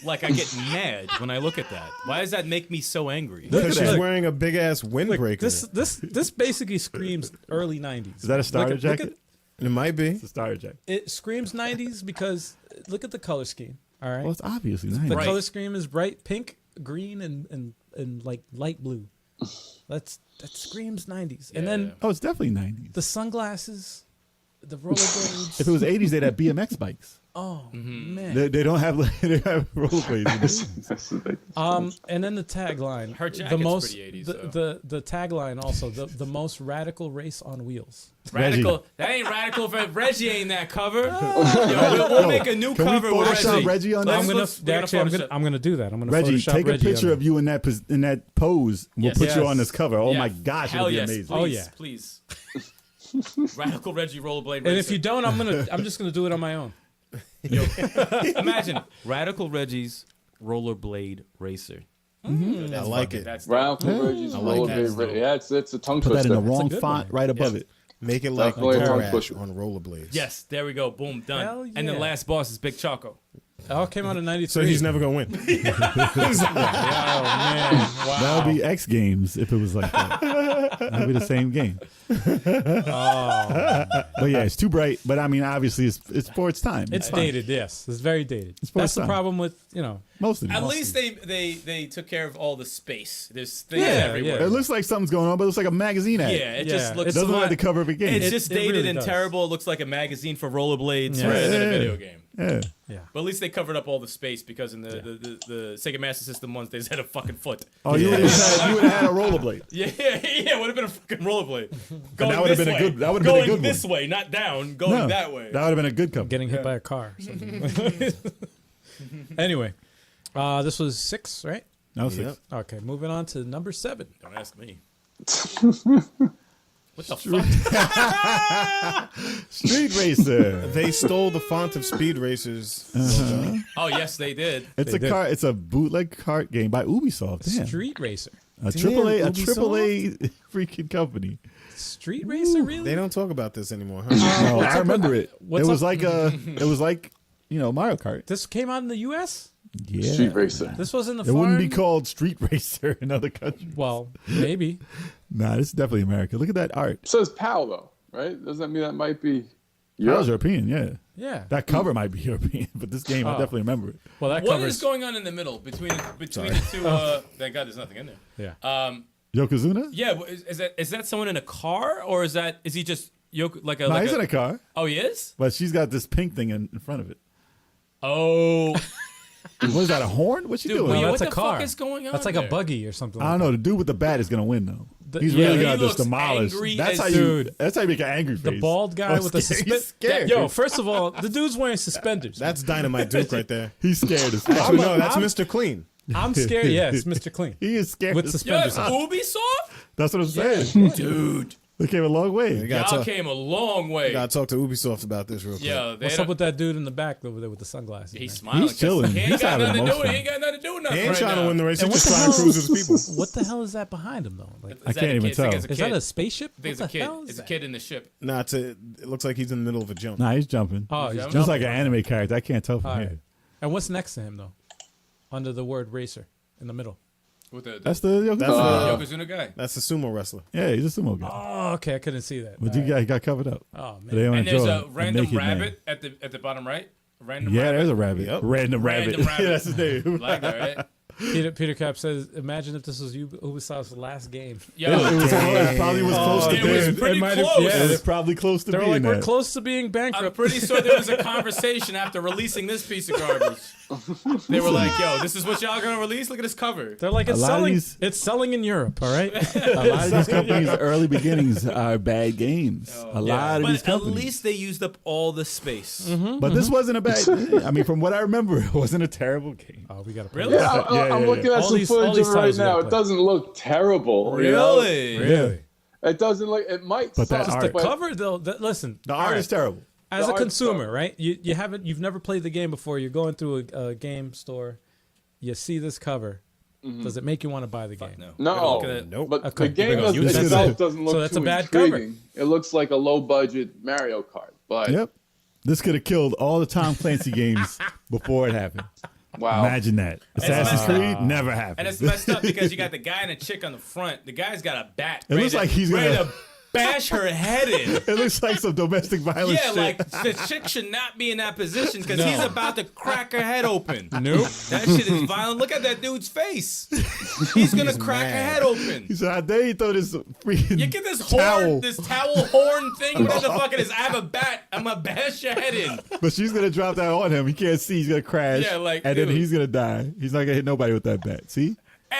Like I get mad when I look at that. Why does that make me so angry? Because she's Look. wearing a big ass windbreaker. This basically screams early 90s. Is that a starter Look at- jacket? It might be. It's a starter jacket. It screams 90s because look at the color scheme. All right. Well, it's obviously The 90s. Right. color scheme is bright pink, green, and like light blue. That screams 90s. And then Oh, it's definitely 90s. the sunglasses, the rollerblades. If it was 80s, they'd have BMX bikes. Oh man. They don't have they have rollerblades. And then the tagline. Her the jacket's most pretty 80s, the tagline also the most radical race on wheels. Radical. Reggie. That ain't radical. If Reggie ain't that cover. Yo, we'll make a new Can we cover with Photoshop Reggie. Reggie on Let's- that? I'm gonna do that. I'm gonna Reggie, Photoshop take a Reggie on picture it. of you in that pose. We'll Yes. put you Yes. on this cover. Oh Yeah. my gosh, Hell it'll be yes, amazing. Please, Oh, yeah. please. Radical Reggie rollerblade. And if racer. you don't, I'm just gonna do it on my own. imagine Radical Reggie's rollerblade racer. I like it. That's Ralph Reggie's like that. rollerblade. Yeah, it's a tongue Put that in the twister. wrong good font one. right above it. Make it like Definitely a tongue Rash twister. on rollerblades. yes. There we go. Boom. Done. Hell And the yeah. last boss is Big Choco. It all came out in '93. So he's never gonna win. Oh man! Wow. That would be X Games if it was like that. That'd be the same game. But yeah, it's too bright. But I mean, obviously, it's for its time. It's fine. dated. Yes, it's very dated. It's for That's the some. problem with Most of them. At least they took care of all the space. There's things Yeah, everywhere. yeah. It looks like something's going on, but it looks like a magazine ad. Yeah, it Yeah, just looks. It doesn't look like the smart. cover of a game. It's It- just it dated really and does. terrible. It looks like a magazine for rollerblades Yeah. rather than a Yeah. video game. yeah. Yeah. But at least they covered up all the space because in the Sega Master System ones they just had a fucking foot. Oh, you would have had a rollerblade. Yeah, it would have been a fucking rollerblade. Going that would've this been a way. good- that would've been a Going good this one. way, not down. Going No, that way. That would have been a good cover. Getting hit by a car. Or something. Anyway, this was 6, right? No, six. Yep. Okay, moving on to number 7. Don't ask me. What the fuck? Street Racer. They stole the font of Speed Racers. Oh yes, they did. It's They a did. car. It's a bootleg kart game by Ubisoft. Damn. Street Racer. A AAA Ubisoft? freaking company. Street Racer, really? They don't talk about this anymore, huh? No, I remember it. what's It was up- like Mario Kart. This came out in the U.S. Yeah. Street Racer. This was in the It wouldn't be foreign- called Street Racer in other countries. Well, maybe. Nah, this is definitely America. Look at that art. It says PAL though, right? Doesn't that mean that might be That was Europe? European, yeah. Yeah. That cover might be European, but this game, I Oh. definitely remember it. Well, that What covers. is going on in the middle between the two? Thank God, there's nothing in there. Yeah. Yokozuna? Yeah, is that someone in a car or is he just Yoko, like a. No, like he's in a car, Oh, he is. but she's got this pink thing in front of it. Oh, What is that? A horn? What's she dude, doing? No, what that's the a car. fuck is going on? That's like there? a buggy or something. I don't know. The dude with the bat is gonna win though. He's yeah, really he gonna just looks demolish. angry That's as- how you. Dude. That's how you make an angry face. The bald guy I'm with the scared. He's suspenders. scared. Yo, first of all, the dude's wearing suspenders. That's Dynamite Duke right there. He's scared as fuck. Actually, no, that's I'm- Mr. Clean. I'm scared. Yes, Mr. Clean. He is scared With as Yo, fuck. that's Ubisoft, That's what I'm saying. dude. They came a long way. You gotta, Y'all talk, came a long way. gotta talk to Ubisoft about this real quick. Yo, What's up with that dude in the back over there with the sunglasses? He's man? smiling. He's chilling. 'cause He ain't He's got having nothing a to do. most He ain't got nothing to do with nothing He ain't right trying now. to win the race. He's And just what the trying to hell- cruise with his people. What the hell is that behind him though? Like, Is I that can't a even kid? I think tell. it's a is that kid. a spaceship? I think it's What a the kid. hell is It's a that? kid in the ship. Nah, it looks like he's in the middle of a jump. Nah, he's jumping. Oh, he's Just Just jumping. like an anime character. I can't tell from All right. here. And what's next to him though? Under the word racer in the middle. With the That's the Yokozuna. That's Yokozuna guy. That's the sumo wrestler. Yeah, he's a sumo guy. Oh, okay. I couldn't see that. But All he right. got covered up. Oh They man. don't And there's draw a random naked man. rabbit at the bottom right. Random Yeah, rabbit. there's a rabbit. Yep. Random rabbit. Random rabbit. That's his name. Like that, right? Peter Cap says, "Imagine if this was Ubisoft's last game." Yo, It probably was close to it was being. pretty It might have- close. yeah. It's probably close to They were being like, "We're that. close to being I'm bankrupt." pretty sure there was a conversation after releasing this piece of garbage. They were like, "Yo, this is what y'all gonna release? Look at this cover." They're like, A "It's lot of selling. these- It's selling in Europe." All right. A lot of these companies' early beginnings are bad games. A lot of these But at companies. least they used up all the space. But this wasn't a bad. I mean, from what I remember, it wasn't a terrible game. Oh, we got to Really? Yeah, I'm looking at All some these- all footage these of it right titles we now. gotta It play. doesn't look terrible. you know? Really? Really? It doesn't look. It might. But that suck, art- The but cover though. Listen, The all art right. is terrible. As The a art consumer, sucks. right? You've never played the game before. You're going through a game store. You see this cover. Does it make you want to buy the game? No. No, Look at it. Nope. but Okay, the game because you- itself doesn't look So that's too a bad cover. intriguing. It looks like a low budget Mario Kart. But Yep. This could have killed all the Tom Clancy games before it happened. wow, Imagine that. Assassin's messed up. Creed never happened. And it's messed up because you got the guy and a chick on the front. The guy's got a bat. It looks like he's ready gonna- to bash her head in. It looks like some domestic violence Yeah, shit. like the chick should not be in that position because he's about to crack her head open. Nope. That shit is violent. Look at that dude's face. He's gonna crack her mad. head open. He said, "How dare you throw this freaking You get this towel?" horn, this towel horn thing. What the fuck it is? I have a bat. I'm gonna bash your head in. But she's gonna drop that on him. He can't see. He's gonna crash. Yeah, like, and then dude. he's gonna die. He's not gonna hit nobody with that bat. See,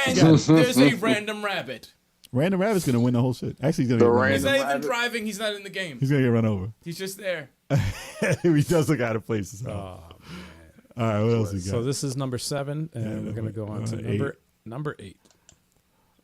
And there's a random rabbit. Random Rabbit's gonna win the whole shit. Actually, he's gonna The get run random- He's over. not even rabbit. driving. He's not in the game. He's gonna get run over. He's just there. He does look out of place as hell. All right, what else we got? So this is number 7, and we're gonna go on to number 8.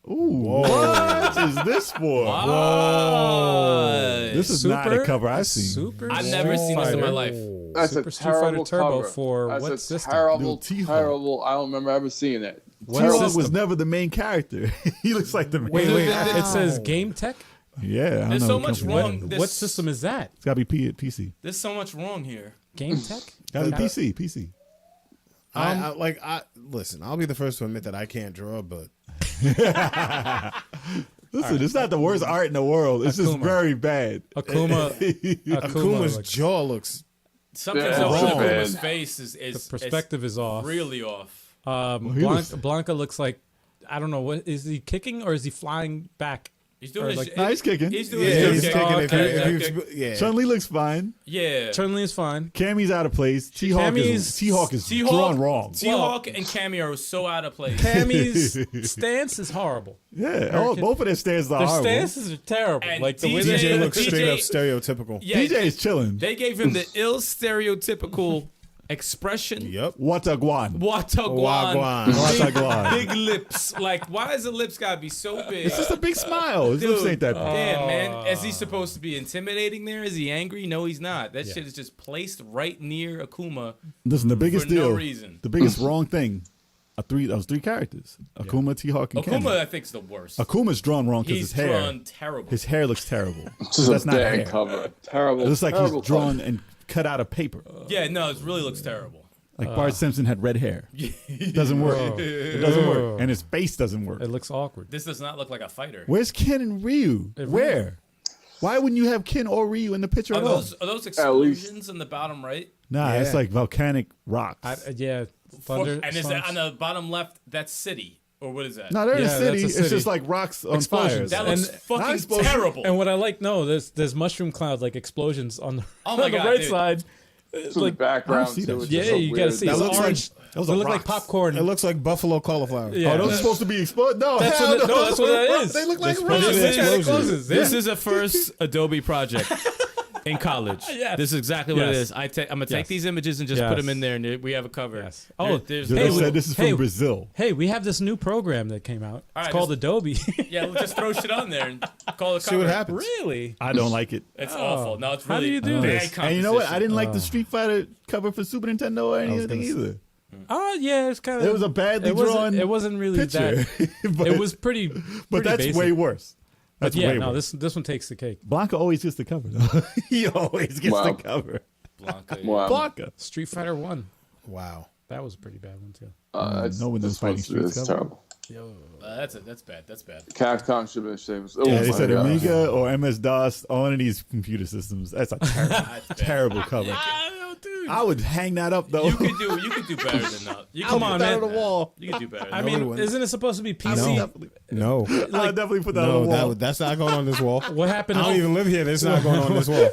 Ooh, what is this for? What? This is not a cover I've seen. Super. I've never seen this in my life. that's Super a Street Fighter terrible Turbo cover. for That's what a system? terrible, Dude, T-Hawk. terrible. I don't remember ever seeing it. T-Hawk was never the main character. He looks like the main. Wait. It says Game Tech. Yeah, I don't There's know so what much company wrong. it is. This- What system is that? It's gotta be PC. There's so much wrong here. Game Tech. Gotta be PC. I listen. I'll be the first to admit that I can't draw, but Listen, it's not the worst art in the world. It's just Akuma. very bad. Akuma. Akuma's looks- jaw looks. Something's Yeah, up with wrong. Akuma's face is the perspective is off. really off. he looks- Blanca looks like, I don't know, what is he kicking or is he flying back? He's doing Or his like- Nah, he's kicking. He's doing Yeah, his he's kick. kicking. Okay. Yeah. Chun-Li looks fine. Yeah. Chun-Li is fine. Cammy's out of place. T-Hawk is T-Hawk- drawn wrong. T-Hawk and Cameo are so out of place. Cammy's stance is horrible. Yeah, both of their stands are Their horrible. stances are terrible. And Like the way DJ DJ they looks straight up stereotypical. Yeah, DJ is chilling. they gave him the ill stereotypical expression. Yep. Wataguan. Watagwan. Wagwan. Wataguan. Big lips. Like, why does the lips gotta be so big? It's just a big smile. His lips ain't that big. Damn, man. Is he supposed to be intimidating there? Is he angry? No, he's not. That shit is just placed right near Akuma. Listen, the biggest For no deal, reason. the biggest wrong thing, those three characters, Akuma, T-Hawk, and Akuma, Cammy. I think, is the worst. Akuma's drawn wrong because He's his hair. drawn terrible. His hair looks terrible. This is That's a not bad hair. cover. Terrible. It looks like terrible he's drawn cover. and cut out of paper. Yeah, no, it really looks terrible. Like Bart Simpson had red hair. It doesn't work. It doesn't work. And his face doesn't work. it looks awkward. This does not look like a fighter. Where's Ken and Ryu? Where? Why wouldn't you have Ken or Ryu in the picture Are at all? those explosions in the bottom right? Nah, it's like volcanic rocks. Yeah, thunder. And is storms. that on the bottom left? That's city. Or what is that? No, they're in Yeah, a city. that's a It's city. just like rocks on Explosions. fires. That looks And- fucking explosion. terrible. And what I like, there's mushroom cloud like explosions on the, Oh my on the God, right dude. side. To the Like, background see too. that It's yeah, just so you gotta weird. see. That It's looks like- orange. those They are look like rocks. popcorn. It looks like buffalo cauliflower. Yeah. Oh, those are supposed to be exploded. No, That's hell what it- no, no. that's what that is. They look like This rocks. is This how it is- closes. This is a first Adobe project in college. Yes. This is exactly what it Yes. is. I'm gonna take Yes. these images and just Yes. put them in there, and we have a cover. Yes. There- Oh, there's They Hey, said this is from hey, Brazil. Hey, we have this new program that came out. All It's right, called Adobe. yeah, we'll just throw shit on there and call it. See what happens. Really? I don't like it. It's awful. No, it's How really do you do bad this? And you know what? I didn't like Oh. the Street Fighter cover for Super Nintendo or anything gonna either. Oh yeah, it's kind of. It was a badly it wasn't, drawn It wasn't really picture. that. but, It was pretty. but pretty that's basic. way worse. But That's yeah, way no, worse. this one takes the cake. Blanca always gets the cover, though. He always gets Wow. the cover. Blanca. Wow. Blanca. Street Fighter 1. Wow. That was a pretty bad one too. No one knows fighting streets It's cover. terrible. That's bad. That's bad. Capcom should have been ashamed. Yeah, they my said God. Amiga or MS DOS on one of these computer systems. That's a terrible, That's bad. terrible cover. Dude. I would hang that up though. You could do better than that. You Come could do on, better man. on the than wall. that. You could do better. I than mean, wouldn't. isn't it supposed to be PC? No. Definitely, No. I'll definitely put that on No, the wall. that's not going on this wall. What happened? I don't even live here. That's not going on this wall.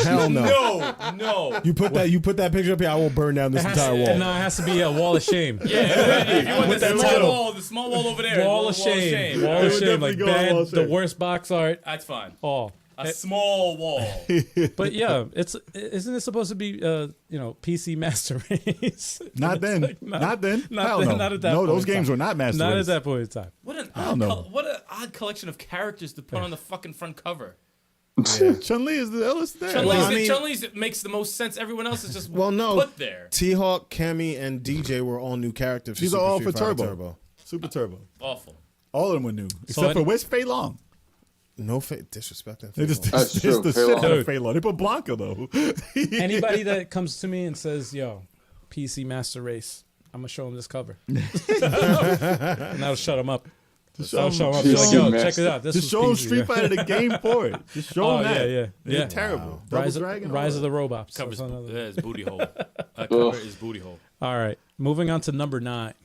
Hell no. No. You put that picture up here, I will burn down this entire wall. No, it has to be a wall of shame. Yeah, if you want With the that small title. wall, the small wall over there. Wall of shame. Wall It of would shame. definitely Like go on bad, wall of the shame. worst box art. That's fine. All. A small wall. But yeah, isn't it supposed to be PC Master Race? Not then. Like, not then. not Hell then, no. not at that No, point those in games time. were not Master Not Race. at that point in time. What an don't know. odd collection of characters to put on the fucking front cover. Chun-Li is the illest there. Well, I mean- Chun-Li's makes the most sense. Everyone else is just Well, no. put there. T-Hawk, Cammy, and DJ were all new characters. These are Super all Street for Fighter Turbo. Super Turbo. Awful. All of them were new. Except for where's Fei Long? No disrespecting. They just That's it's true, the Fei shit Long. out of Fei Long. They put Blanca though. Anybody that comes to me and says, "Yo, PC Master Race," I'm gonna show him this cover, and that'll shut him up. That'll show him up. Be like, "Yo, check it out. This Just was show them PC, Street yeah." Fighter the game for it. Just show Oh them that. yeah. They're terrible. Double Rise, Dragon. Rise of the Robots. Covers That's another- is booty hole. Cover is booty hole. All right, moving on to number 9.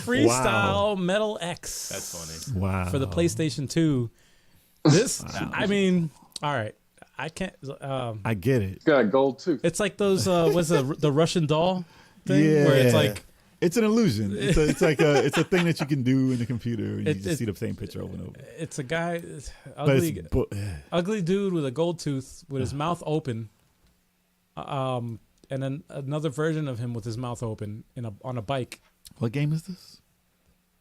Freestyle Metal X. That's funny. Wow. For the PlayStation 2. This, I mean, all right. I can't. I get it. It's got a gold tooth. It's like those. What's the Russian doll thing? Yeah. Where it's like It's an illusion. It's like it's a thing that you can do in the computer and you just see the same picture over and over. it's a guy, But it's ugly dude with a gold tooth with his mouth open. And then another version of him with his mouth open on a bike. what game is this?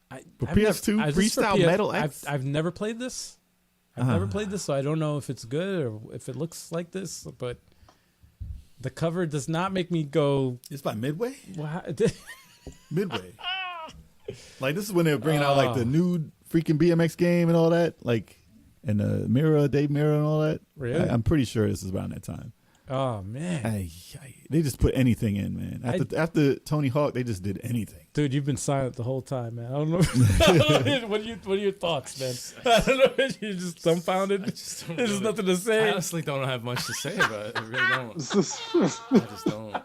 For I've never- PS2 this is for Freestyle Metal X? I've never played this. I've never played this, so I don't know if it's good or if it looks like this. But the cover does not make me go. It's by Midway. Wow. Midway. Like this is when they were bringing out like the new freaking BMX game and all that, like and the Dave Mirra and all that. Really? I'm pretty sure this is around that time. Oh man, They just put anything in, man. After Tony Hawk, they just did anything. dude, you've been silent the whole time, man. I don't know. What are your thoughts, man? I don't know. You're just dumbfounded. There's nothing to I say. honestly don't have much to say about it. I really don't. I just don't.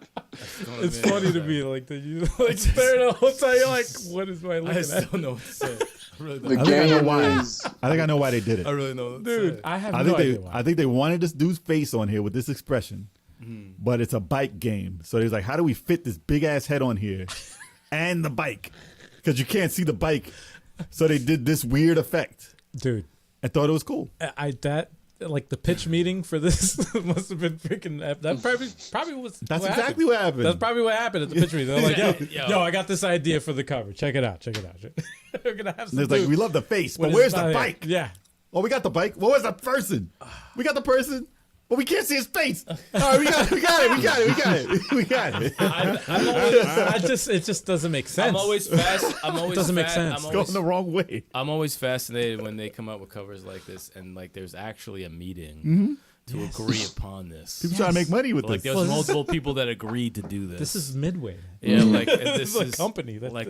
It's funny to me, like that you like staring the whole time. You're like, what is my I looking just at? don't know what to say. I really The don't. think I know game why. is I think I know why they did it. I really know what to Dude, say. I have I no think idea why. I think they wanted this dude's face on here with this expression, but it's a bike game. So he's like, how do we fit this big ass head on here and the bike? Because you can't see the bike. So they did this weird effect. Dude, I thought it was cool. Like the pitch meeting for this must have been freaking. That probably was. That's what exactly what happened. That's probably what happened at the pitch meeting. They're like, Yo. yo, I got this idea for the cover. Check it out. We're gonna have some. And it's like, dude we love the face, with but his where's the mouth- bike? Yeah. Oh, we got the bike. What was the person? We got the person, but we can't see his face. All right, we got it. It just doesn't make sense. I'm always doesn't make sense. I'm It's going the wrong way. I'm always fascinated when they come up with covers like this, and like there's actually a meeting to agree upon this. People trying to make money with Like this. there's multiple people that agreed to do this. This is Midway. yeah, like This this is a is company. like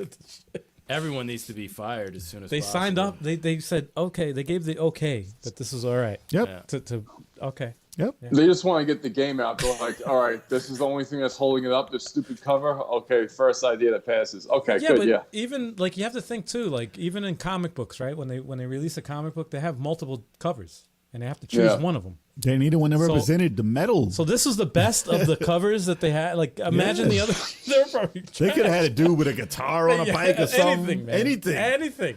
everyone needs to be fired as soon as They possible. signed up. They said okay. They gave the okay that this is all right. Yep. Yeah. To Okay. Yep. They just want to get the game out. They're like, all right, this is the only thing that's holding it up. This stupid cover. Okay, first idea that passes. Okay, Yeah, good. but Yeah. even like you have to think too. Like even in comic books, right? When they release a comic book, they have multiple covers, and they have to choose one of them. They needed one that So- represented the metal. So this was the best of the covers that they had. Like imagine the other. They're probably They could have had a dude with a guitar on a bike or something. Anything, man. Anything.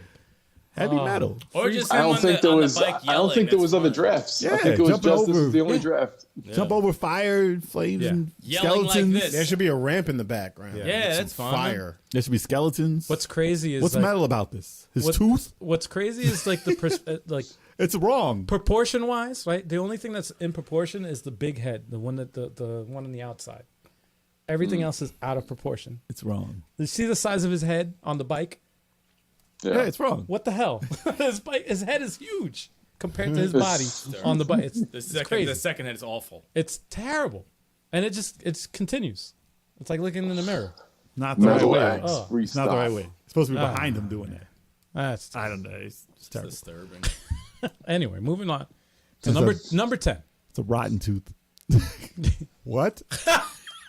Heavy metal. Or just I him don't on think the, there on was. the bike I don't yelling, think there that's was other fine. drafts. Yeah, I think it was jumping just this over. is the only draft. Jump over fire, flames, Yeah. and Yelling like skeletons. this. There should be a ramp in the background. Yeah. Yeah, with that's some fine. Fire. There should be skeletons. What's crazy is What's like, metal about this? His what- tooth? What's crazy is like the like It's wrong. proportion wise, right? The only thing that's in proportion is the big head, the one that the one on the outside. Everything else is out of proportion. It's wrong. You see the size of his head on the bike? Yeah, it's wrong. What the hell? His head is huge compared to his body on the bike. It's crazy. The second head is awful. It's terrible, and it continues. It's like looking in the mirror. Not the right Metal way. Axe, Oh. It's not the right restock. way. It's supposed to be behind him doing that. That's I don't know. It's terrible. Disturbing. anyway. Moving on to It's number 10. It's a rotten tooth. What?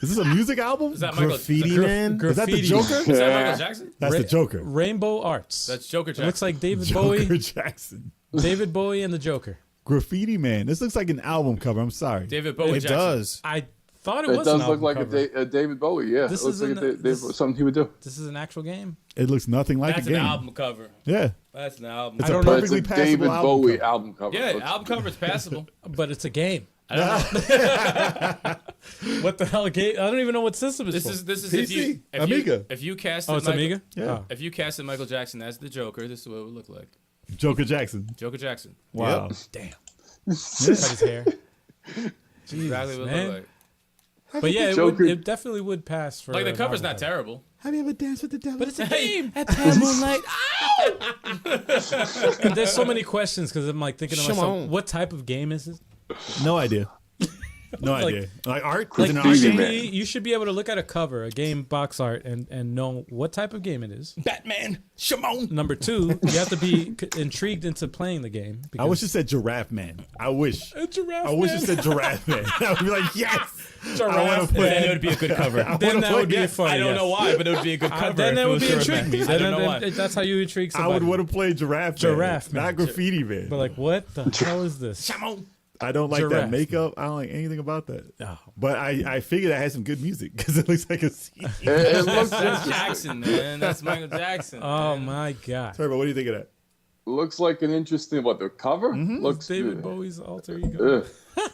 Is this a music album? Is that Michael? Graffiti Is Man. Is that the graffiti. Joker? that Yeah. Michael Jackson? That's the Joker. Rainbow Arts. That's Joker It Jackson. looks like David Joker Bowie. Jackson. David Bowie and the Joker. Graffiti Man. This looks like an album cover. I'm sorry. David Bowie It Jackson. does. I thought it It was an does look album like cover. a David Bowie. Yeah, This it looks is like in the- this- something he would do. This is an actual game. It looks nothing like That's a an game. album cover. Yeah. That's an album It's I a don't know. But it's perfectly a passable David album Bowie cover. album cover. Yeah, Looks- album cover is passable. But it's a game. I don't know. What the hell game? I don't even know what system it's This is PC, if you Amiga. if you cast Oh, it's Amiga? Yeah. Oh. If you casted Michael Jackson as the Joker, this is what it would look like. Joker Jackson. Joker Jackson. Wow. Damn. Cut his hair. Exactly what it man. look like. But yeah, Joker- it definitely would pass for. Like the an cover's album not cover. terrible. Have you ever danced with the devil? But it's a game. At the moonlight. And there's so many questions because I'm like thinking to myself, Shimon. what type of game is this? No idea. No Like- idea. Like art? Like Is it an you art should, game? be, you should be able to look at a cover, a game box art, and know what type of game it is. Batman, Shimon. Number 2, you have to be intrigued into playing the game. I wish it said Giraffe Man. I wish. A giraffe. I wish it man. said Giraffe Man. I would be like, yes. I want Giraffe to play. Man. Then it would be a good cover. I Then wanna that play would be it. funny. I don't know why, but it would be a good cover. Then if that it would was be Giraffe intriguing me. Man. Then, I don't know then why. that's how you intrigue I somebody. would want to play Giraffe Giraffe Man. Not Graffiti Man. But like, what the hell is this? Shimon. I don't like Giraffe. that makeup. I don't like anything about that. Oh. But I figured I had some good music because it looks like a scene. It looks That's interesting. Jackson, man. That's Michael Jackson. Oh man. my god. Sorry, but what do you think of that? Looks like an interesting. What the cover looks David good. Bowie's alter ego.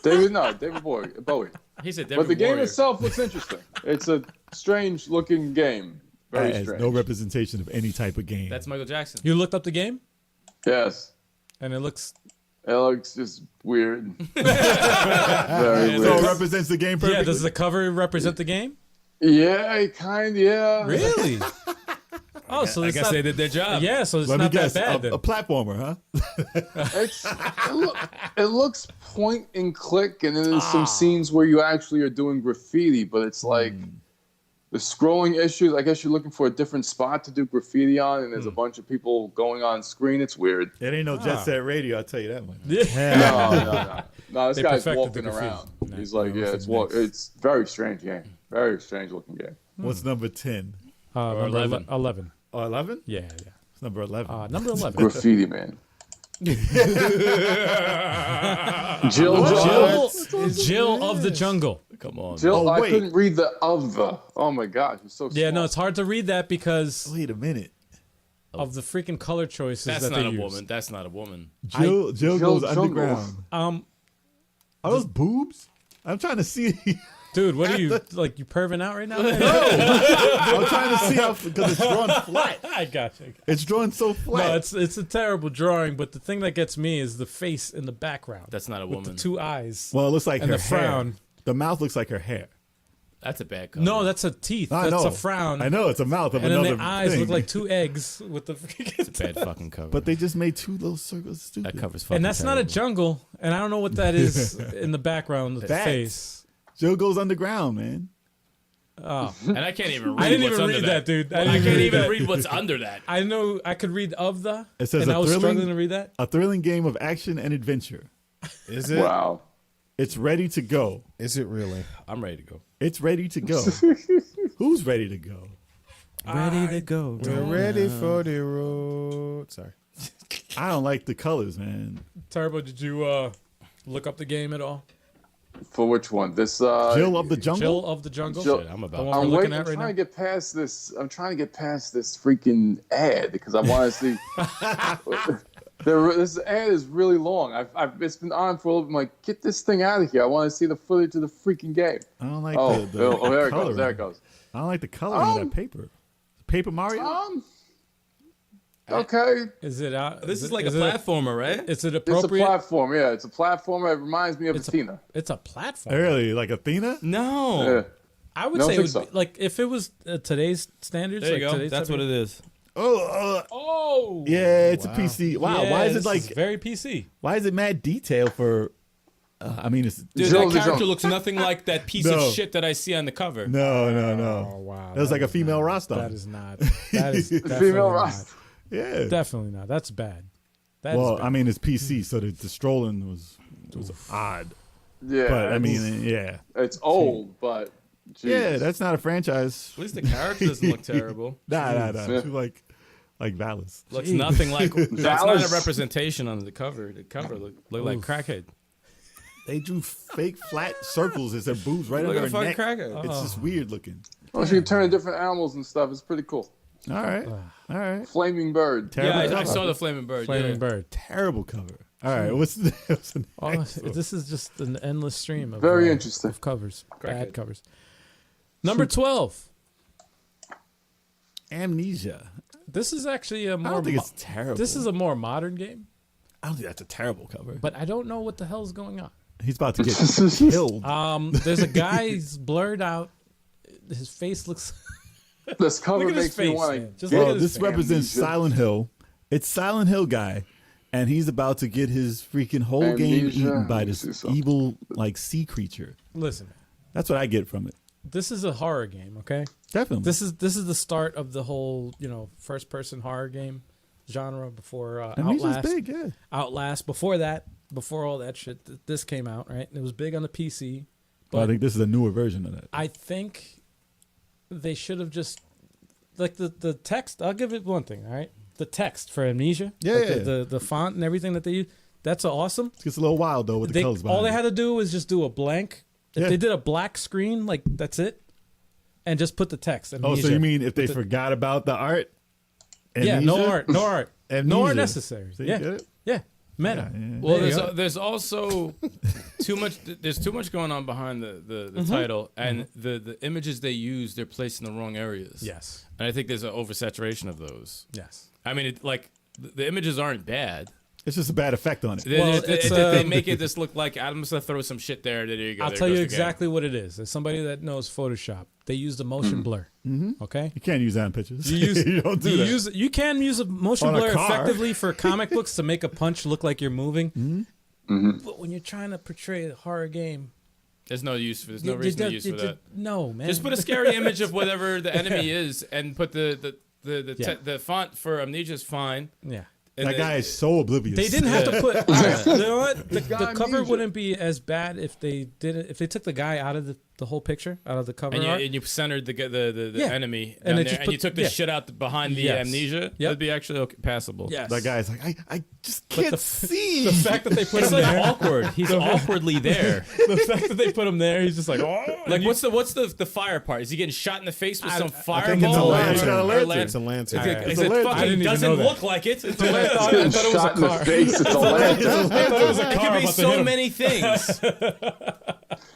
David Bowie. He said But David the game Warrior. itself looks interesting. It's a strange looking game. Very That has strange. no representation of any type of game. That's Michael Jackson. You looked up the game, Yes. and it looks. It looks just weird. Very so it weird. represents the game perfectly. Yeah, does the cover represent the game? Yeah, yeah. Really? Oh, so I it's guess not, they did their job. yeah, so it's Let me not that guess. bad then. A platformer, huh? It looks point and click, and then there's some scenes where you actually are doing graffiti, but it's like the scrolling issues. I guess you're looking for a different spot to do graffiti on, and there's a bunch of people going on screen. It's weird. It ain't no Jet Set Radio, I'll tell you that much. No, this They guy's perfected walking the graffiti. around. Nice. He's like, yeah, it's very strange game. Very strange looking game. What's number 10? Number 11. 11. Oh, 11? Yeah, It's number 11. Number 11. Graffiti man. Jill. Jill of the Jungle. Come on. Jill, Oh, I wait. couldn't read the of the. Oh my gosh, it's so small. Yeah, no, it's hard to read that because Wait a minute. of the freaking color choices That's that not they a use. woman. That's not a woman. Jill Jill goes Jungle. underground. Are those boobs? I'm trying to see. Dude, what are you like? You perving out right now? I'm trying to see how because it's drawn flat. I got you. It's drawn so flat. No, it's a terrible drawing, but the thing that gets me is the face in the background. That's not a with woman. the two eyes. well, it looks like and her the hair. frown. The mouth looks like her hair. That's a bad cover. No, that's a teeth. I That's know. a frown. I know it's a mouth of And then another the eyes thing. look like two eggs with the freaking. It's a bad fucking cover. But they just made two little circles. Stupid. that cover's fucking And that's not a terrible. jungle, and I don't know what that is in the background of the Bats. face. Jill goes underground, man. Oh, And I can't even read I didn't what's even under read that, dude. I can't even read what's under that. I know I could read of the, It says and a I was thrilling- struggling to read that. A thrilling game of action and adventure. Is it? Wow. It's ready to go. Is it really? I'm ready to go. It's ready to go. Who's ready to go? Ready to go. We're ready for the road. Sorry. I don't like the colors, man. Turbo, did you look up the game at all? For which one? This Jill of the Jungle? Jill of the Jungle. Jill- Shit, I'm The about. one we're I'm looking waiting. at I'm right trying now. to get past this. I'm trying to get past this freaking ad because I want to see. This ad is really long. It's been on for a little bit. I'm like, get this thing out of here. I want to see the footage of the freaking game. I don't like Oh, the there it goes. coloring. There it goes. I don't like the coloring of that paper. Paper Mario? Okay. Is it out? This is like a it platformer, right? Is it It's a appropriate? platform. Yeah, it's a platform. It reminds me of It's a- Athena. It's a platform. Really? Like Athena? No. Yeah. I would No, say I it would think be, so. like if it was today's standards. There you like go. today's That's type what of- it is. Oh, Oh. yeah, it's a PC. Wow, Yeah, why is this it like? very PC? Why is it mad detail for? I mean, it's Dude, Jill that of the character Jungle. looks nothing like that piece No. of shit that I see on the cover. no. Oh wow. That was like a female Rostam. That is not. That is definitely Female not. Rust. Yeah. Definitely not. That's bad. That is Well, bad. I mean, it's PC, so the strolling was odd. Yeah. But I mean, yeah, it's old, but geez. yeah, that's not a franchise. At least the character doesn't look terrible. Nah. Yeah. She's like Valis. Looks nothing like. That's not a Dallas. representation on the cover. The cover look like crackhead. They drew fake flat circles as their boobs right Look under at her a neck. fucking crackhead. It's just weird looking. Well, you can turn to different animals and stuff. It's pretty cool. All right. Flaming bird. Yeah, Terrible I cover. saw the flaming bird. Flaming yeah. Bird. Terrible cover. All right, what's the Oh, next one? this is just an endless stream of Very interesting. of covers, bad Crackhead. covers. Number 12. Amnesia. This is actually a I more. don't think it's terrible. This is a more modern game, I don't think that's a terrible cover. but I don't know what the hell's going on. He's about to get killed. There's a guy. He's blurred out. His face looks. This cover Look at his makes me face, want man. to. Just look Well, at his this face. represents Amnesia. Silent Hill. It's Silent Hill guy, and he's about to get his freaking whole game Amnesia. eaten by Let me this see something. evil like sea creature. Listen, man, That's what I get from it. this is a horror game. Okay, Definitely. this is the start of the whole first person horror game genre before Amnesia's Outlast. big, yeah. Outlast. Before that, before all that shit, this came out. Right, it was big on the PC. But I But think this is a newer version of that. I think they should have just like the text. I'll give it one thing. All right, the text for Amnesia. Yeah, like yeah. The font and everything that they use. That's awesome. It gets a little wild though with the colors behind All they it. had to do was just do a blank. If Yeah. they did a black screen, like that's it, and just put the text. Oh, Amnesia. so you mean if they forgot about the art? Yeah, no Amnesia? art, no art, no Amnesia. art necessary. So you yeah, get it? yeah, meta. Yeah, yeah. Well, There you go. there's also too much. There's too much going on behind the title, and the images they use, they're placed in the wrong areas. Yes, and I think there's an oversaturation of those. yes. I mean, the images aren't bad. It's just a bad effect on it. Well, it's, They make it just look like I'm just gonna throw some shit there. There you go. I'll there tell goes you the game. exactly what it is. As somebody that knows Photoshop, they use the motion blur. Okay. You can't use that in pictures. You use you don't do that. You can use a motion On a blur car. effectively for comic books to make a punch look like you're moving. But when you're trying to portray a horror game, There's no use for. There's no you reason to don't- use you for ju- that. No, man. Just put a scary image of whatever the enemy is, and put the font for Amnesia is fine. Yeah. And That guy is so oblivious. They didn't have to put. You know what? The guy cover Amnesia. wouldn't be as bad if they did it. If they took the guy out of the whole picture, out of the cover art. and you centered the Yeah. enemy And down they there, just and you put- took the yeah. shit out behind the Yes. Amnesia. Yep. That'd be actually passable. Yes. That guy's like, I just can't see. The fact that they put It's him like there. awkward. He's awkwardly there. The fact that they put him there, he's just like, oh. Like what's the fire part? Is he getting shot in the face with some I think it's a fireball? lantern. or lantern. It's a lantern. Is a it lantern. I fucking didn't even doesn't know that. look like it? It's a I lantern. thought Getting it was shot a in the car. face. It's a lantern. I thought it was a It car. could be about to so hit him. many things.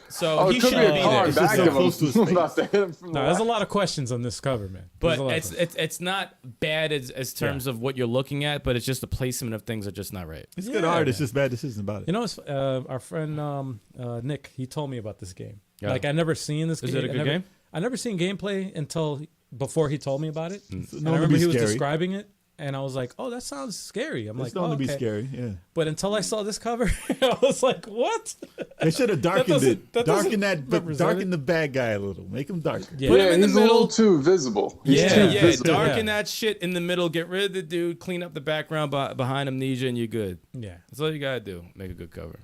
So Oh, he it could should be a be car there. in It's back so of close to his him. face. About to hit him from the No, there's a left. lot of questions on this cover, man. But There's a lot of it's questions. it's not bad as terms of what you're looking at, but it's just the placement of things are just not right. It's good Yeah, art. It's man. just bad decisions about it. You know, it's, our friend Nick, he told me about this game. Yeah. Like I never seen this Is game. it a good game? I never seen gameplay until before he told me about it. And I known to remember be he was scary. describing it, and I was like, "Oh, that sounds scary." I'm It's like, known oh, to be okay. scary. Yeah, But until I saw this cover, I was like, "What?" they should have darkened doesn't- it. that doesn't Darken that, represent darken it. the bad guy a little. Make him darker. Yeah. Put him Yeah, in the he's a little middle. too visible. He's Yeah, too yeah. visible. Darken Yeah. that shit in the middle. Get rid of the dude. Clean up the background behind Amnesia, and you're good. Yeah. That's all you gotta do. Make a good cover.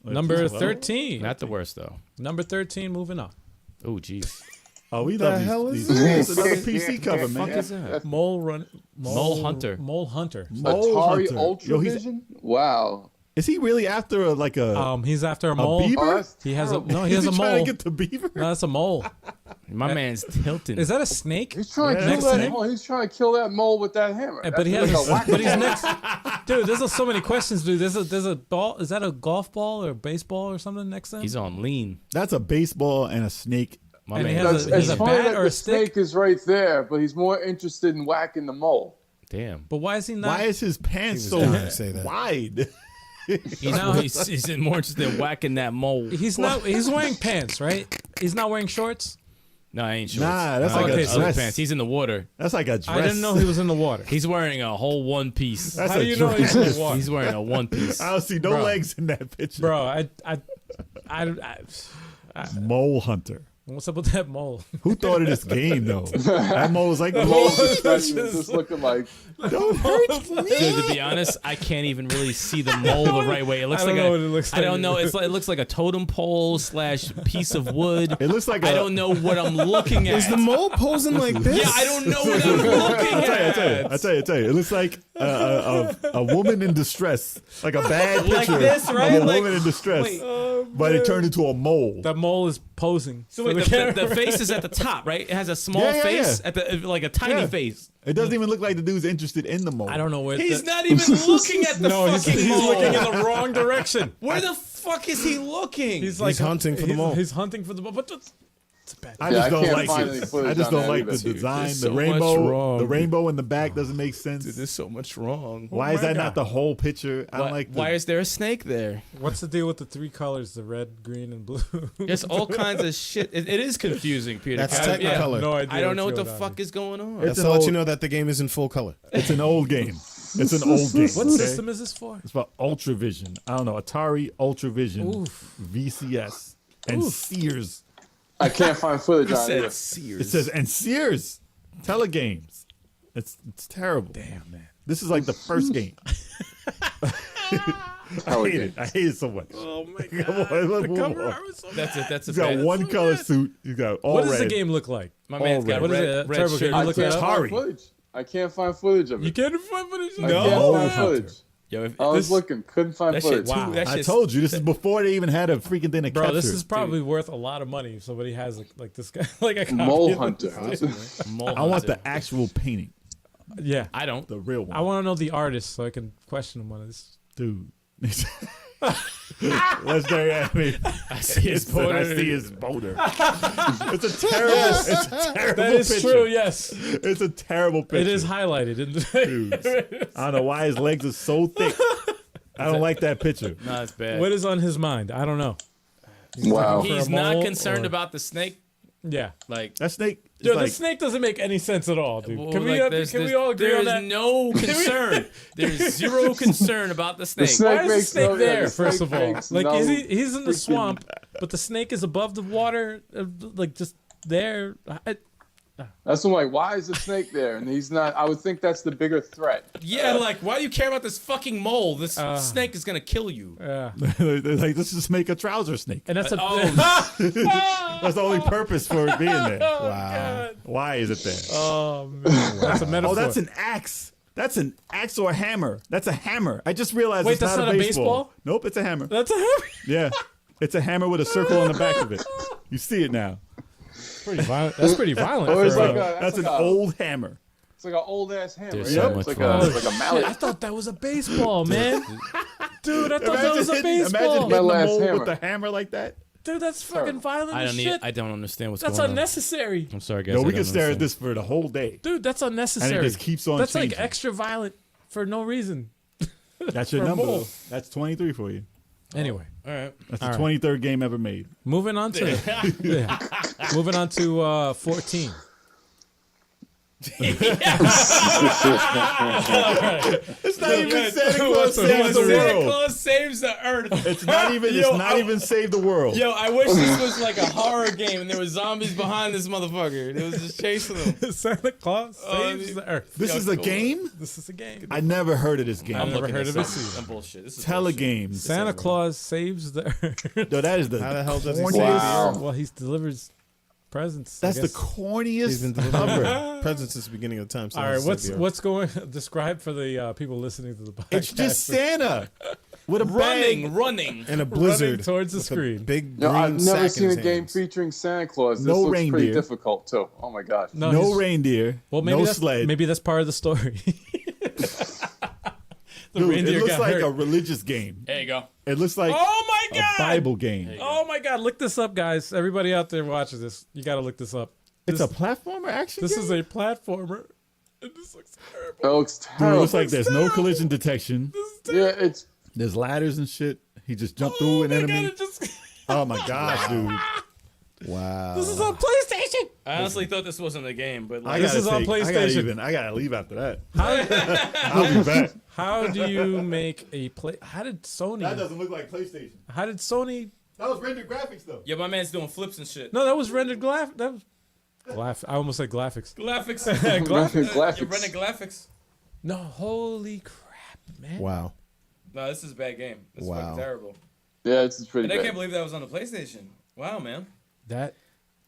Number 13. Not the worst though. Number 13. Moving on. Oh, jeez. Oh, we The love hell these. is It's this? another PC cover, What the fuck man. is that? Mole Hunter. Mole Hunter. Mole Atari Hunter. Yo, Ultravision? Wow. is he really after a He's after a mole. beaver? Oh, that's He has a terrible. no. He has Is a he trying mole. to get the beaver? No, that's a mole. My man's tilting. Is that a snake? He's trying to Yeah. kill Next that snake? mole. He's trying to kill that mole with that hammer. But he That's has. like a But he's whack-a-mole. next. Dude, there's so many questions, dude. There's a ball. Is that a golf ball or a baseball or something next to him? He's on lean. That's a baseball and a snake. My And he man. has It's a funny bat that or the a stick? snake is right there, but he's more interested in whacking the mole. Damn. But why is he not? Why is his pants He so was dying to say that. wide? He's more interested in whacking that mole. He's not. He's wearing pants, right? He's not wearing shorts. No, I ain't sure. Nah, that's like a other dress. pants. He's in the water. That's like a dress. I didn't know he was in the water. He's wearing a whole one piece. That's How a do you know dress. he's in the water? He's wearing a one piece. I don't see no Bro. legs in that picture. Bro, Mole Hunter. what's up with that mole? Who thought of this game though? That mole was like, It's just looking like don't hurt me. Dude, to be honest, I can't even really see the mole the right way. It looks I like don't know what it looks I like. don't know. It looks like a totem pole / piece of wood. It looks like I don't know what I'm looking at. Is the mole posing like this? Yeah, I don't know what I'm looking at. I tell you. It looks like a woman in distress, like a bad Like picture this, right? of a Like- woman in distress, wait. but it turned into a mole. That mole is posing. So wait, the face is at the top, right? It has a small Yeah, face yeah. at the like a tiny Yeah. face. It doesn't even look like the dude's interested in the mole. I don't know where. He's not even looking at the No, he's fucking mole. looking in the wrong direction. Where the fuck is he looking? He's like hunting for the mole. He's hunting for the mole. But it's a bad. I Yeah, just I don't can't like find any it. footage I just on don't that like the either. design. There's The so much rainbow, wrong. the rainbow in the back doesn't make sense. There's so much wrong. Why is that not the whole picture? I don't like. Why is there a snake there? What's the deal with the three colors? The red, green, and blue. There's all kinds of shit. It is confusing, Peter. That's I- yeah. Technicolor. No idea. I don't know what what's the going on. fuck is going on. It's That's an to let old- you know that the game is in full color. It's an old game. It's an old game. What okay? system is this for? It's for Ultravision. I don't know. Atari Ultravision, Oof. VCS, and Sears. I can't find footage He on said it. Sears. It says and Sears Telegames. It's terrible. Damn, man. This is like the first game. I hate it. I hate it so much. Oh my Come on, let's move on. That's it. That's a He's got bad. one color suit. He's got all What does red. the game look like? My man's got What is red, it? red Turbo, shirt. can you I look can't it up? find Atari. footage. I can't find footage of You it. can't find footage. I can't find footage. Yo, if, I was this, looking, couldn't find that footage. shit. Wow. That I shit's- told you this is before they even had a freaking thing to Bro, capture. this is probably worth a lot of money if somebody has like this guy, like a copy Mole of Hunter. this. Mole I want hunter. the actual painting, Yeah, I don't. the real one, I want to know the artist so I can question him on this. dude. Let's stare at me. I see his boulder. I see his boulder. It's a terrible. It's a terrible That is picture. true. Yes, It's a terrible picture. it is highlighted. Dude, I don't know why his legs are so thick. I don't like that picture. No, it's bad. What is on his mind? I don't know. Wow. For a He's not mole concerned or- about the snake. Yeah, Like, That snake. Is dude, like, the snake doesn't make any sense at all, dude. well, Can like, we all agree on that? There's no concern. There's zero concern about the snake. snake- Why is the makes snake no- yeah, there? the First snake of all, makes like no he's in the freaking- swamp, but the snake is above the water, like just there. That's what I'm like, why is the snake there? And he's not. I would think that's the bigger threat. Yeah, like, why do you care about this fucking mole? This snake is gonna kill you. Yeah, they're like, let's just make a trouser snake. and that's a. That's the only purpose for it being there. Wow. Why is it there? Oh man, that's a metaphor. Oh, that's an axe. That's an axe or a hammer. That's a hammer. I just realized Wait, it's that's not not a a baseball. baseball? Nope, it's a hammer. That's a hammer. Yeah, it's a hammer with a circle on the back of it. You see it now. Pretty violent. That's pretty violent. Or it's for, like That's an like a- old hammer. It's like an old ass hammer. There's yeah? so It's much like wrong. a like a mallet. I thought that was a baseball, man. Dude, I thought that was a Imagine baseball. hitting My the last mole hammer. with the hammer like that. Dude, that's fucking violent I as don't need. shit. I don't understand what's That's going on. unnecessary. I'm sorry, guys. No, I we don't can stare at understand. this for the whole day. Dude, that's unnecessary. And it just keeps on That's changing. like extra violent for no reason. That's your for a number. mole. Though. That's 23 for you. Anyway, All right. That's the All right. 23rd game ever made. moving on to 14. It's not even Santa Claus saves the Santa world. Claus saves the earth. It's not even. It's not even save the world. Yo, I wish this was like a horror game and there were zombies behind this motherfucker. It was just chasing them. Santa Claus saves the earth. This is a game. This is a game. I never heard of this game. I've never heard of this Some bullshit. This is Tell a bullshit. game. Santa Claus saves the earth. No, that is the. How the hell does he corniest- save the Wow. earth? Well, he's delivers presents. I That's the guess. He's been corniest delivering cover. presents since the beginning of time. So All he right, saved what's the earth. what's going? Describe for the people listening to the podcast. It's just Santa with a bag. running. in a blizzard towards the with a screen. big No, green I've sack never in seen a his game hands. featuring Santa Claus. This No looks pretty reindeer. difficult too. Oh my gosh. No, No he's- reindeer. Well, maybe no that's, sled. Maybe that's part of the story. The Dude, reindeer it looks got like hurt. a religious game. There you go. It looks like Oh my a god! Bible game. Oh my god! Look this up, guys. Everybody out there watching this, you got to look this up. It's This, a platformer action this game? is a platformer. And this looks terrible. That looks Dude, it terrible. looks like there's no collision detection. Yeah, it's There's ladders and shit. He just jumped through an my enemy. God, it just, Oh my gosh, dude. Wow. this is on PlayStation. I honestly thought this wasn't a game, but I like, This gotta is on take- PlayStation. I gotta leave after that. I'll be back. How do you make a play? How did Sony? doesn't look like PlayStation. How did Sony? That was rendered graphics though. yo, my man's doing flips and shit. No, that was rendered That was I almost said graphics. Graphics. graphics. You're running graphics. No, holy crap, man. Wow. No, this is a bad game. This is Wow. fucking terrible. Yeah, it's pretty And I bad. can't believe that was on the PlayStation. Wow, man. That.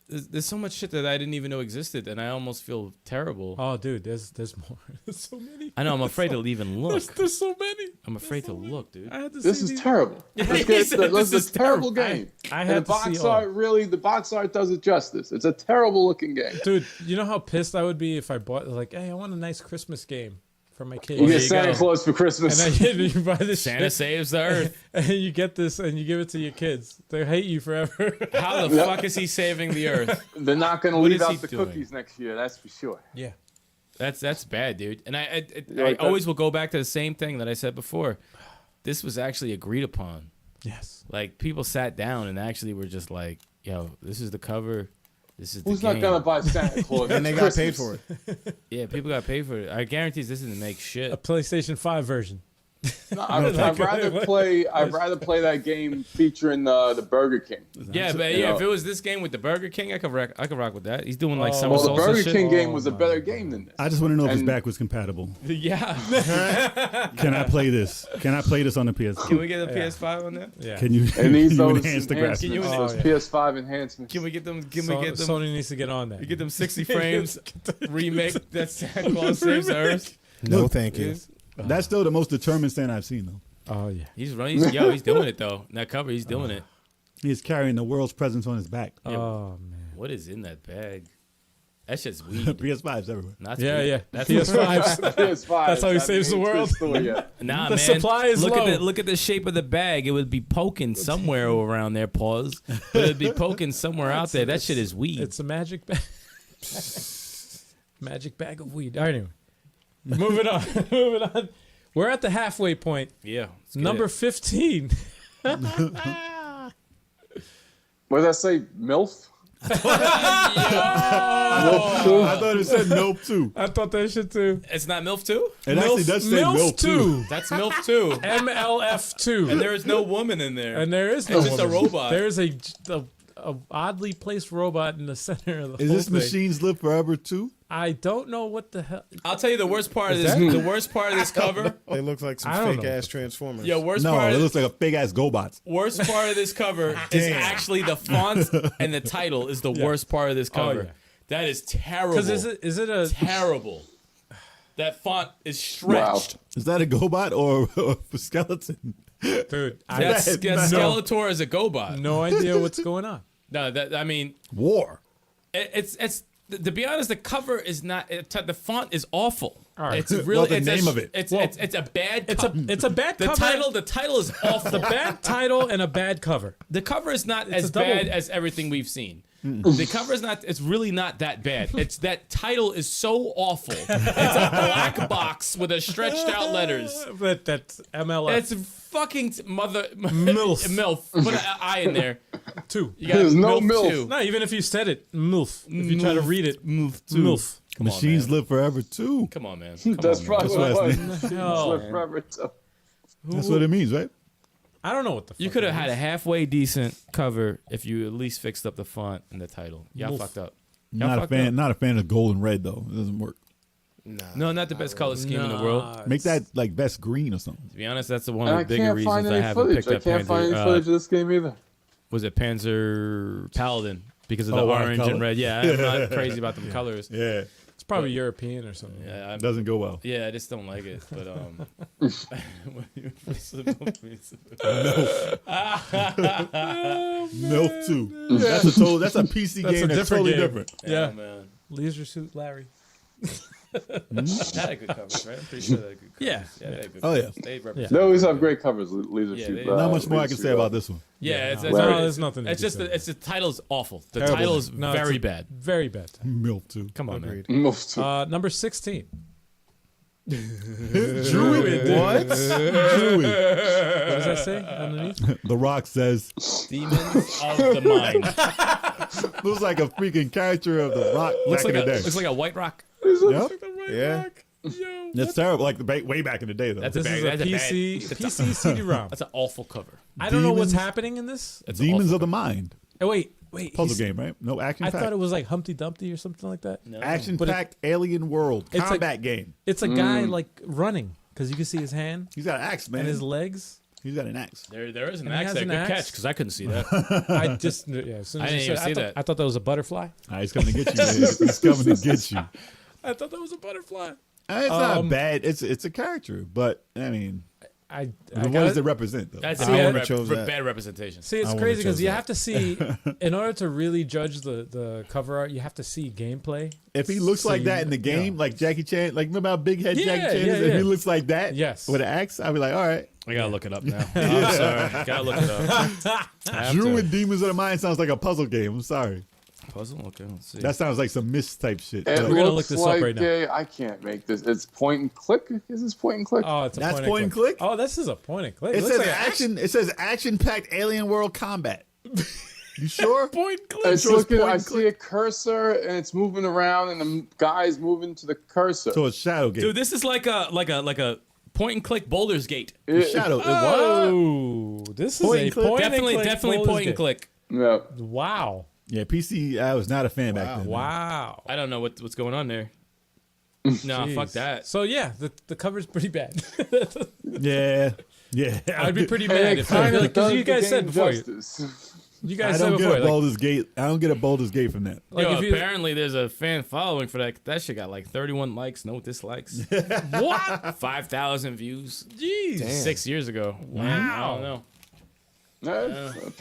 There's so much shit that I didn't even know existed, and I almost feel terrible. Oh, dude, there's more. There's so many. I know. I'm afraid to even look. There's so many. I'm afraid to look, dude. I had to This see is these- terrible. He This said this is is a terrible terrible. game. I And the had to see box all. art the box art does it justice. It's a terrible looking game. Dude, you know how pissed I would be if I bought like, hey, I want a nice Christmas game for my kids. You There get you Santa go. Claus for Christmas. And then you buy this Santa shit, saves the earth. and you get this, and you give it to your kids. They hate you forever. How the Yep. fuck is he saving the earth? They're not going to What leave is he out the doing? cookies next year. That's for sure. yeah. That's bad, dude. And I like always will go back to the same thing that I said before. This was actually agreed upon. Yes. Like people sat down and actually were just like, "Yo, this is the cover. This is Who's the not game." going to buy Santa Claus? And they got paid for it. Yeah, people got paid for it. I guarantee this isn't make shit. A PlayStation 5 version. No, I'd rather play that game featuring the Burger King. Yeah, but you yeah, know. if it was this game with the Burger King, I could rock with that. He's doing like Oh. summer Well, the salsa Burger shit. King game was a better game than this. I just want to know if it's And- backwards compatible. Yeah. Can I play this? Can I play this on the PS? Can we get a PS5 on that? Yeah. Can you, It needs you those enhance the enhancements, graphics? you- those Oh, yeah. PS5 enhancements. Can we get them? Can So- we get them? Sony needs to get on that. You get them 60 frames remake that Santa Claus saves the Earth. No, thank you. That's still the most determined Santa I've seen, though. Oh yeah. He's running. He's doing it though. That cover, he's doing it. He's carrying the world's presents on his back. Oh man. What is in that bag? That shit's weed. PS5s everywhere. That's Yeah, weed. yeah. That's PS5s. PS5. That's how he that saves the ain't world. Twister yet. Nah, The man. supply is look low. Look at the shape of the bag. It would be poking somewhere around there. Pause. But it'd be poking somewhere out there. That shit is weed. It's a magic bag. Magic bag of weed. All right, anyway. Moving on. Moving on. We're at the halfway point. Yeah. let's get Number it. 15. What did I say? MILF? MILF too? I thought it said nope, too. I thought that shit too. It's not MILF 2? It actually does say MILF nope, too. 2. That's MILF 2. MLF2. And there is no woman in there. And there is no It's just a woman. robot. There's a oddly placed robot in the center of the Is whole this thing. Machines Live Forever, too? I don't know what the hell. I'll tell you the worst part of Is this. that- The worst part of this cover. They look like some I don't fake know. ass Transformers. Yo, worst No, part. it Of, looks like a big-ass GoBots. worst part of this cover is actually the font and the title is the worst part of this cover. yeah. That is terrible. Because is it a terrible. That font is stretched. Is that a GoBot or a skeleton? dude? I That's That- Skeletor is a GoBot. have no idea what's going on. No, that I mean, War. it's to be honest, the cover is not. The font is awful. All right. It's really Well, the it's name of it. It's Well, it's a bad. It's a bad the cover. title is awful. The bad title and a bad cover. The cover is not It's as a double- bad as everything we've seen. The cover is not. It's really not that bad. It's that title is so awful. It's a black box with a stretched out letters. But that's MLS. It's fucking mother MILF. MILF. Put an I in there. 2. You got There's no MILF. too. No, even if you said it, MILF. If you try to read it, MILF too. MILF. Come on, Machines man. live forever too. Come on, man. That's probably what it was. No. Live forever, too. That's what it means, right? I don't know what the fuck You could have it had is. a halfway decent cover if you at least fixed up the font and the title. Y'all Wolf. fucked up. Y'all Not a fucked fan. up. Not a fan of gold and red though. It doesn't work. Nah. No, not the best color scheme in the world. Make that like best green or something. To be honest, that's one And of I the bigger can't reasons find I any haven't footage. picked I up can't find any Panzer. footage of this game either. Was it Panzer Paladin? Because of the Oh, our orange color? and red. Yeah, I'm not crazy about them colors. Yeah, It's probably European or something. Yeah, it doesn't go well. I just don't like it. But Milk too. That's a total. That's a PC That's game. a That's different totally game. different. Yeah. man. Leisure Suit Larry. That had good covers, right? I'm pretty sure that had good covers. Yeah. They had good Oh, yeah. covers. They represent. They always have great covers. Laser Yeah, Shoot. they- Not much more I can say about this one. Yeah, it's, no. it's, Well, very- there's nothing to It's be just said. the title's awful. The Terrible. title's No, it's very a- bad. Very bad. Milk too. Come on, man. Agreed. Most Number 16. Druid. What? Druid. What does that say underneath? The Rock says Demons of the mind. looks like a freaking character of The Rock looks back like in the day. looks like a white rock. Yep. Yeah. Yo, That's terrible. Like way back in the day though. That's this bad- is a that's a bad- PC that's PC CD-ROM. That's an awful cover. I don't know what's Demons- happening in this. That's Demons awful. of the Mind. Oh, wait. Puzzle he's- game, right? No action. I thought it was like Humpty Dumpty or something like that. No. action But it- packed alien world It's like- combat game. It's a guy like running because you can see his hand He's got an axe, man. and his legs. He's got an axe. There is an And he axe has there. an Good axe? catch, because I couldn't see that. I just as soon as I you didn't even said, see thought, that. I thought that was a butterfly. He's coming to get you. Man. He's coming to get you. I thought that was a butterfly. It's not bad. It's a character, but I mean, I what got does it. it represent though? That's I a bad, would've chose that. bad representation. See, it's I would've crazy because chose you that. have to see, in order to really judge the cover art, you have to see gameplay. If he looks So like that you- in the game, yeah. like Jackie Chan, like remember how big head Yeah, Jackie Chan yeah, is? If yeah. he looks like that, Yes. with an axe, I'd be like, all right. I gotta look it up now. I'm sorry. Gotta look it up. I have to. Druid Demons of the Mind sounds like a puzzle game. I'm sorry. Puzzle? Okay, let's see. That sounds like some Myst type shit. It We're gonna look looks this up like right now. I can't make this. It's point and click. Is this point and click? Oh, it's a That's point and click. click? Oh, this is a point and click. It looks says like an action. It says action packed alien world combat. You sure? point and click. it's sure it's looking. point I and see a cursor and it's moving around, and the guy's moving to the cursor. So it's Shadow Gate. Dude, this is like a point and click Boulder's Gate. Shadow. Oh, this is Point a and click? point Definitely, and click. definitely Baldur's point and Gate. click. Yeah. Wow. Yeah, PC. I was not a fan back then. Wow. I don't know what's going on there. No, fuck Jeez. that. So yeah, the cover's pretty bad. Yeah. Yeah. I'd be pretty And mad it if kind of because does you guys the said game before. justice. You I guys said don't get before. a Like, Baldur's Gate. I don't get a Baldur's Gate from that. like Yo, if you, apparently there's a fan following for that. That shit got like 31 likes, no dislikes. what? 5,000 views. Jeez. 6 years ago. Wow. I don't know.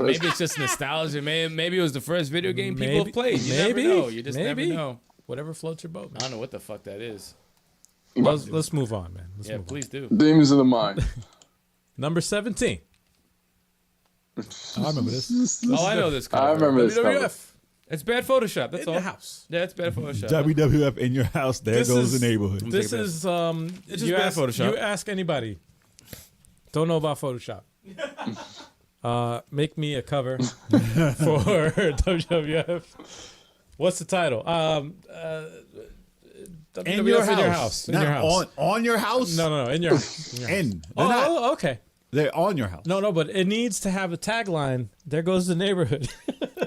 Maybe it's just nostalgia. Maybe it was the first video game people Maybe- have played. You maybe, never know. You just maybe. never know. Whatever floats your boat, I man. don't know what the fuck that is. Let's move on, man. Let's Yeah, move please do. Demons of the Mind. on. Number 17. I remember this. Oh, I know this cover. I remember this cover. WWF It's bad Photoshop. That's in all. your house. Yeah, it's bad Photoshop. WWF in your house. There This goes is- the neighborhood. This take that. is It's just you bad ask, Photoshop. you ask anybody. Don't know about Photoshop. Make me a cover for WWF. What's the title? WWF In your house. In Not your house. On your house? No, in your house. In your house. In. They're not. Oh, okay. They're on your house. No, but it needs to have a tagline. There goes the neighborhood.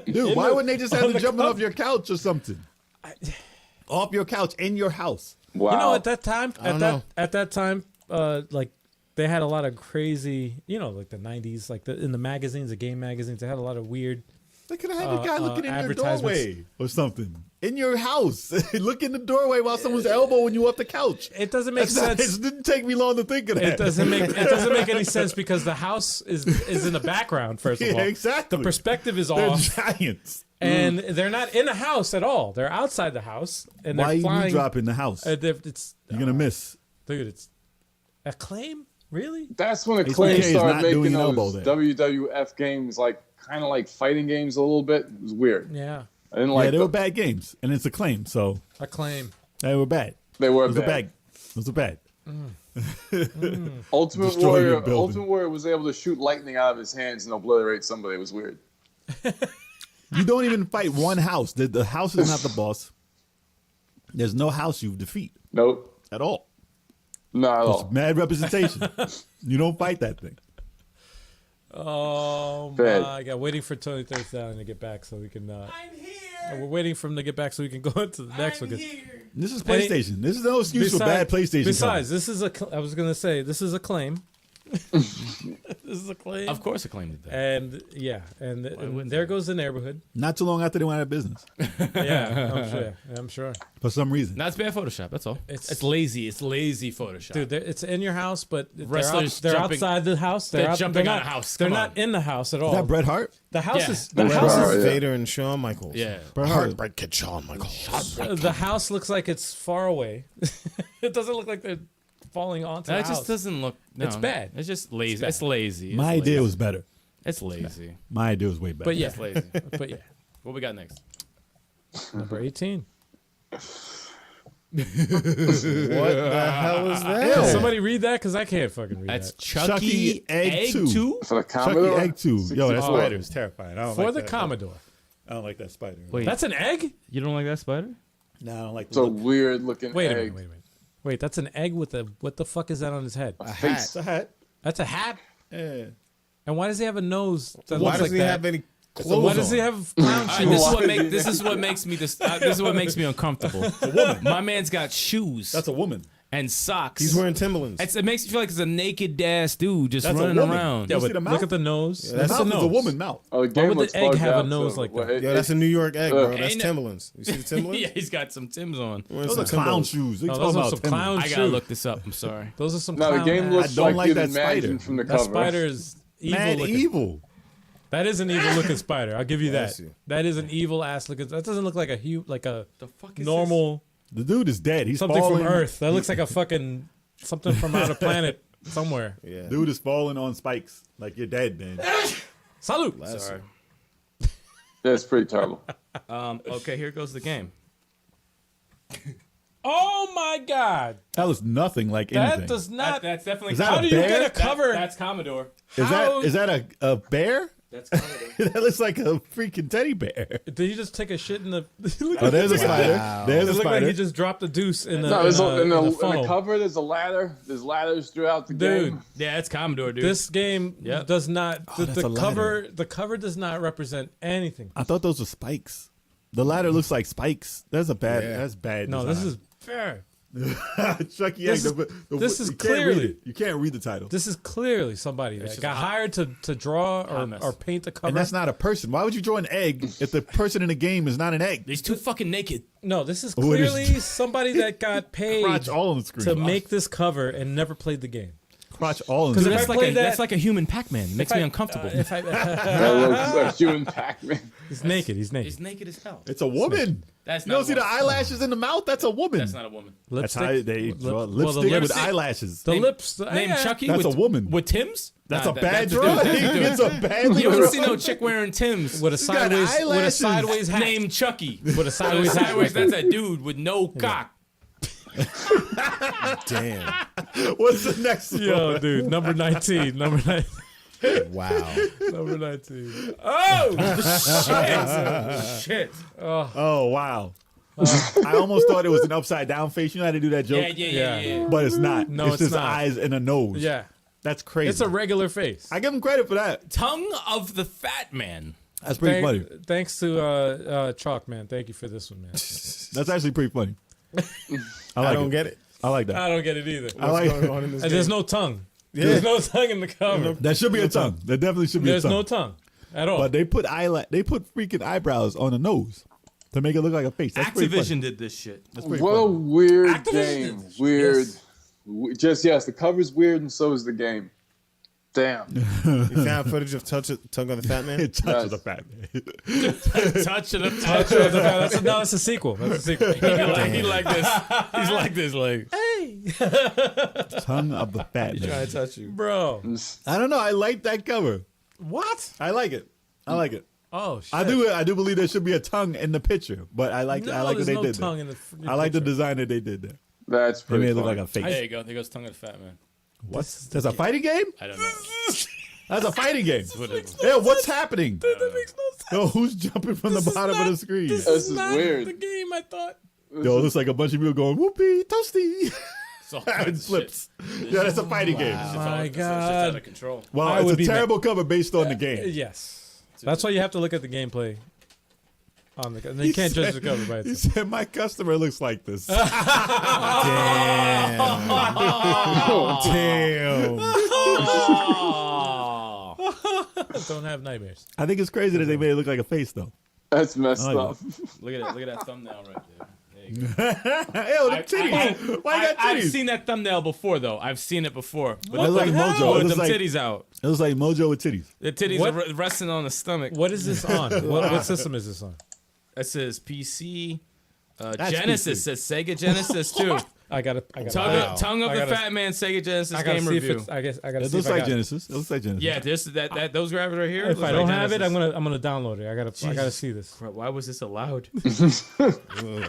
Dude, why wouldn't they just have on it the jumping cover. off your couch or something? Off your couch in your house. Wow. You know, at that time, don't know. at that time, like they had a lot of crazy, like the '90s, like in the magazines, the game magazines, they had a lot of weird. They could have had a guy looking in your advertisements. doorway or something. In your house. Look in the doorway while someone's elbowing you off the couch. It doesn't make sense. It didn't take me long to think of that. It doesn't make any sense because the house is in the background. First of Yeah, all, exactly. the perspective is They're off, giants. and they're not in the house at all. They're outside the house, and Why they're you flying. drop in the house? It's You're going to miss. dude. It's Acclaim, really? That's when HBK Acclaim is started not making doing elbow those there. WWF games, like kind of like fighting games a little bit. It was weird. Yeah. I didn't Yeah, like they were them. bad games, and it's Acclaim, so Acclaim. they were bad. They were Those are bad. bad. Those are bad. Ultimate Destroy your Warrior. building. Ultimate Warrior was able to shoot lightning out of his hands and obliterate somebody. It was weird. You don't even fight one house. The house is not the boss. There's no house you defeat Nope. at all. Not at It's all. mad representation. You don't fight that thing. Oh Bad. my god! Waiting for Tony Thursdown to get back so we can. I'm here. We're waiting for him to get back so we can go into the next one. 'cause This is PlayStation. This is no excuse for bad PlayStation. Besides, this is I was gonna say this is Acclaim. This is Acclaim. Of course, I claimed that. And yeah, and wouldn't there they? goes the neighborhood. Not too long after they went out of business Yeah, I'm sure. I'm sure. for some reason. Not bad Photoshop. That's all. It's- It's lazy. It's lazy Photoshop. Dude, it's in your house, but Wrestlers they're jumping- outside the house. they're jumping they're on not, a house. They're Come not on. in the house at all. Is that Bret Hart? The house Yeah. is the Bret house Hart, is yeah. Vader and Shawn Michaels. Yeah. Bret Hart. Heartbreak Kid Shawn Michaels. the house looks like it's far away. It doesn't look like they're falling onto That the just house. doesn't look. No, It's bad. It's just lazy. bad. It's lazy. My It's idea lazy. was better. It's lazy. My idea was way better. But yeah, It's lazy. but yeah. What we got next? Number 18. What the hell is that? Can somebody read that? Because I can't fucking read That's that. Chucky Egg 2. For the Chucky Commodore. Egg 2. Yo, that 64. spider is terrifying. I don't For like the that. Commodore. I don't like that spider. Wait, That's an egg? you don't like that spider? No, I don't like It's the a look. weird looking Wait a egg. minute, wait a minute. Wait, that's an egg with a, what the fuck is that on his head? A hat. face. It's a hat. That's a hat? Yeah. And why does he have a nose that Why looks does like he that? have any clothes Why does on? he have clown This shoes? is what make this is what makes me this is what makes me uncomfortable. My man's got shoes That's a woman. and socks. He's wearing Timberlands. It makes me feel like it's a naked ass dude just That's a running woman. around. Yeah, Yeah, see but the look mouth? at the nose. Yeah, The That's mouth the is nose. a woman mouth. Oh, the Why game would looks the egg bugged have a out, nose too. like Well, that? Yo, that's a New York egg, bro. That's Ain't- Timberlands. You see the Timberlands? Yeah, he's got some Timbs on. Wearing Those some are clown Timberlands. shoes. They No, talking those are about some Timberlands. clown I gotta shoes. look this up. I'm sorry. Those are some No, the clown game ass- looks don't like like you'd that imagine spider. from the That cover. spider is evil Mad looking. evil. That is an evil looking spider. I'll give you Yeah, I that. see. That is an evil ass looking. That doesn't look like a The fuck is normal The dude is dead. He's something falling. from Earth. That looks like a fucking something from outer planet somewhere. Yeah. Dude is falling on spikes. Like you're dead, man. Salute. That's Sorry. That's pretty terrible. Okay, here goes the game. Oh my god. That looks nothing like anything. That does not. That's definitely. Is that How a do you bear? get a cover? That's Commodore. how- is that a bear? That's Commodore. That looks like a freaking teddy bear. Did he just take a shit in the? Look Oh, at there's a it. spider. Wow. There's It a looked like spider. he just dropped a deuce in the, No, there's in in the the funnel. cover. There's a ladder. There's ladders throughout the Dude, game. Yeah, it's Commodore, dude. this game Yep. does not. The, that's a the ladder. cover. The cover does not represent anything. I thought those were spikes. The ladder looks like spikes. That's a bad. Yeah. That's bad. No, this design. is fair. Chucky this Egg. is- this is you can't read clearly- it. You can't read the title. This is clearly somebody that just got hot- hired to draw hot mess. or paint the cover. And that's not a person. Why would you draw an egg if the person in the game is not an egg? He's too fucking naked. No, this is Oh, it is- clearly somebody that got paid Crotch all on the screen. to make this cover and never played the game. Crotch all on the 'Cause screen. if I played that- That's like a human Pac-Man. It makes me I- uncomfortable. If I, That looks like human Pac-Man. he's naked. He's naked. He's naked as hell. It's a woman. That's You not don't a see the woman. eyelashes in the mouth? That's a woman. That's not a woman. That's Lipstick. how they draw Well, the lipstick with lipstick- eyelashes. The Name- lips. Name yeah. Chucky. That's with, a woman. with Tim's. That's Nah, a bad that's drawing. dude. It's a bad You drawing. don't see no chick wearing Tim's. with a got sideways with a eyelashes. sideways hat. Name Chucky. With a sideways hat. Sideways. That's a dude with no cock. Damn. What's the next one? Yo, dude, number 19. Number 19. Wow. Number 19. Oh shit! Oh, wow. I almost thought it was an upside down face. You know how to do that joke? Yeah. But it's not. No, it's it's just not. eyes and a nose. Yeah. That's crazy. It's a regular face. I give him credit for that. Tongue of the Fat Man. That's pretty funny. Thanks to Chalk, man. Thank you for this one, man. That's actually pretty funny. I don't get it. I like that. I don't get it either. I like What's going on in this And there's game? no tongue. Yeah. There's no tongue in the cover. That should be a tongue. There definitely should be There's a tongue. no tongue at all. But they put freaking eyebrows on the nose to make it look like a face. That's pretty funny. Activision did this shit. That's pretty What a funny. weird Activision game. did this. Weird. Yes. Yes, the cover's weird and so is the game. Damn. You found footage of Tongue of the Fat Man? It touches the fat man. Touch of the Fat No, it's a sequel. That's a sequel. He like this. He's like this. Like Tongue of the fat man. to touch you. Bro. I don't know. I like that cover. What? I like it. I like it. Oh shit! I do believe there should be a tongue in the picture, but I like what there's they no did. tongue There. in the I like the picture. design that they did there. That's They pretty made it look funny. like a face. There you go. There goes tongue of the fat man. What's that's a fighting game? I don't know. That's a fighting game. Whatever. Yeah, what's happening? That makes no sense. Yo, who's jumping from the bottom of the screen? This This is is not weird. the game I thought. Yo, it looks like a bunch of people going whoopee toasty. It's all and kinds of flips. Yeah, that's a fighting game. Shit. My It's just out God. of control. Well, I it's would a be terrible cover based on the game. Yes, that's why you have to look at the gameplay. On the, and you can't judge the cover by He itself. said, "My customer looks like this." Damn. Don't have nightmares. I think it's crazy that they made it look like a face, though. That's messed Oh, yeah. up. Look at that thumbnail right there. There you go. Ew, the titties. Why you got I've titties? seen that thumbnail before, though. I've seen it before. It looks like Mojo. It With looks them like, titties out. it looks like Mojo with titties. The titties What? are resting on the stomach. What is this on? What system is this on? That says PC. That's Genesis PC. says Sega Genesis too. I got Tongue of I the gotta- Fat Man Sega Genesis I gotta game see if review. it's. I guess I gotta It see looks if I like got it. Genesis. It looks like Genesis. Yeah, those graphics right here. If look I like don't have it, Genesis. I'm gonna download it. I gotta see this. Bro, why was this allowed?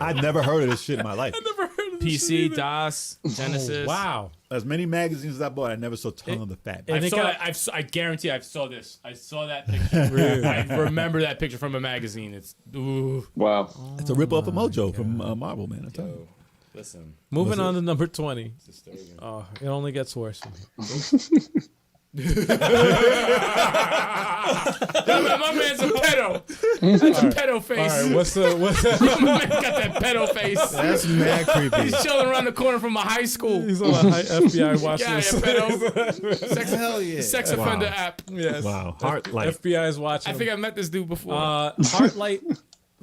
I'd never heard of this shit in my life. Never heard of PC, DOS, Genesis. Wow. As many magazines as I bought, I never saw Tongue of the Fat. And I it saw got- that. I guarantee I saw this. I saw that picture. I remember that picture from a magazine. It's ooh. Wow. It's a rip off of Mojo from Marvel, man. I tell you. Listen, Moving on to number 20. it's disturbing. Oh, it only gets worse from here. My man's a pedo. That's a pedo All face. right, what's the My man got that pedo face. That's mad creepy. He's chilling around the corner from a high school. He's on a FBI watch Yeah, list. pedo. Hell yeah. Sex offender app. Yes. Wow. Heart light. FBI is watching. I think I met this dude before. Heartlight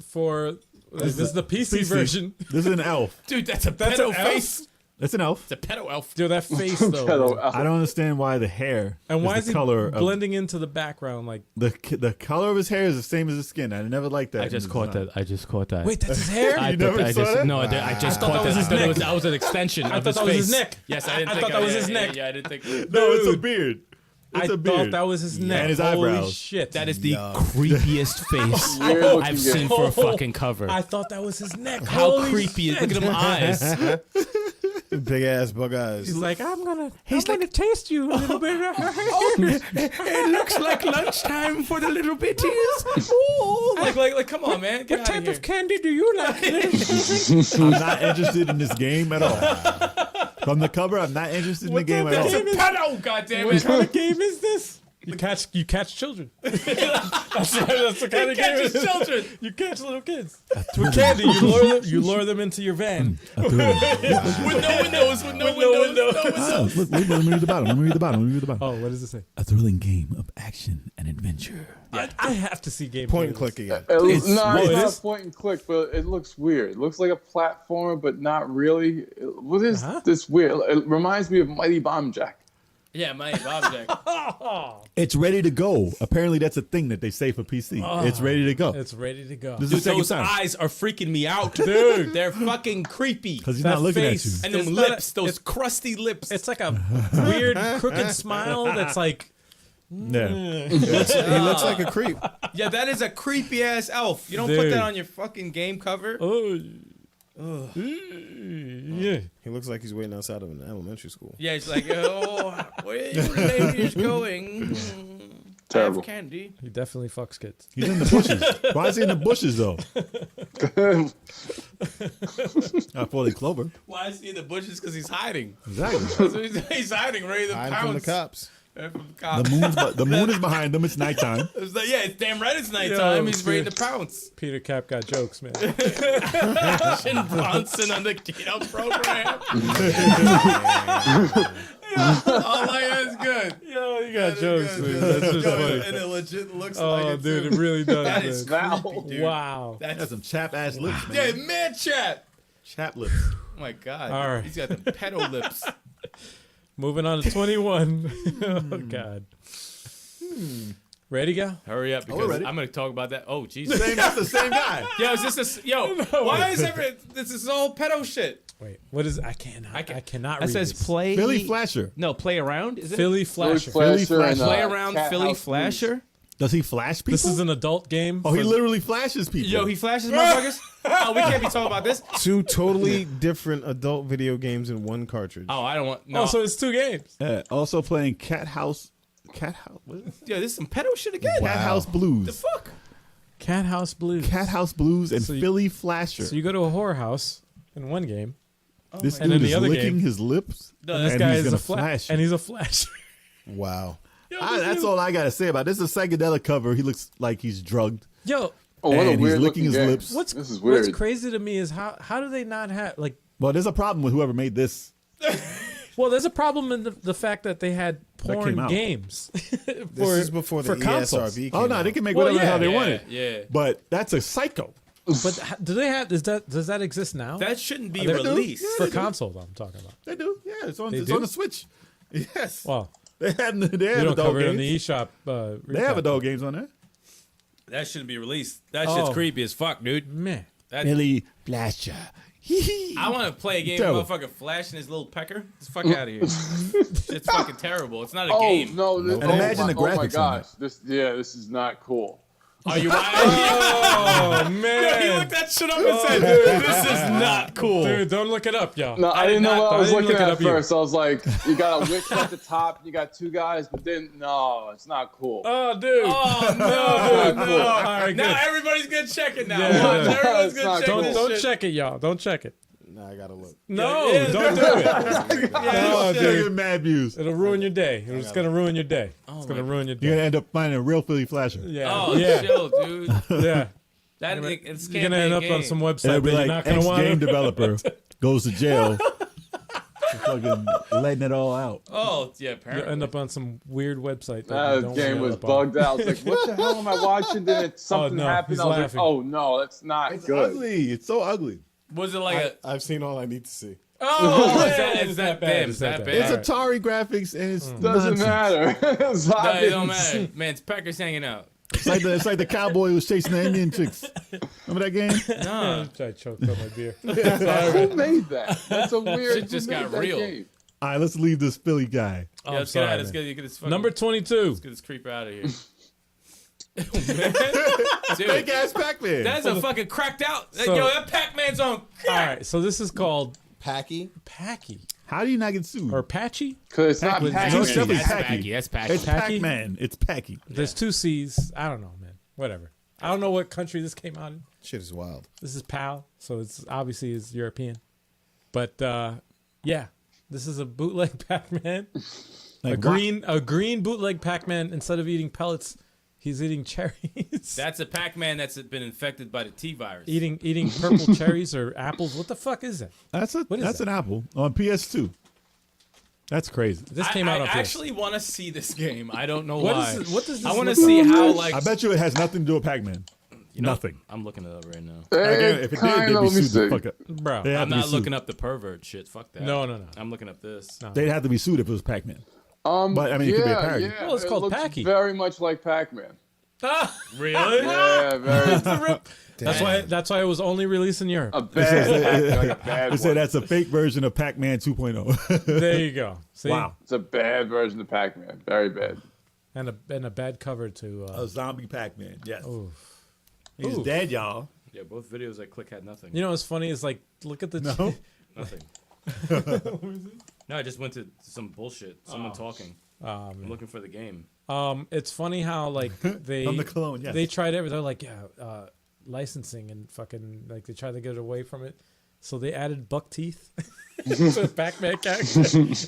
for this is the PC version. This is an elf. Dude, that's a That's pedo an elf? face. It's an elf. It's a pedo elf. Dude, that face though. Pedo I don't understand why the hair And why is is the he color of blending into the background? Like, the color of his hair is the same as his skin. I never liked that. I just caught that. wait, that's his hair? You never saw that? No, I just thought caught that was that. his I thought neck. that was an extension of thought his that was face. his neck. Yes, I I didn't think thought that was his yeah, neck. Yeah, I didn't think. No, it's a beard. It's I a beard. thought that was his neck. And his Holy eyebrows. shit. That is the creepiest face Weird looking I've game. seen for a fucking cover. I thought that was his neck. How Holy creepy! shit. Look at them eyes. Big ass bug eyes. He's like, I'm gonna taste you a little bit. It looks like lunchtime for the little bitties. Like, come on, man. Get What out type of here. of candy do you like, little children? I'm not interested in this game at all. From the cover, I'm not interested in the game at type all. of It's a game pedo, goddammit. What kind of game is this? You catch children. that's the kind of game it Catches is. children. You catch little kids with candy. You lure them into your van. With no windows. With no windows. Ah, look, let me read the bottom. Let me read the bottom. Oh, what does it say? A thrilling game of action and adventure. I have to see game. Point and click again. It's it not is? point and click, but it looks weird. It looks like a platformer, but not really. What is this weird? It reminds me of Mighty Bomb Jack. Yeah, my object. It's ready to go. Apparently, that's a thing that they say for PC. It's ready to go. It's ready to go. This is the Dude, second those time. eyes are freaking me out, dude. They're fucking creepy. Because he's That not looking face. at you. And them It's not lips, a- those crusty lips. It's like a weird crooked smile that's like. Yeah. He looks like a creep. Yeah, that is a creepy ass elf. You don't put Dude. that on your fucking game cover. Oh. Yeah. He looks like he's waiting outside of an elementary school. Yeah, it's like, oh, where you ladies going? Terrible. I have candy. He definitely fucks kids. He's in the bushes. Why is he in the bushes, though? Not fully clover. Why is he in the bushes? Because he's hiding. Exactly. So he's hiding, ready to Hiding pounce. from the cops. From the cops. The moon is behind them. It's nighttime. It's like, yeah, it's damn right it's nighttime. He's ready to pounce. Peter Cap got jokes, man. Shin Bronson on the keto program. Oh my God, it's good. Yo, you got jokes, good. man. That's just Yo, funny. and it legit looks like Oh, it dude, too. it really does. That man. is Wow. creepy, dude. Wow. That's That's some chap ass lips, yeah, man. man chat. Chap lips. Oh my God. All right. He's got the pedo lips. Moving on to 21. Oh, God. Ready, go? Hurry up, we're because ready. I'm gonna talk about that. Oh Jesus. That's the same guy. Yo, is this a why is this is all pedo shit? Wait, what is it? I cannot That read says this. play Philly Flasher. No, play around, is it? Philly Flasher. Philly Flasher and, Flasher. Play around Cat Philly House Flasher? Does he flash people? This is an adult game. he literally flashes people. Yo, he flashes motherfuckers. Oh, we can't be talking about this. 2 totally different adult video games in one cartridge. Oh, I don't want. No. Oh, so it's 2 games. Also playing Cat House. What is it? Yeah, this is some pedo shit again. Cat House Blues. The fuck? Cat House Blues. Cat House Blues and So you- Philly Flasher. So you go to a horror house in one game. This And dude in the is other licking game- his lips. No, This and guy he's is gonna a flash. and he's a flasher. Wow. That's all I gotta say about it. This is a psychedelic cover. He looks like he's drugged. Yo, Oh, what And a he's weird licking looking his game. lips. This is weird. What's crazy to me is how do they not have like? Well, there's a problem with whoever made this. Well, there's a problem in the fact that they had came porn out. games. This is before the consoles. ESRB came Oh no, out. they can make Well, whatever the yeah. hell they Yeah, wanted. yeah. But that's a psycho. But do they have? Does that exist now? That shouldn't be They do? released. Yeah, for they do. consoles, I'm talking about. They do. Yeah, it's on. They It's do? on the Switch. Yes. Well, They have. They we have don't adult cover it in games. the eShop. They have adult games on there. That shouldn't be released. That shit's Oh. creepy as fuck, dude. Man, That, Philly Flasher. I want to play a game Terrible. of motherfucker flashing his little pecker. Get the fuck out of here. It's fucking terrible. It's not a Oh game. no! This, And imagine the oh my graphics on gosh! This is not cool. Are you right? oh He man, looked that shit up and said, "This is not cool." dude, don't look it up, y'all. No, I didn't know not- what I I was didn't looking look it at up either. first. I was like, you got a witch at the top, you got 2 guys, but then no, it's not cool. Oh, dude. Oh no, Not no. cool. All right, Now good. everybody's gonna check it now. Yeah. Watch, everyone's It's gonna not check cool. this Don't shit. check it, y'all. Don't check it. Nah, I gotta look. No, Yeah. don't do it. Oh, dude. dude, mad views. It'll ruin your day. It's gonna ruin your day. It's gonna ruin your You're day. gonna end up finding a real Philly Flasher. Yeah, Oh, yeah, chill, dude. yeah. That it's You're gonna end up on some And website it'll that be you're like not gonna want. ex-game developer goes to jail for fucking letting it all out. Oh yeah, You'll apparently. end up on some weird website. That you That don't game wanna was end up on. bugged out. I was like, what the hell am I watching? Then something no, happened. he's I was laughing. like, oh no, that's not It's good. ugly. It's so ugly. Was it like a? I've seen all I need to see. Oh, It's is that that bad. damn? It's Is that that bad? It's All right. Atari graphics and it's Doesn't nonsense. matter. It's No, it obvious. don't matter. Man, it's Packers hanging out. It's like the cowboy who was chasing the Indian chicks. Remember that game? Nah. I choked on my beer. Who made that? That's a weird. Shit just who made got that real. game? All right, let's leave this Philly guy. Oh, Yeah, I'm let's get sorry, out. Let's man. get this fucking, Number 22. Let's get this creep out of here. Big Dude, ass Pac-Man. that's a fucking cracked out. So- Yo, that Pac-Man's on. All right, so this is called Packy. Packy How do you not get sued? or Patchy. Because it's not Pac-Man. Pac-Man. No, it's definitely That's Packy. Packy. That's Packy. It's Packy? Pac-Man. It's Packy. There's 2 C's. I don't know, man. Whatever. I don't know what country this came out in. Shit is wild. This is PAL, so it's obviously is European. But yeah, this is a bootleg Pac-Man. Like, a green bootleg Pac-Man. Instead of eating pellets, he's eating cherries. That's a Pac-Man that's been infected by the T virus. eating purple cherries or apples. What the fuck is that? That's What is that's that? an apple on PS2. That's crazy. This came out I on PS. actually want to see this game. I don't know What why. is it- what does this I want to look see like? how like. I bet you it has nothing to do with Pac-Man. you know, Nothing. I'm looking it up right now. Again, if it did, Kinda, they'd be let me sued the see. fuck up. Bro. They have I'm to be not sued. looking up the pervert shit. Fuck that. No. I'm looking up this. No. They'd have to be sued if it was Pac-Man. But, I mean, it could be a parody. Yeah, Well, it's it called looks Packy. very much like Pac-Man. Really? Yeah, very That's why it was only released in Europe. a bad Pac-Man, like a bad They say one. that's a fake version of Pac-Man 2.0. There you go. See? Wow. It's a bad version of Pac-Man. Very bad. And a bad cover to. A zombie Pac-Man. Yes. Oof. He's Oof. dead, y'all. Yeah, both videos I click had nothing. You know what's funny is like look at the. No. Nothing. No, I just went to some bullshit. Someone talking. I'm looking for the game. It's funny how like they From the clone, yes. they tried everything. They're like licensing and fucking like they tried to get away from it. So they added buck teeth to the Pac-Man character,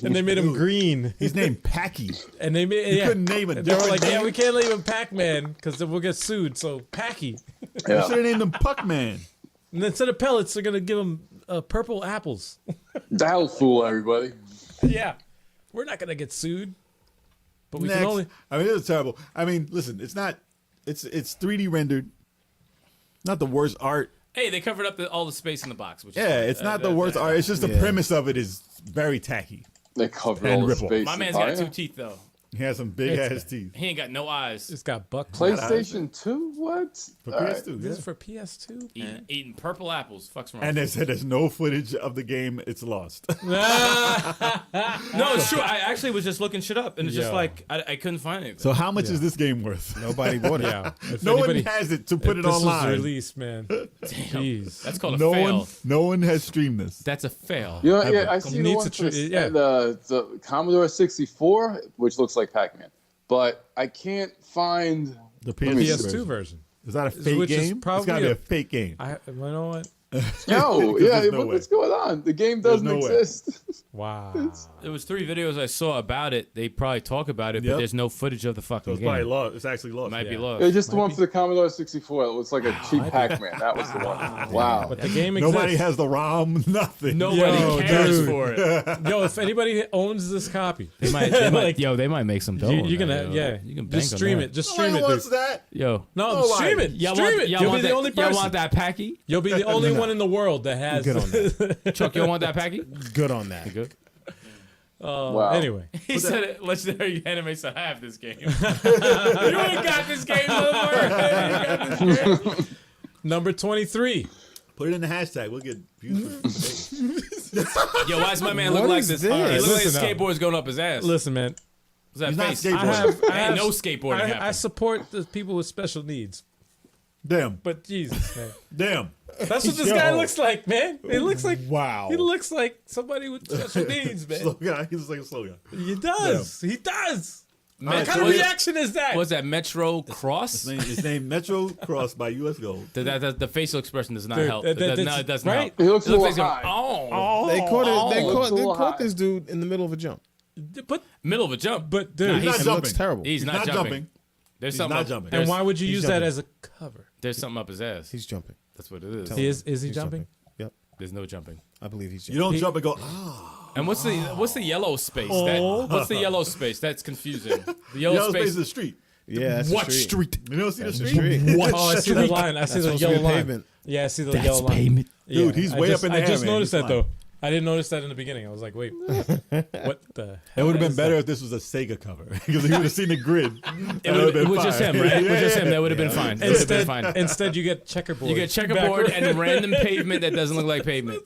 and they made him green. He's named Packy. And they made You couldn't name it. They were like, yeah, we can't name him Pac-Man because then we'll get sued. So Packy. You Yeah. should have named him Puck-Man. And instead of pellets, they're gonna give him purple apples. That'll fool everybody. Yeah, we're not gonna get sued, but we Next. can only. I mean, it was terrible. I mean, listen, it's not. It's 3D rendered. Not the worst art. Hey, they covered up all the space in the box. Which is Yeah, fine. it's not the worst art. It's just the premise of it is very tacky. They covered And all the ripple. space. My man's Oh, got yeah. 2 teeth though. He has some big ass teeth. He ain't got no eyes. It's got buck. PlayStation 2? What? For All right. PS2. This Yeah. is for PS2. Eating purple apples. Fuck's wrong. And they said there's no footage of the game. It's lost. No, it's true. I actually was just looking shit up, and it's just Yo. like I couldn't find anything. So how much is this game worth? Nobody bought it. Yeah. If No anybody- one has it to put if it this online. was released, man. Jeez. That's called a no fail. no one has streamed this. That's a fail. You know, Ever. yeah, I see the Need one to for the Commodore 64, which looks like Pac-Man, but I can't find. The PS2 version. Is that a fake Which is game? It's probably gotta be a- a fake game. You know what? Yo, Because yeah, there's no what's way. going on? The game doesn't no way. exist. Wow. There was 3 videos I saw about it. They probably talk about it, Yep. but there's no footage of the So fucking it's game. probably lost. It's actually lost. Might be Yeah. lost. Yeah, just the Might one be. for the Commodore 64. It looks like a cheap Pac-Man. That was the one. Wow. But the game exists. Nobody has the ROM. Nothing. Nobody Yo, cares dude. for it. Yo, if anybody owns this copy, They might, Like, they might make some dough. you on can, that, yo. yeah, You can bank just on stream that. it. Just stream Nobody it, wants dude. that. Yo, No, Nobody. stream it. y'all Stream want, it. y'all You'll want be that, the only y'all person. want that packy? You'll be the only one in the world that has. Good on that. Chuck, you want that packy? Good on that. Good. Wow. Anyway, He said it. Legendary Anime said, I have this game. you ain't got this game, motherfucker. You ain't got this game. number 23. Put it in the hashtag. We'll get views for days. Yo, why does my man look What like is this? this? He looks like his Listen up. skateboard's going up his ass. Listen, man. What's that He's not face? skateboarding. I Ain't have no skateboarding I happening. support the people with special needs, Damn. but Jesus, man, Damn. that's what this Yo. guy looks like, man. He looks like Wow. he looks like somebody with special needs, Slow man. guy. He looks like a slow guy. He does. He does. What Metro, kind of reaction is that? what's that, Metro Cross? His name Metro Cross by US Gold. The facial expression does not Dude, help. that- No, that's- it doesn't right? help. He looks It a looks little like high. Oh, They caught it. They Looks a little caught high. this dude in the middle of a jump. but Middle of a jump. but dude, Nah, He's not It jumping. looks terrible. He's not jumping. There's He's something not up, jumping. and why would you he's use that jumping. as a cover? There's something up his ass. He's jumping. That's what it is. Is he He's jumping? Yep. There's no jumping. I believe he's You jumping. don't jump and go, ah. And what's the yellow space? Oh. What's the yellow space? That's confusing. The yellow, Yellow space space. is the street. Yeah, that's What the street. street? You don't see That's the the street? street. What Oh, I see the line. I see the supposed to be yellow a line. pavement. Yeah, I see the yellow line. payment. Dude, he's way up in the I air, just man. noticed He's that flying. though. I didn't notice that in the beginning. I was like, wait, what the? It would have been better if this was a Sega cover because he would have seen the grid. It was just him, right? It was just him. That would have been fine. That would have been Instead, fine. instead you get checkerboard. You get checkerboard and random pavement that doesn't look like pavement.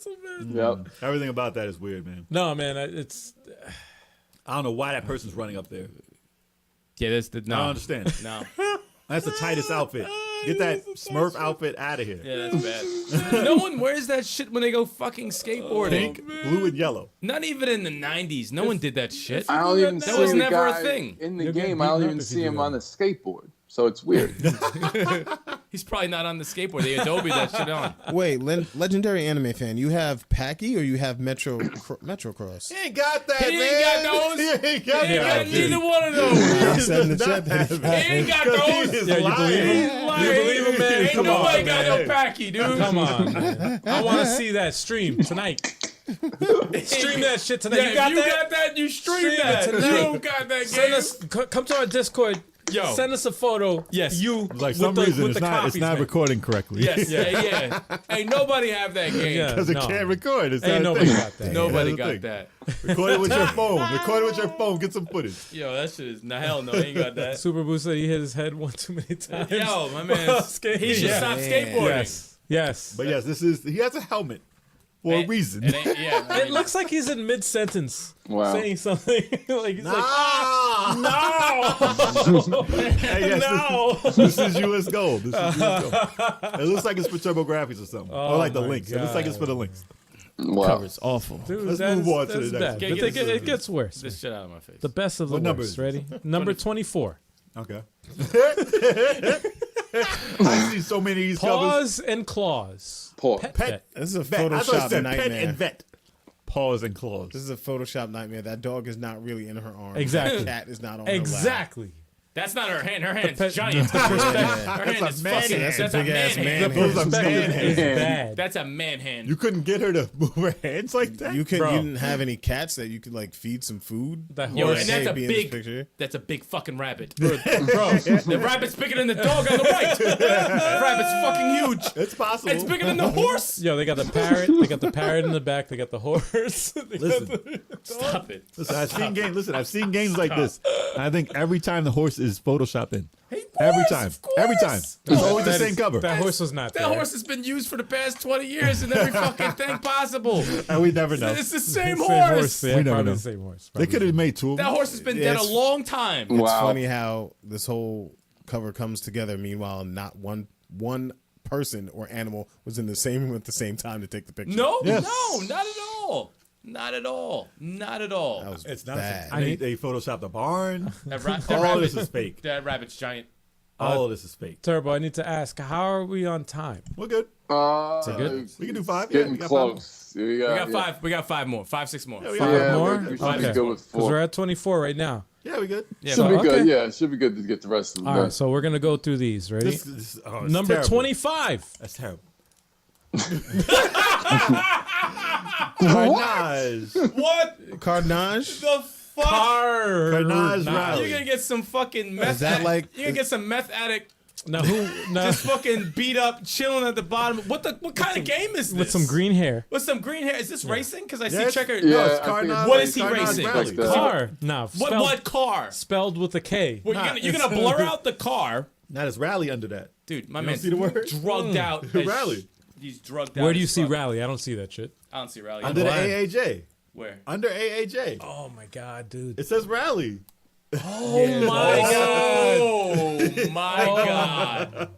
Yep. Everything about that is weird, man. No, man, it's I don't know why that person's running up there. Yeah, that's the I don't no. understand. No. That's the tightest outfit. Get that Smurf outfit out of here. Yeah, that's bad. No one wears that shit when they go fucking skateboarding. Pink, blue, and yellow. Not even in the 90s. No one did that shit. I don't even That see was the never a guy thing. in the You'll get game. I don't beaten even up if see you do him that. on the skateboard, so it's weird. He's probably not on the skateboard. They Adobe that shit on. Wait, legendary anime fan. You have Packy or you have Metro Cross? He ain't got that, He man. ain't got those. He ain't got He ain't that. got neither one of those. I said in the chat that he He ain't got He those. is Yeah, you lying. believe him? Lying. You believe him, man? Ain't Come nobody on, got man. no packy, dude. Come on, man. I want to see that stream tonight. Stream that shit tonight. Yeah, you got that? you stream Stream that. it You tonight. don't got that Send game. us. Come to our Discord. Yo. Send us a photo. Yes. You Like with some the, reason with it's the not copies, man. recording correctly. Yes, yeah. Ain't nobody have that game. Yeah. Because it No. can't record. It's Ain't not a nobody thing. got that. Nobody That's the got thing. that. Record it with your phone. Record it with your phone. Get some footage. Yo, that shit is hell no. He ain't got that. Super Boo said he hit his head one too many times. Yo, my man. He should Yeah. stop skateboarding. Yes. Yes. But yes, he has a helmet for a reason. It ain't, yeah, I It mean, looks like he's in mid sentence Wow. saying something. Like he's Ah! no, Hey, yes, no. This is US Gold. This is US Gold. It looks like it's for TurboGrafx or something. or like the my links. It looks like it's God. for the links. Wow. cover's awful. Dude, Let's that move is- on to that's the next bad. one. But it gets worse. This shit out of my face. The best of the What number worst. is it? Ready? Number 24. Okay. I see so many of these covers. Paws and claws. Paw. Pet. Pet. This is a Vet. I thought it Photoshop said nightmare. pet and vet. Paws and claws. This is a Photoshop nightmare. That dog is not really in her arms. Exactly. That cat is not on her lap. Exactly. That's not her hand. Her hand's pet- giant. Her hand is fucking. That's a That's a big ass man man hand. The hand. perspective is bad. That's a man hand. You couldn't get her to move her hands like that. You Bro. didn't have any cats that you could like feed some food. That Yo, horse. and that's Hey, a be in this big. picture. That's a big fucking rabbit. Bro, The rabbit's bigger than the dog on the right. The rabbit's fucking huge. It's possible. It's bigger than the horse. yo, they got the parrot. They got the parrot in the back. They got the horse. They got Listen. the- Stop it. Listen, I've seen games like this. And I think every time the horse is photoshopped in. Hey, Every boys, time. of course. Every time. It's always the That same is- cover. That horse was not That there. horse has been used for the past 20 years in every fucking thing possible. And we never know. It's the same Same horse. Yeah, We never probably know. the same horse. They could have made two of That them. horse has been Yeah, dead a it's- long time. It's Wow. funny how this whole cover comes together. Meanwhile, not one person or animal was in the same room at the same time to take the picture. No, Yes. no, not at all. Not at all. Not at all. That was It's not. bad. They photoshopped a barn. That All rabbit, this is fake. that rabbit's giant. All of this is fake. Turbo, I need to ask, how are we on time? We're good. good? We can do 5. Yeah, Getting we got close. Yeah, We got yeah. five. We got 5 more. 5, 6 more. Yeah, we Five. got Yeah, more? we should Okay. be good with Because we're 4. at 24 right now. Yeah, we good. Yeah, Should be Okay. good. Yeah, should be good to get the rest of them All done. right, so we're going to go through these. Ready? This it's Number terrible. 25. That's terrible. Carnage. What Carnage? the fuck? Carnage You're rally. gonna get some fucking meth. Is that like- You're gonna get some meth addict Now who? Now, just fucking beat up, chilling at the bottom. What kind of game is this? with some green hair. With some green hair. Is this racing? Because I see Yes. checker. Yeah, No, I it's think Carnage. it's What is he Carnage racing? rally. Like that. Car. No. What car? Spelled with a K. Well, you're gonna blur out the car, Now there's rally under that. dude. My You don't man's see the word? drugged out. as Rally. sh- He's drugged out. Where do you as see fuck. rally? I don't see that shit. I don't see rally. Under the blind. AAJ. Where? Under AAJ. Oh my god, dude. It says rally. Oh my Oh my god!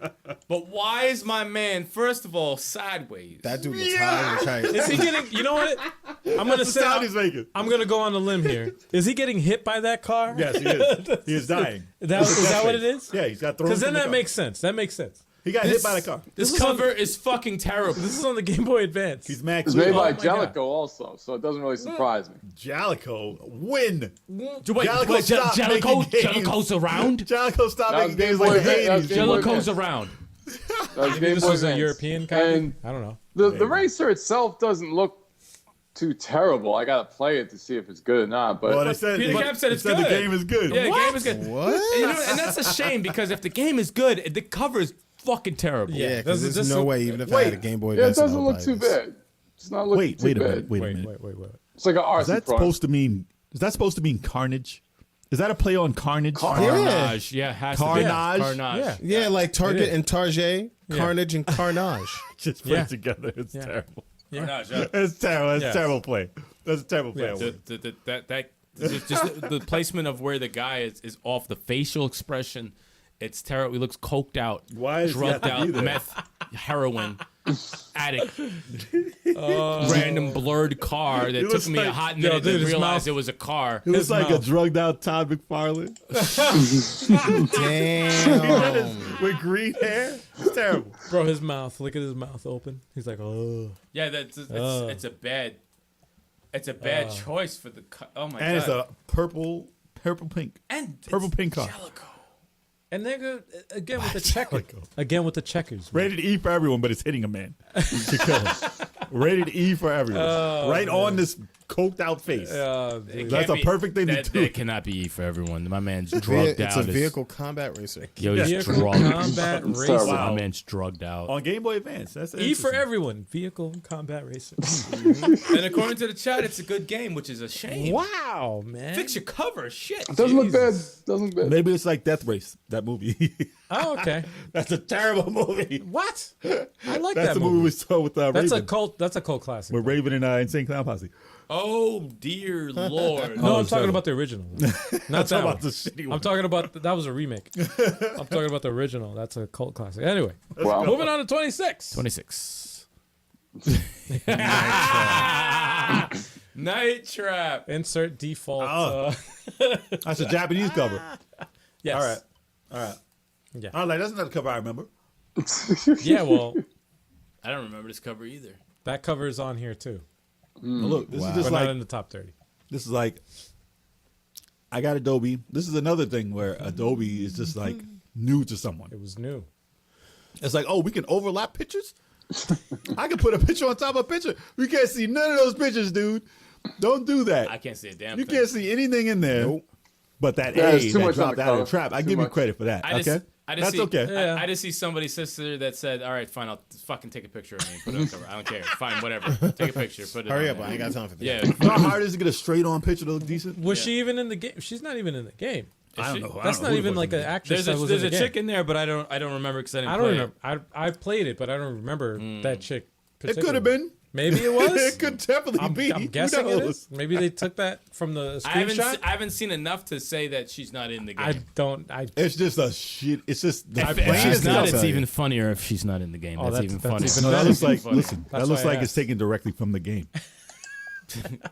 But why is my man, first of all, sideways? That dude was high and tight. Is he getting? You know what? I'm gonna The say. sound he's making. I'm gonna go on a limb here. Is he getting hit by that car? Yes, he is. He is dying. Is that what it is? Yeah, he's got thrown. Because then from the that car. makes sense. That makes sense. He got hit by the car. This This is on- cover is fucking terrible. This is on the Game Boy Advance. He's Max. It's made by my God. Jellicoe also, so it doesn't really surprise me. Jalico win. Wait, Jellicoe wait, stopped Jellicoe, making games. Jellicoe's around. Jalico stopped That was making games Game Boy like the Advance. That was 80s. Game Boy Jellicoe's Advance. around. That was Maybe Game this Boy was a Advance. European copy. And I don't know. the racer itself doesn't look too terrible. I gotta play it to see if it's good or not. But Well, they said, Peter but Cap said they it's said the good. game is good. Yeah, the game is good. What? And that's a shame because if the game is good, the cover is fucking terrible. Yeah, because This is- there's this no is- way, even if I Wait. had a Game Boy yeah, it Advance, I doesn't would look buy too this. bad. It's not looking Wait too a bad. minute. Wait a Wait, minute. wait, wait. It's like an artsy Is that project. supposed to mean? Is that supposed to mean carnage? Is that a play on carnage? Carnage. Yeah, has Carnage? to be. Carnage. Yeah. Yeah, like Target is. and Target, Carnage and Carnage. Just put Yeah. it together. It's Yeah. terrible. Carnage, yeah. It's terrible. That's Yeah. a terrible play. That's a terrible play. Yeah. Just the placement of where the guy is off, the facial expression. It's terrible. He looks coked out, Why does he drugged have to out, be there? meth, heroin, addict, random blurred car that took looks me a like- hot Yo, minute dude, to his realize mouth- it was a car. He looks His like mouth. a drugged out Todd McFarlane Damn. with green hair. It's terrible. Bro, his mouth. Look at his mouth open. He's like, oh. Yeah, it's a bad. It's a bad choice for the. Oh my And it's god! a purple pink. And purple it's pink car. Jellicoe. And then go again with the checkers. Again with the checkers. man. Rated E for everyone, but it's hitting a man to kill him. Rated E for everyone. Right on this coked out face. It That's can't a perfect thing to that, do. That cannot be E for everyone. My man's drugged It's out. a vehicle combat racer. Yo, he's Vehicle drugged. combat It's racer. terrible. My man's drugged out. On Game Boy Advance. That's E for interesting. everyone. Vehicle combat racer. And according to the chat, it's a good game, which is a shame. Wow, man. Fix your cover, shit. It doesn't look bad. Jesus. Doesn't look bad. Maybe it's like Death Race, that movie. Oh, okay. That's a terrible movie. What? I like That's that the movie. movie we saw with That's Raven. a cult. That's a cult classic. With Raven and Insane Clown Posse. Oh dear lord. No, I'm sorry. talking about the original. Not that about one. the shitty one. I'm talking about that was a remake. I'm talking about the original. That's a cult classic. Anyway, Wow. moving on to 26. 26. Night Trap. Insert default. Oh. That's a Japanese cover. Yes. All right. All right. Yeah. I was like, that's not the cover I remember. Yeah. Well, I don't remember this cover either. that cover is on here too, Look, this is but just not like in the top 30. this is like I got Adobe. This is another thing where Adobe is just like new to someone. It was new. It's like, oh, we can overlap pictures? I can put a picture on top of a picture. We can't see none of those pictures, dude. Don't do that. I can't see a damn You thing. can't see anything in there. Nope. But that Yeah, it's A too that much on dropped the out of the cover. trap, I Too give you much. credit for that. I just, Okay? I just That's see, okay. Yeah. I just see somebody's sister that said, "All right, fine, I'll fucking take a picture of me and put it on cover. I don't care. Fine, whatever. Take a picture, put it. Hurry on up, I there. ain't got time for that. Yeah. You know how hard it is to get a straight on picture to look decent? Was she even in the game? She's not even in the game. I don't she- know. I That's don't know not who even the like fuck an it is. actress There's that was a in the game. chick in there, but I don't remember because I didn't I play don't it. remember. I played it, but I don't remember that chick. It could have been. Maybe it was. It could definitely be. I'm Who guessing it knows? is. Maybe they took that from the I screenshot. haven't seen enough to say that she's not in the game. I don't. I It's just a shit. It's just the if plan she's is not, outside. it's even funnier if she's not in the game. Oh, that's even funnier. even No, that better. looks like Funny. listen. That That's looks why I like it's asked. taken directly from the game.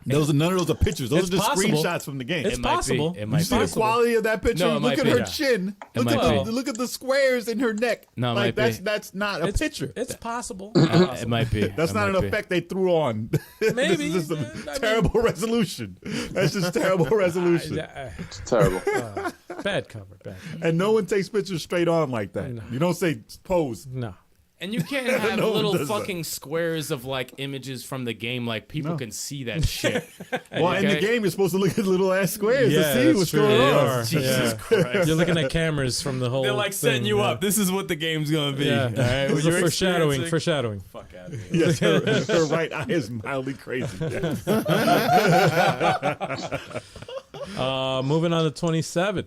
Those are none of those are pictures. Those It's are just possible. screenshots from the game. It's It might be. possible. It You might see be. the possible. quality of that picture? No, it Look might at be. her Yeah. chin. It Look might at be. look at the squares in her neck. No, it like might be. that's not a it's, picture. It's possible. It might be. That's It not might an be. effect they threw on. Maybe. This is just I a mean- terrible resolution. That's just terrible resolution. It's terrible. Bad cover. Bad cover. And no one takes pictures straight on like that. No. You don't say pose. No. And you can't have No one little does that. fucking squares of like images from the game, like people can see that shit. Well, in the Okay? game, you're supposed to look at little ass squares Yeah, to see that's what's true. going They on. are. Jesus Yeah. Christ. You're looking at cameras from the whole. They're like setting thing, you yeah. up. This is what the game's gonna be. Yeah. All right, This is you're a foreshadowing. experiencing- Foreshadowing. Fuck out of here. Yes, her right eye is mildly crazy. Moving on to 27.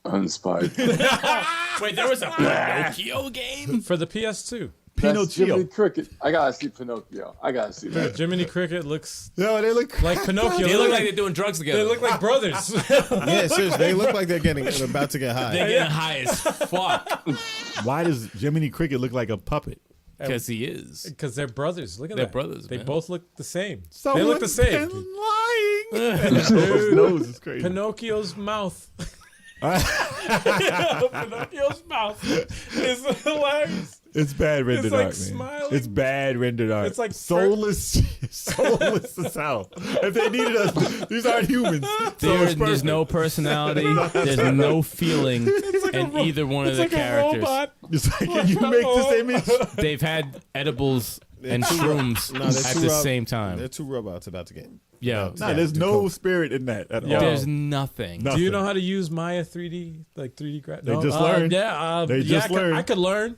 Uninspired. Wait, there was a Pinocchio game. For the PS2. That's Jiminy Pinocchio. Cricket. I gotta see Pinocchio. I gotta see that. Jiminy Cricket looks No, they look like Pinocchio. They look like they're doing drugs together. they look like brothers. Yeah, seriously, they look like they're about to get high. They're getting high as fuck. Why does Jiminy Cricket look like a puppet? Because he is. Because they're brothers. Look at They're that. brothers, They man. both look the same. Someone's they look the same. been lying. His nose is crazy. Pinocchio's mouth. Pinocchio's mouth is hilarious. It's bad rendered like art, man. smiling. It's bad rendered art. It's like soulless, soulless as hell. If they needed us, these aren't humans. So it's There's perfect. no personality. There's no feeling in either one of It's the like a characters. robot. It's like, can you make this image? They've had edibles and shrooms No, they're at two the rob- same time. They're two robots about to get. Yo, Nah, there's no spirit in that at all. there's nothing. No. Do you know how to use Maya 3D? Like 3D graphics? They just learned. Yeah. They just learned. I could learn.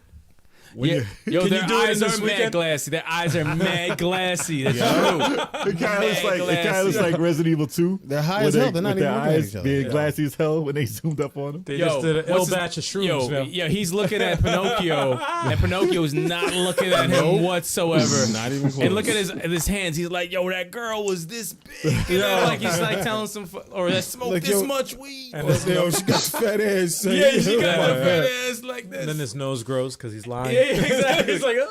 Yeah. Yo, Can their you do it eyes in this are mad weekend? glassy. Their eyes are mad glassy. That's true. It kind of looks like glassy. Resident Evil 2. They're high where as hell. They're not with even their looking at eyes each other. being Yeah. glassy as hell when they zoomed up on them. They just did an ill batch of shrooms. Yo, he's looking at Pinocchio, and Pinocchio's not looking at him whatsoever. Not even close. And look at his hands. He's like, yo, that girl was this big. You know, like he's like telling or that smoked Like, this yo- much weed. And Like, yo, she got fat ass. Yeah, she got Yeah. the fat ass like this. then his nose grows because he's lying. Yeah, exactly. He's like, look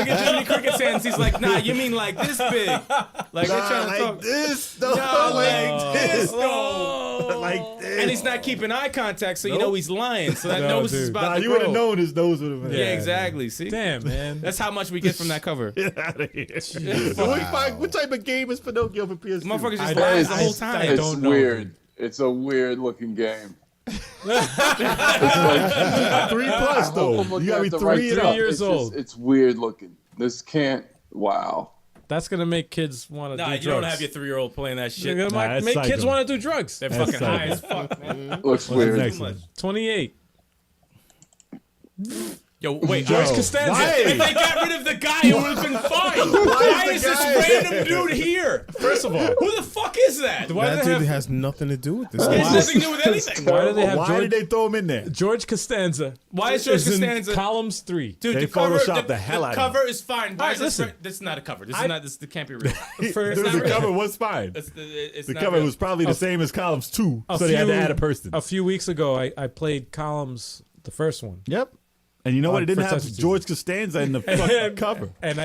at Jimmy Cricket's hands. He's like, nah, you mean like this big? Like they're trying to like talk. this, no, Nah, like this, no. like this. And he's not keeping eye contact, so you Nope. know he's lying. So that No, nose is dude. about Nah, to you would grow. have known his nose would have been. Yeah, exactly. See, Damn, man. that's how much we get from that cover. Get out of here. What type of game is Pinocchio for PS2? Motherfuckers just I- lies I- the whole time. I It's don't know, weird. It's a weird looking game. 3+ though. I'm looking You gotta be at the 3 right and three up. years It's just- old. It's weird looking. This can't. Wow. That's going to make kids want to Nah, do you drugs. don't have your 3-year-old playing that shit. They're gonna that's make kids psycho. want to do drugs. They're That's fucking high psycho. as fuck, man. Looks What's weird. next Too much. one? 28. Yo, wait, George alright. Costanza. Why? If they got rid of the guy, it would have been fine. Why the is this guy random there? dude here? First of all, Who the fuck is that? why do That they dude have, has nothing to do with this. It has game. nothing to do with anything. why do they have Why George, did they throw him in there? George Costanza? Why is George is in Costanza? columns 3? Dude, They the cover, photoshopped the hell out of cover is fine. Why Alright, is this? listen. This is not a cover. This I- is not. This can't be real. For- The not real. cover was fine. It's The not cover real. was probably the same as columns 2, A so they had to few- add a person. A few weeks ago, I played columns, the first one. Yep. And you know what? It didn't for have Touch It. George Costanza in the fucking cover. And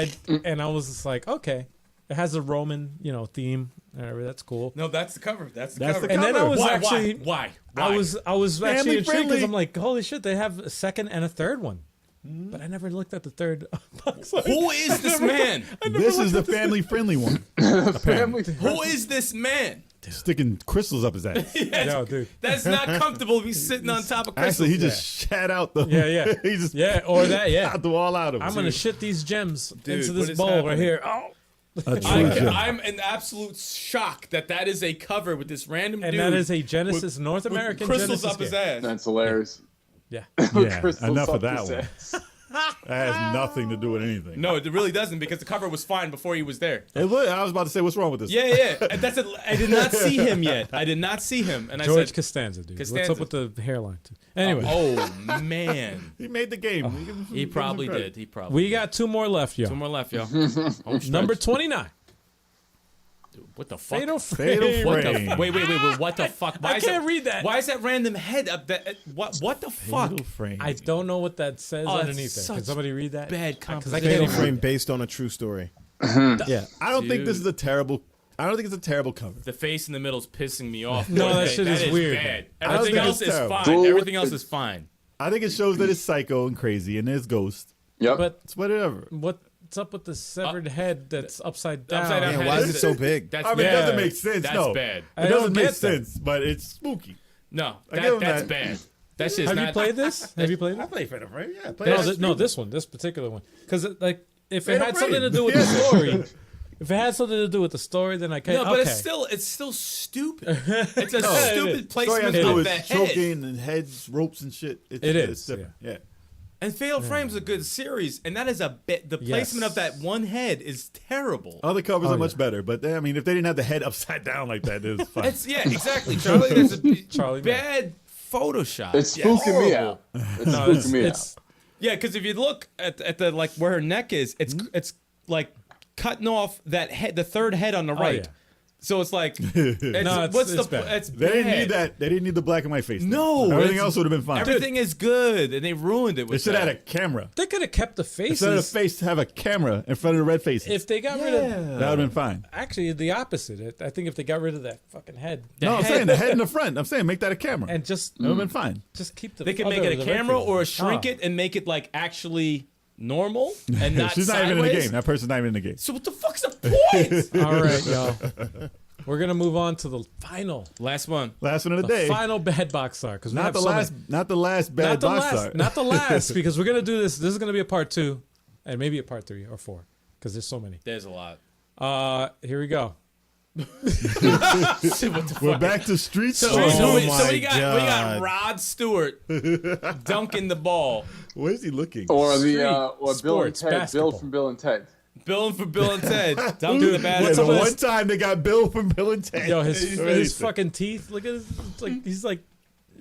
I was just like, okay, it has a Roman, theme. That's cool. No, that's the cover. That's the That's cover. the And then I cover. was Why? actually, Why? I was actually Family intrigued because friendly. I'm like, holy shit, they have a second and a third one. But I never looked at the third box. Who is this man? This is the family friendly one. Family. Who is this man? sticking crystals up his ass. Yes. Yo, dude. That's not comfortable to be sitting on top of crystals. Actually, he just shat out the. Yeah. he just Or that, yeah. got the wall out of him. I'm gonna shit these gems into what this is bowl right happening? here. Oh, A true gem. I'm in absolute shock that is a cover with this random and dude. that is a Genesis North with American crystals Genesis up his game. ass. That's hilarious. Yeah. Yeah, Crystals enough up of that his one. ass. That has nothing to do with anything. No, it really doesn't because the cover was fine before he was there. I was about to say, what's wrong with this? Yeah. And that's it. I did not see him yet. I did not see him, and George I said, Costanza, dude. Costanza. What's up with the hairline? Too? Anyway, "Oh man, He made the game. he probably did. He probably. we got two more left, yo. two more left, yo. Home stretch. Number 29. Dude, what the fuck? Fatal Fatal Frame. What the Frame. wait, what the fuck? Why I is can't that, read that. Why is that random head up that? What the fuck? Fatal Frame. I don't know what that says Oh, underneath that's there. Can such somebody read that? Bad Because I composition. can't Fatal even Frame based on a true story. Yeah. I don't think this Dude. is a terrible. I don't think it's a terrible cover. The face in the middle is pissing me off. No, that Hey, shit is weird. Bad. don't Everything think else it's is terrible. fine. Dude, Everything else it's- is fine. I think it shows that it's psycho and crazy and there's ghost. Yep. But It's whatever. what's up with the severed head that's upside down? Upside down Man, head why is it so big? That's I mean, bad. it doesn't make sense. That's no, bad. I It don't doesn't make get that. sense, but it's spooky. No, I give him that's that. bad. That's just Have not. you played this? Have you played it? play Fatal Frame. Yeah, No, this one, this particular one. Because like, if it Fatal had something to Frame. do with the story, if it had something to do with the story, then I can't. No, but okay. it's still stupid. It's a No. stupid Story placement has to do of with the head. choking and heads, ropes and shit. It It's is, different. Yeah. And Fatal Frame's a good series, and that is a bit. The placement of that one head is terrible. Other covers are yeah. much better, but I mean, if they didn't have the head upside down like that, it was fine. It's exactly, Charlie. There's a Charlie bad Photoshop. It's spooking me out. It's No, spooking me out. it's Yeah, because if you look at the like where her neck is, it's like cutting off that head, the third head on the right. yeah. So it's like, No, what's it's the? bad. It's They didn't bad. need that. They didn't need the black and white face. No, everything it's- else would have been fine. Everything is good, and they ruined it They with should have that. had a camera. they could have kept the Instead of the faces. face, have a camera in front of the red faces. If they got rid of, that would have been fine. actually the opposite. I think if they got rid of that fucking head No, I'm head- saying the head in the front. I'm saying make that a camera. and just That would have been fine. just keep the. They could other- make it a the red camera faces. or shrink Ah. it and make it like actually normal and not She's not sideways. even in the game. That person's not even in the game. So what the fuck's the point? All right, y'all. We're gonna move on to the final, Last one. Last one of the the day. final bad box star because Not the last. Not the last bad not the box last, art. not the last because we're gonna do this. This is gonna be a part 2, and maybe a part 3 or 4 because there's so many. There's a lot. Here we go. We're back to street So, stories. so, Oh we, so my we got God. Rod Stewart dunking the ball. Where's he looking? Or Street or Bill and sports, Ted. Bill basketball. from Bill and Ted. Bill for Bill and Ted dunking the Yeah, basketball. the one time they got Bill from Bill and Ted. Yo, his Amazing. fucking teeth. Look at his. It's like he's like.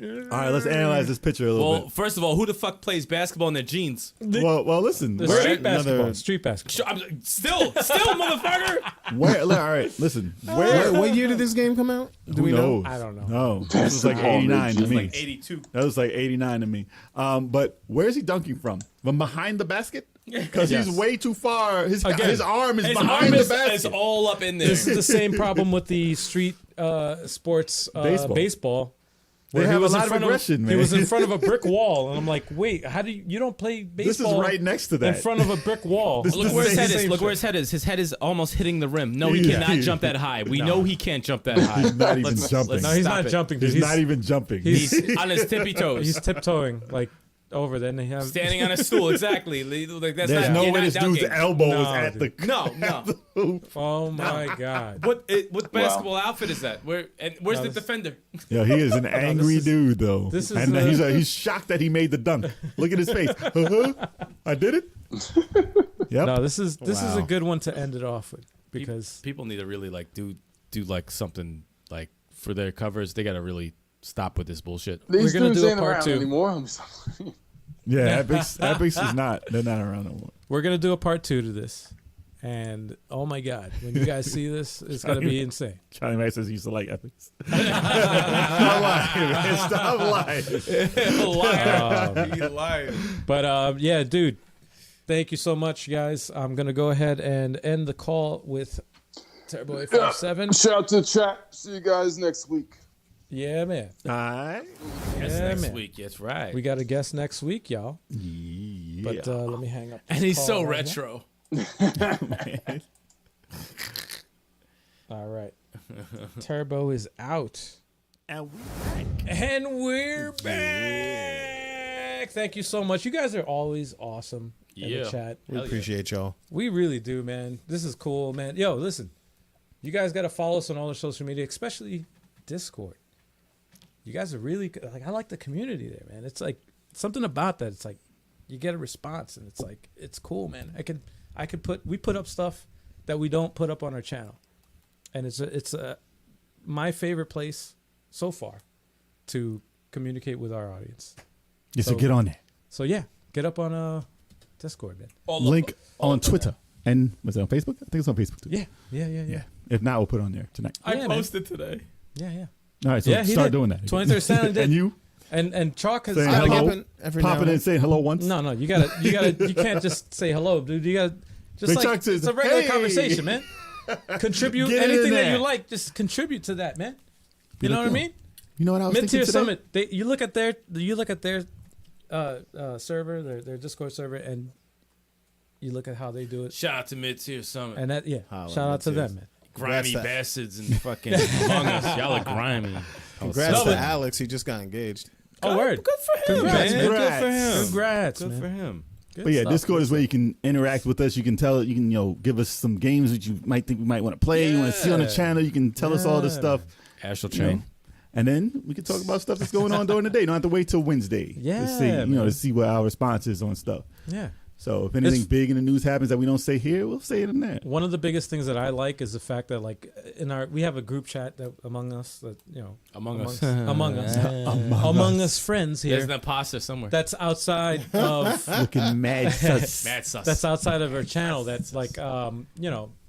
All right, let's analyze this picture a little Well, first of all, who the fuck plays basketball in their jeans? bit. Well, listen. The Where, street basketball. another- Street basketball. Still, motherfucker. all right, listen. Where? What year did this game come out? Do Who we know? knows? I don't know. No, this was like Basketball 89 to mid- me. Like 82. That was like 89 to me. But where's he dunking from? From behind the basket? Because Yes. he's way too far. His Again, arm is His behind arm the is basket. all up in there. This is the same problem with the street sports baseball. They where he have a was in lot of front aggression, He man. was in front of a brick wall, and I'm like, wait, how do you don't play baseball? This is right next to that. in front of a brick wall. This Look is where his the head same is. Look shit. where his head is. His head is almost hitting the rim. No, he Yeah. cannot jump that high. We No. know he can't jump that high. not even jumping. No, he's stop not it. jumping. Dude. He's not even jumping. He's on his tippy toes. He's tiptoeing like over. Then they have standing on a stool. Exactly. Like that's There's not, no you're way not this dude's dunking. elbow No, is at the No. hoop. Oh my god! What basketball outfit is that? Where's No, the this- defender? Yo, he is an angry is- dude, though. this is and the- he's shocked that he made the dunk. Look at his face. I did it. Yep. No, this is a Wow. good one to end it off with because People need to really like do like something like for their covers. They got to really stop with this bullshit. These gonna dudes do a ain't part around 2. anymore. I'm sorry. Yeah, Epics is not. They're not around no more. we're gonna do a part 2 to this. And oh my god, when you guys see this, it's gonna be insane. Charlie Mack says he used to like Epics. Stop lying, man. Stop lying. Liar. You liar. But yeah, dude, thank you so much, guys. I'm gonna go ahead and end the call with Terrible 857. Shout out to the chat. See you guys next week. Yeah, man. All right. Yes, Yeah, next man. week. That's right. We got a guest next week, y'all. Yeah. But let me hang up. and this he's call so right here. retro. All right. Turbo is out. And We're back. Thank you so much. You guys are always awesome in the chat. We appreciate y'all. We really do, man. This is cool, man. Yo, listen. You guys got to follow us on all the social media, especially Discord. You guys are really like, I like the community there, man. It's like something about that. It's like you get a response, and it's like it's cool, man. We put up stuff that we don't put up on our channel, and it's my favorite place so far to communicate with our audience. Just to get on there. So yeah, get up on Discord, man. Link on Twitter. And was it on Facebook? I think it's on Facebook too. Yeah. If not, we'll put it on there tonight. I posted today. Yeah. All right, so start doing that. 23rd Silent did. And you? And Chalk has Saying hello? Every now Popping and in and saying hello once? No, you can't just say hello, dude. You gotta just Big like Chuck says, it's a regular "Hey." conversation, man. Contribute Get it in anything that there. you like. Just contribute to that, man. You know what I mean? You know what I was Mid thinking Tier today? Summit. You look at their server, their Discord server, and you look at how they do it. Shout out to Mid-Tier Summit. And that, Holla, shout out to Mid-Tiers. them, man. Grimy Congrats to- bastards and fucking Among Us. Y'all are grimy. Congrats So- to Alex. He just got engaged. Oh, word. Good for him, Congrats, man. man. Good for him. Congrats, Good man. for him. Good But yeah, stuff. Discord is where you can interact with us. You can tell, you can, give us some games that you might think we might want to play. You want to see on the channel. You can tell us all this stuff. Astral you know. Chain. And then we can talk about stuff that's going on during the day. You don't have to wait till Wednesday to see, Yeah, to see what our response is on stuff. Yeah. So if anything big in the news happens that we don't say here, we'll say it in there. One of the biggest things that I like is the fact that like we have a group chat that among us that among us friends here. There's an imposter somewhere. That's outside of Looking mad sus. Mad sus. that's outside of our channel. That's like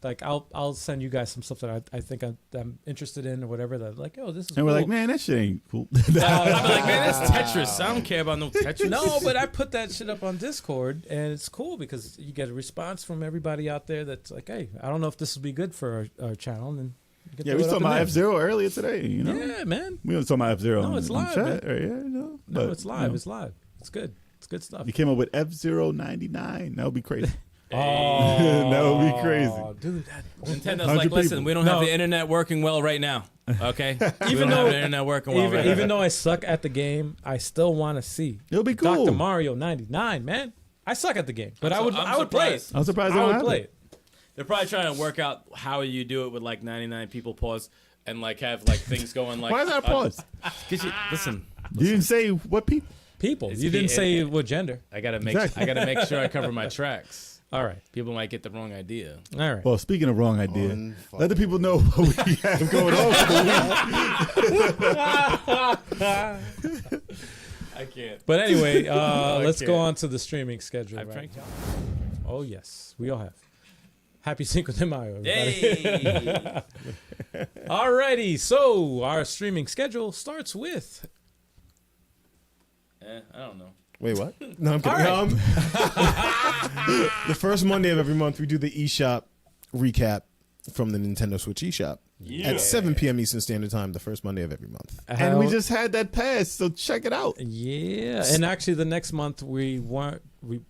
like I'll send you guys some stuff that I think I'm interested in or whatever. That like this is. And we're cool. like, man, that shit ain't cool. I'll be like, man, that's Tetris. I don't care about no Tetris. No, but I put that shit up on Discord, and it's cool because you get a response from everybody out there that's like, hey, I don't know if this will be good for our channel. And you can Yeah, throw we it was up talking in about there. F-Zero earlier today, Yeah, man. We was talking about F-Zero No, on, it's on live, chat. man. No, No, it's live. you It's live. It's good. It's good stuff. You came up with F-Zero 99. That would be crazy. Oh, That would be crazy. dude. Nintendo's 100 like, listen, people. we don't have the internet working well right now. Okay? We don't have the internet working well right Even now. though I suck at the game, I still want to see It'll be cool. Dr. Mario 99, man. I suck at the game, but I'm I would play it. surprised. I'm surprised they I don't would have play it. it. They're probably trying to work out how you do it with like 99 people pause and like have like things going like. Why is that a pause? Listen, You didn't say what people. People. It's You didn't the- say what gender. I gotta make Exactly. I gotta make sure I cover my tracks. All right. People might get the wrong idea. All right. Well, speaking of wrong idea, Unfucking- let the people know what we have going on for the week. I can't. But anyway, let's go on to the streaming schedule. I've right? pranked y'all. Oh, yes. We all have. Happy Cinco de Mayo, everybody. Hey. Alrighty. So, our streaming schedule starts with... I don't know. Wait, what? No, I'm kidding. The first Monday of every month, we do the eShop recap from the Nintendo Switch eShop at 7 p.m. Eastern Standard Time, the first Monday of every month. And we just had that pass, so check it out. Yeah. And actually, the next month, the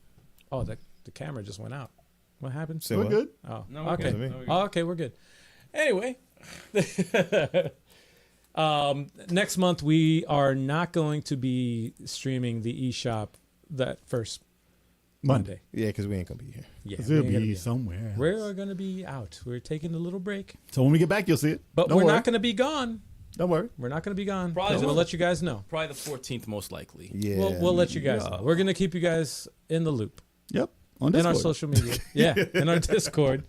camera just went out. What happened? Say We're what? good. Oh, No, we're okay. good. No, we're good. Oh, okay, we're good. Anyway, next month we are not going to be streaming the eShop that first Monday. Yeah, because we ain't going to be here. Yeah, Because we it'll ain't gonna be out. somewhere. else. We're going to be out. We're taking a little break, So when we get back, you'll see it. but Don't we're worry. not going to be gone. Don't worry. We're not going to be gone. Probably We'll won't. let you guys know. Probably the 14th, most likely. Yeah. We'll let you guys know. We're going to keep you guys in the loop Yep. On in Discord. our social media. Yeah, in our Discord.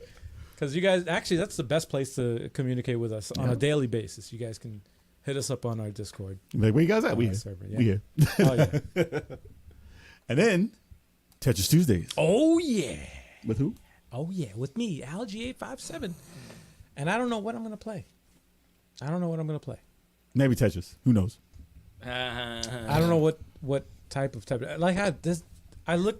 Because you guys, actually, that's the best place to communicate with us on a daily basis. You guys can hit us up on our Discord. Like, where you guys at? We our here. server, yeah. We here. Oh, yeah. And then Tetris Tuesdays. Oh, yeah. With who? Oh, yeah. With me, Algie857. And I don't know what I'm going to play. I don't know what I'm going to play. Maybe Tetris. Who knows? I don't know what type of like I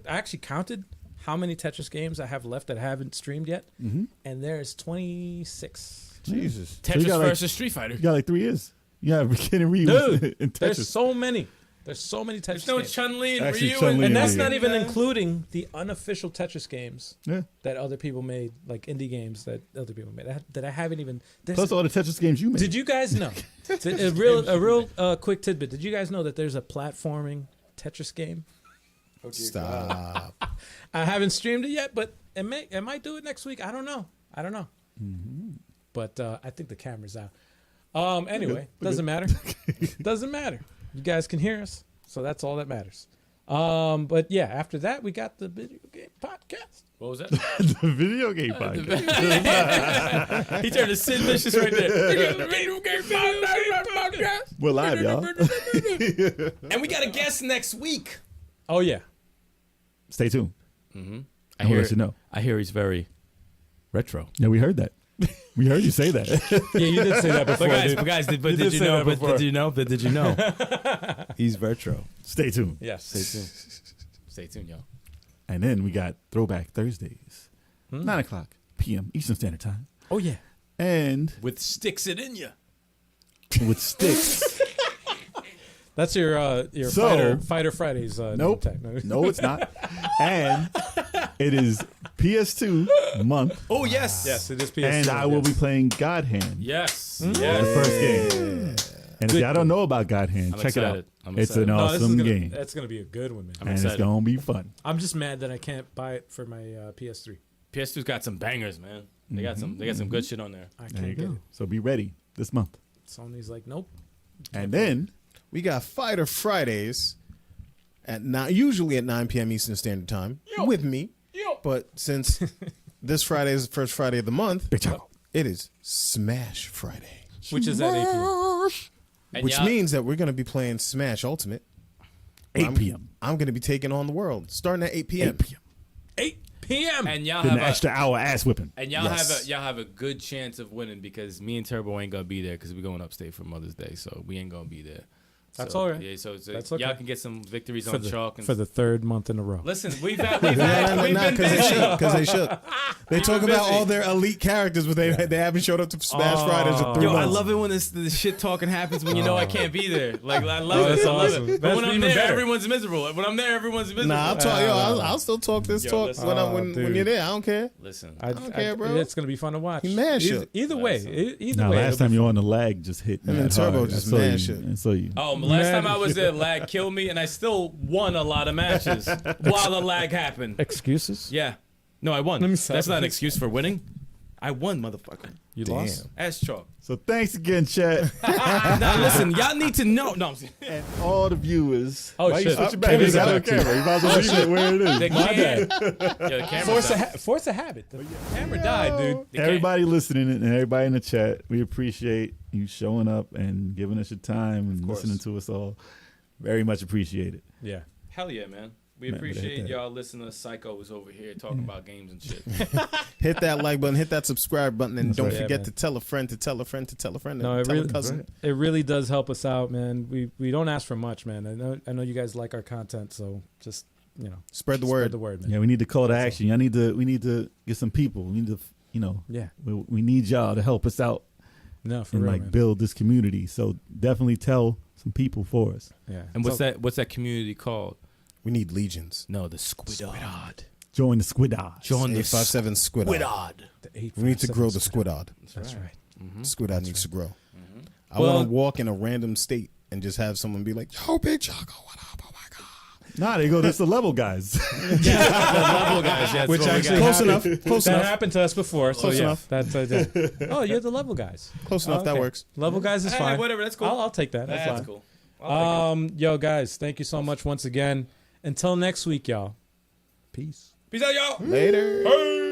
actually counted how many Tetris games I have left that I haven't streamed yet, and there's 26. Jesus. So you Tetris got, like- versus Street Fighter. You got like 3 years. Yeah, Keanu Reeves Dude, in there's Tetris. so many. There's so many Tetris There's no games. Chun-Li and Actually, Ryu. Chun-Li And that's Yeah. not even Yeah. including the unofficial Tetris games Yeah. that other people made, like indie games that other people made that I haven't even. there's- Plus all the Tetris games you made. Did you guys know? a real quick tidbit. Did you guys know that there's a platforming Tetris game? Stop. I haven't streamed it yet, but it might do it next week. I don't know. But I think the camera's out. Anyway, doesn't matter. Doesn't matter. You guys can hear us, so that's all that matters. But yeah, after that we got the video game podcast. What was that? the video game podcast. He turned to Sid Vicious right there. We're live, y'all. And we got a guest next week. Oh yeah, Stay tuned. I I'll let you know. I hear he's very retro. Yeah, we heard that. We heard you say that. yeah, you did say that before. But guys, did you say know? that But before. did you know? He's retro. Stay tuned. Yes. Stay tuned, y'all. And then we got Throwback Thursdays, 9 o'clock p.m. Eastern Standard Time. Oh yeah. And With Sticks It In Ya. with sticks. That's your So- fighter Fridays. Nope. name tag. No, it's not. And it is PS2 month. Oh yes. Yes, it is PS2. And I will be playing God Hand. Yes. The Yes. first game. And if y'all don't know about God Hand, I'm check it out. excited. I'm It's an excited. No, this is awesome gonna, game. That's gonna be a good one, man. I'm And it's excited. going to be fun. I'm just mad that I can't buy it for my PS3. PS2's got some bangers, man. They got some good shit on there. I There you can't get go. it. So be ready this month. Sony's like, nope. And then We got Fighter Fridays usually at 9 p.m. Eastern Standard Time with me. But since this Friday is the first Friday of the month, it is Smash Friday, Which is at 8 p.m. And which y'all- means that we're going to be playing Smash Ultimate. 8 p.m. I'm going to be taking on the world starting at 8 p.m. 8 p.m. 8 p.m. and y'all Then have an extra hour ass whipping. and y'all Yes. have a good chance of winning because me and Turbo ain't gonna be there because we're going upstate for Mother's Day, so we ain't gonna be there. That's So, all right. Yeah, so That's okay. y'all can get some victories for on chalk. And for the third month in a row. listen, we've been Because busy. they should. They talk been about busy. all their elite characters, but they haven't showed up to Smash Fridays in 3 Yo, months. I love it when this shit talking happens when you know I can't be there. Like I love that's it. I love awesome. it. But That's when I'm even there, better. everyone's miserable. When I'm there, everyone's miserable. Nah, I'll still talk this Yo, talk listen. when dude. you're there. I don't care. Listen, I don't care, bro. It's gonna be fun to watch. He mad either, shit. either way, either Now, way. last it'll time be you were on the lag just hit. And then mad Turbo hard. just I saw mad you. shit. I saw you. oh, last Man. time I was there, lag killed me, and I still won a lot of matches while the lag happened. excuses. Yeah, no, I won. Let me That's stop. not an excuse for winning. I won, motherfucker. You Damn. lost. Ass chalk. So thanks again, chat. Now listen, y'all need to know. No, I'm And all the viewers. Oh, Why you shit. switch it back? Cameras It's out out. of camera. You might as well leave it where it is. they My can't. bad. Yo, the camera's Force a habit. The camera died, dude. They can't- Everybody listening and everybody in the chat, we appreciate you showing up and giving us your time and course. listening to us all. Very much appreciated. Yeah. Hell yeah, man. We Man, but hit appreciate that. y'all listening to psychos over here talking about games and shit. Hit that like button, hit that subscribe button, and That's don't right. Yeah, forget man. to tell a friend, to tell a friend, to tell a friend, No, and it tell really, a cousin. it really does help us out, man. We don't ask for much, man. I know you guys like our content, so just Spread the spread word. the word, man. Yeah, we need the call to action. We need to get some people. We need to, Yeah. we need y'all to help us out No, for and real, like man. build this community. So definitely tell some people for us. Yeah. And what's So- that community called? We need legions. No, the Squidod. Join the Squidod. Join the 857 Squidod. Squidod. The 857 We need to grow the Squidod. That's right. Squidod needs to grow. I Well- want to walk in a random state and just have someone be like, "Yo, Big Choco, what up? Oh my god!" Nah, they go. That's the level guys. The level guys. Yeah, Which actually Close happened- enough. Close That enough. happened to us before. So Close yeah, enough. That's yeah. Oh, you're the level guys. Close enough. That Okay. works. Level guys is Hey, fine. whatever, that's cool. I'll take that. That's That's fine. cool. I'll take it. Yo, guys, thank you so much once again. Until next week, y'all. Peace. Peace out, y'all. Later. Hey.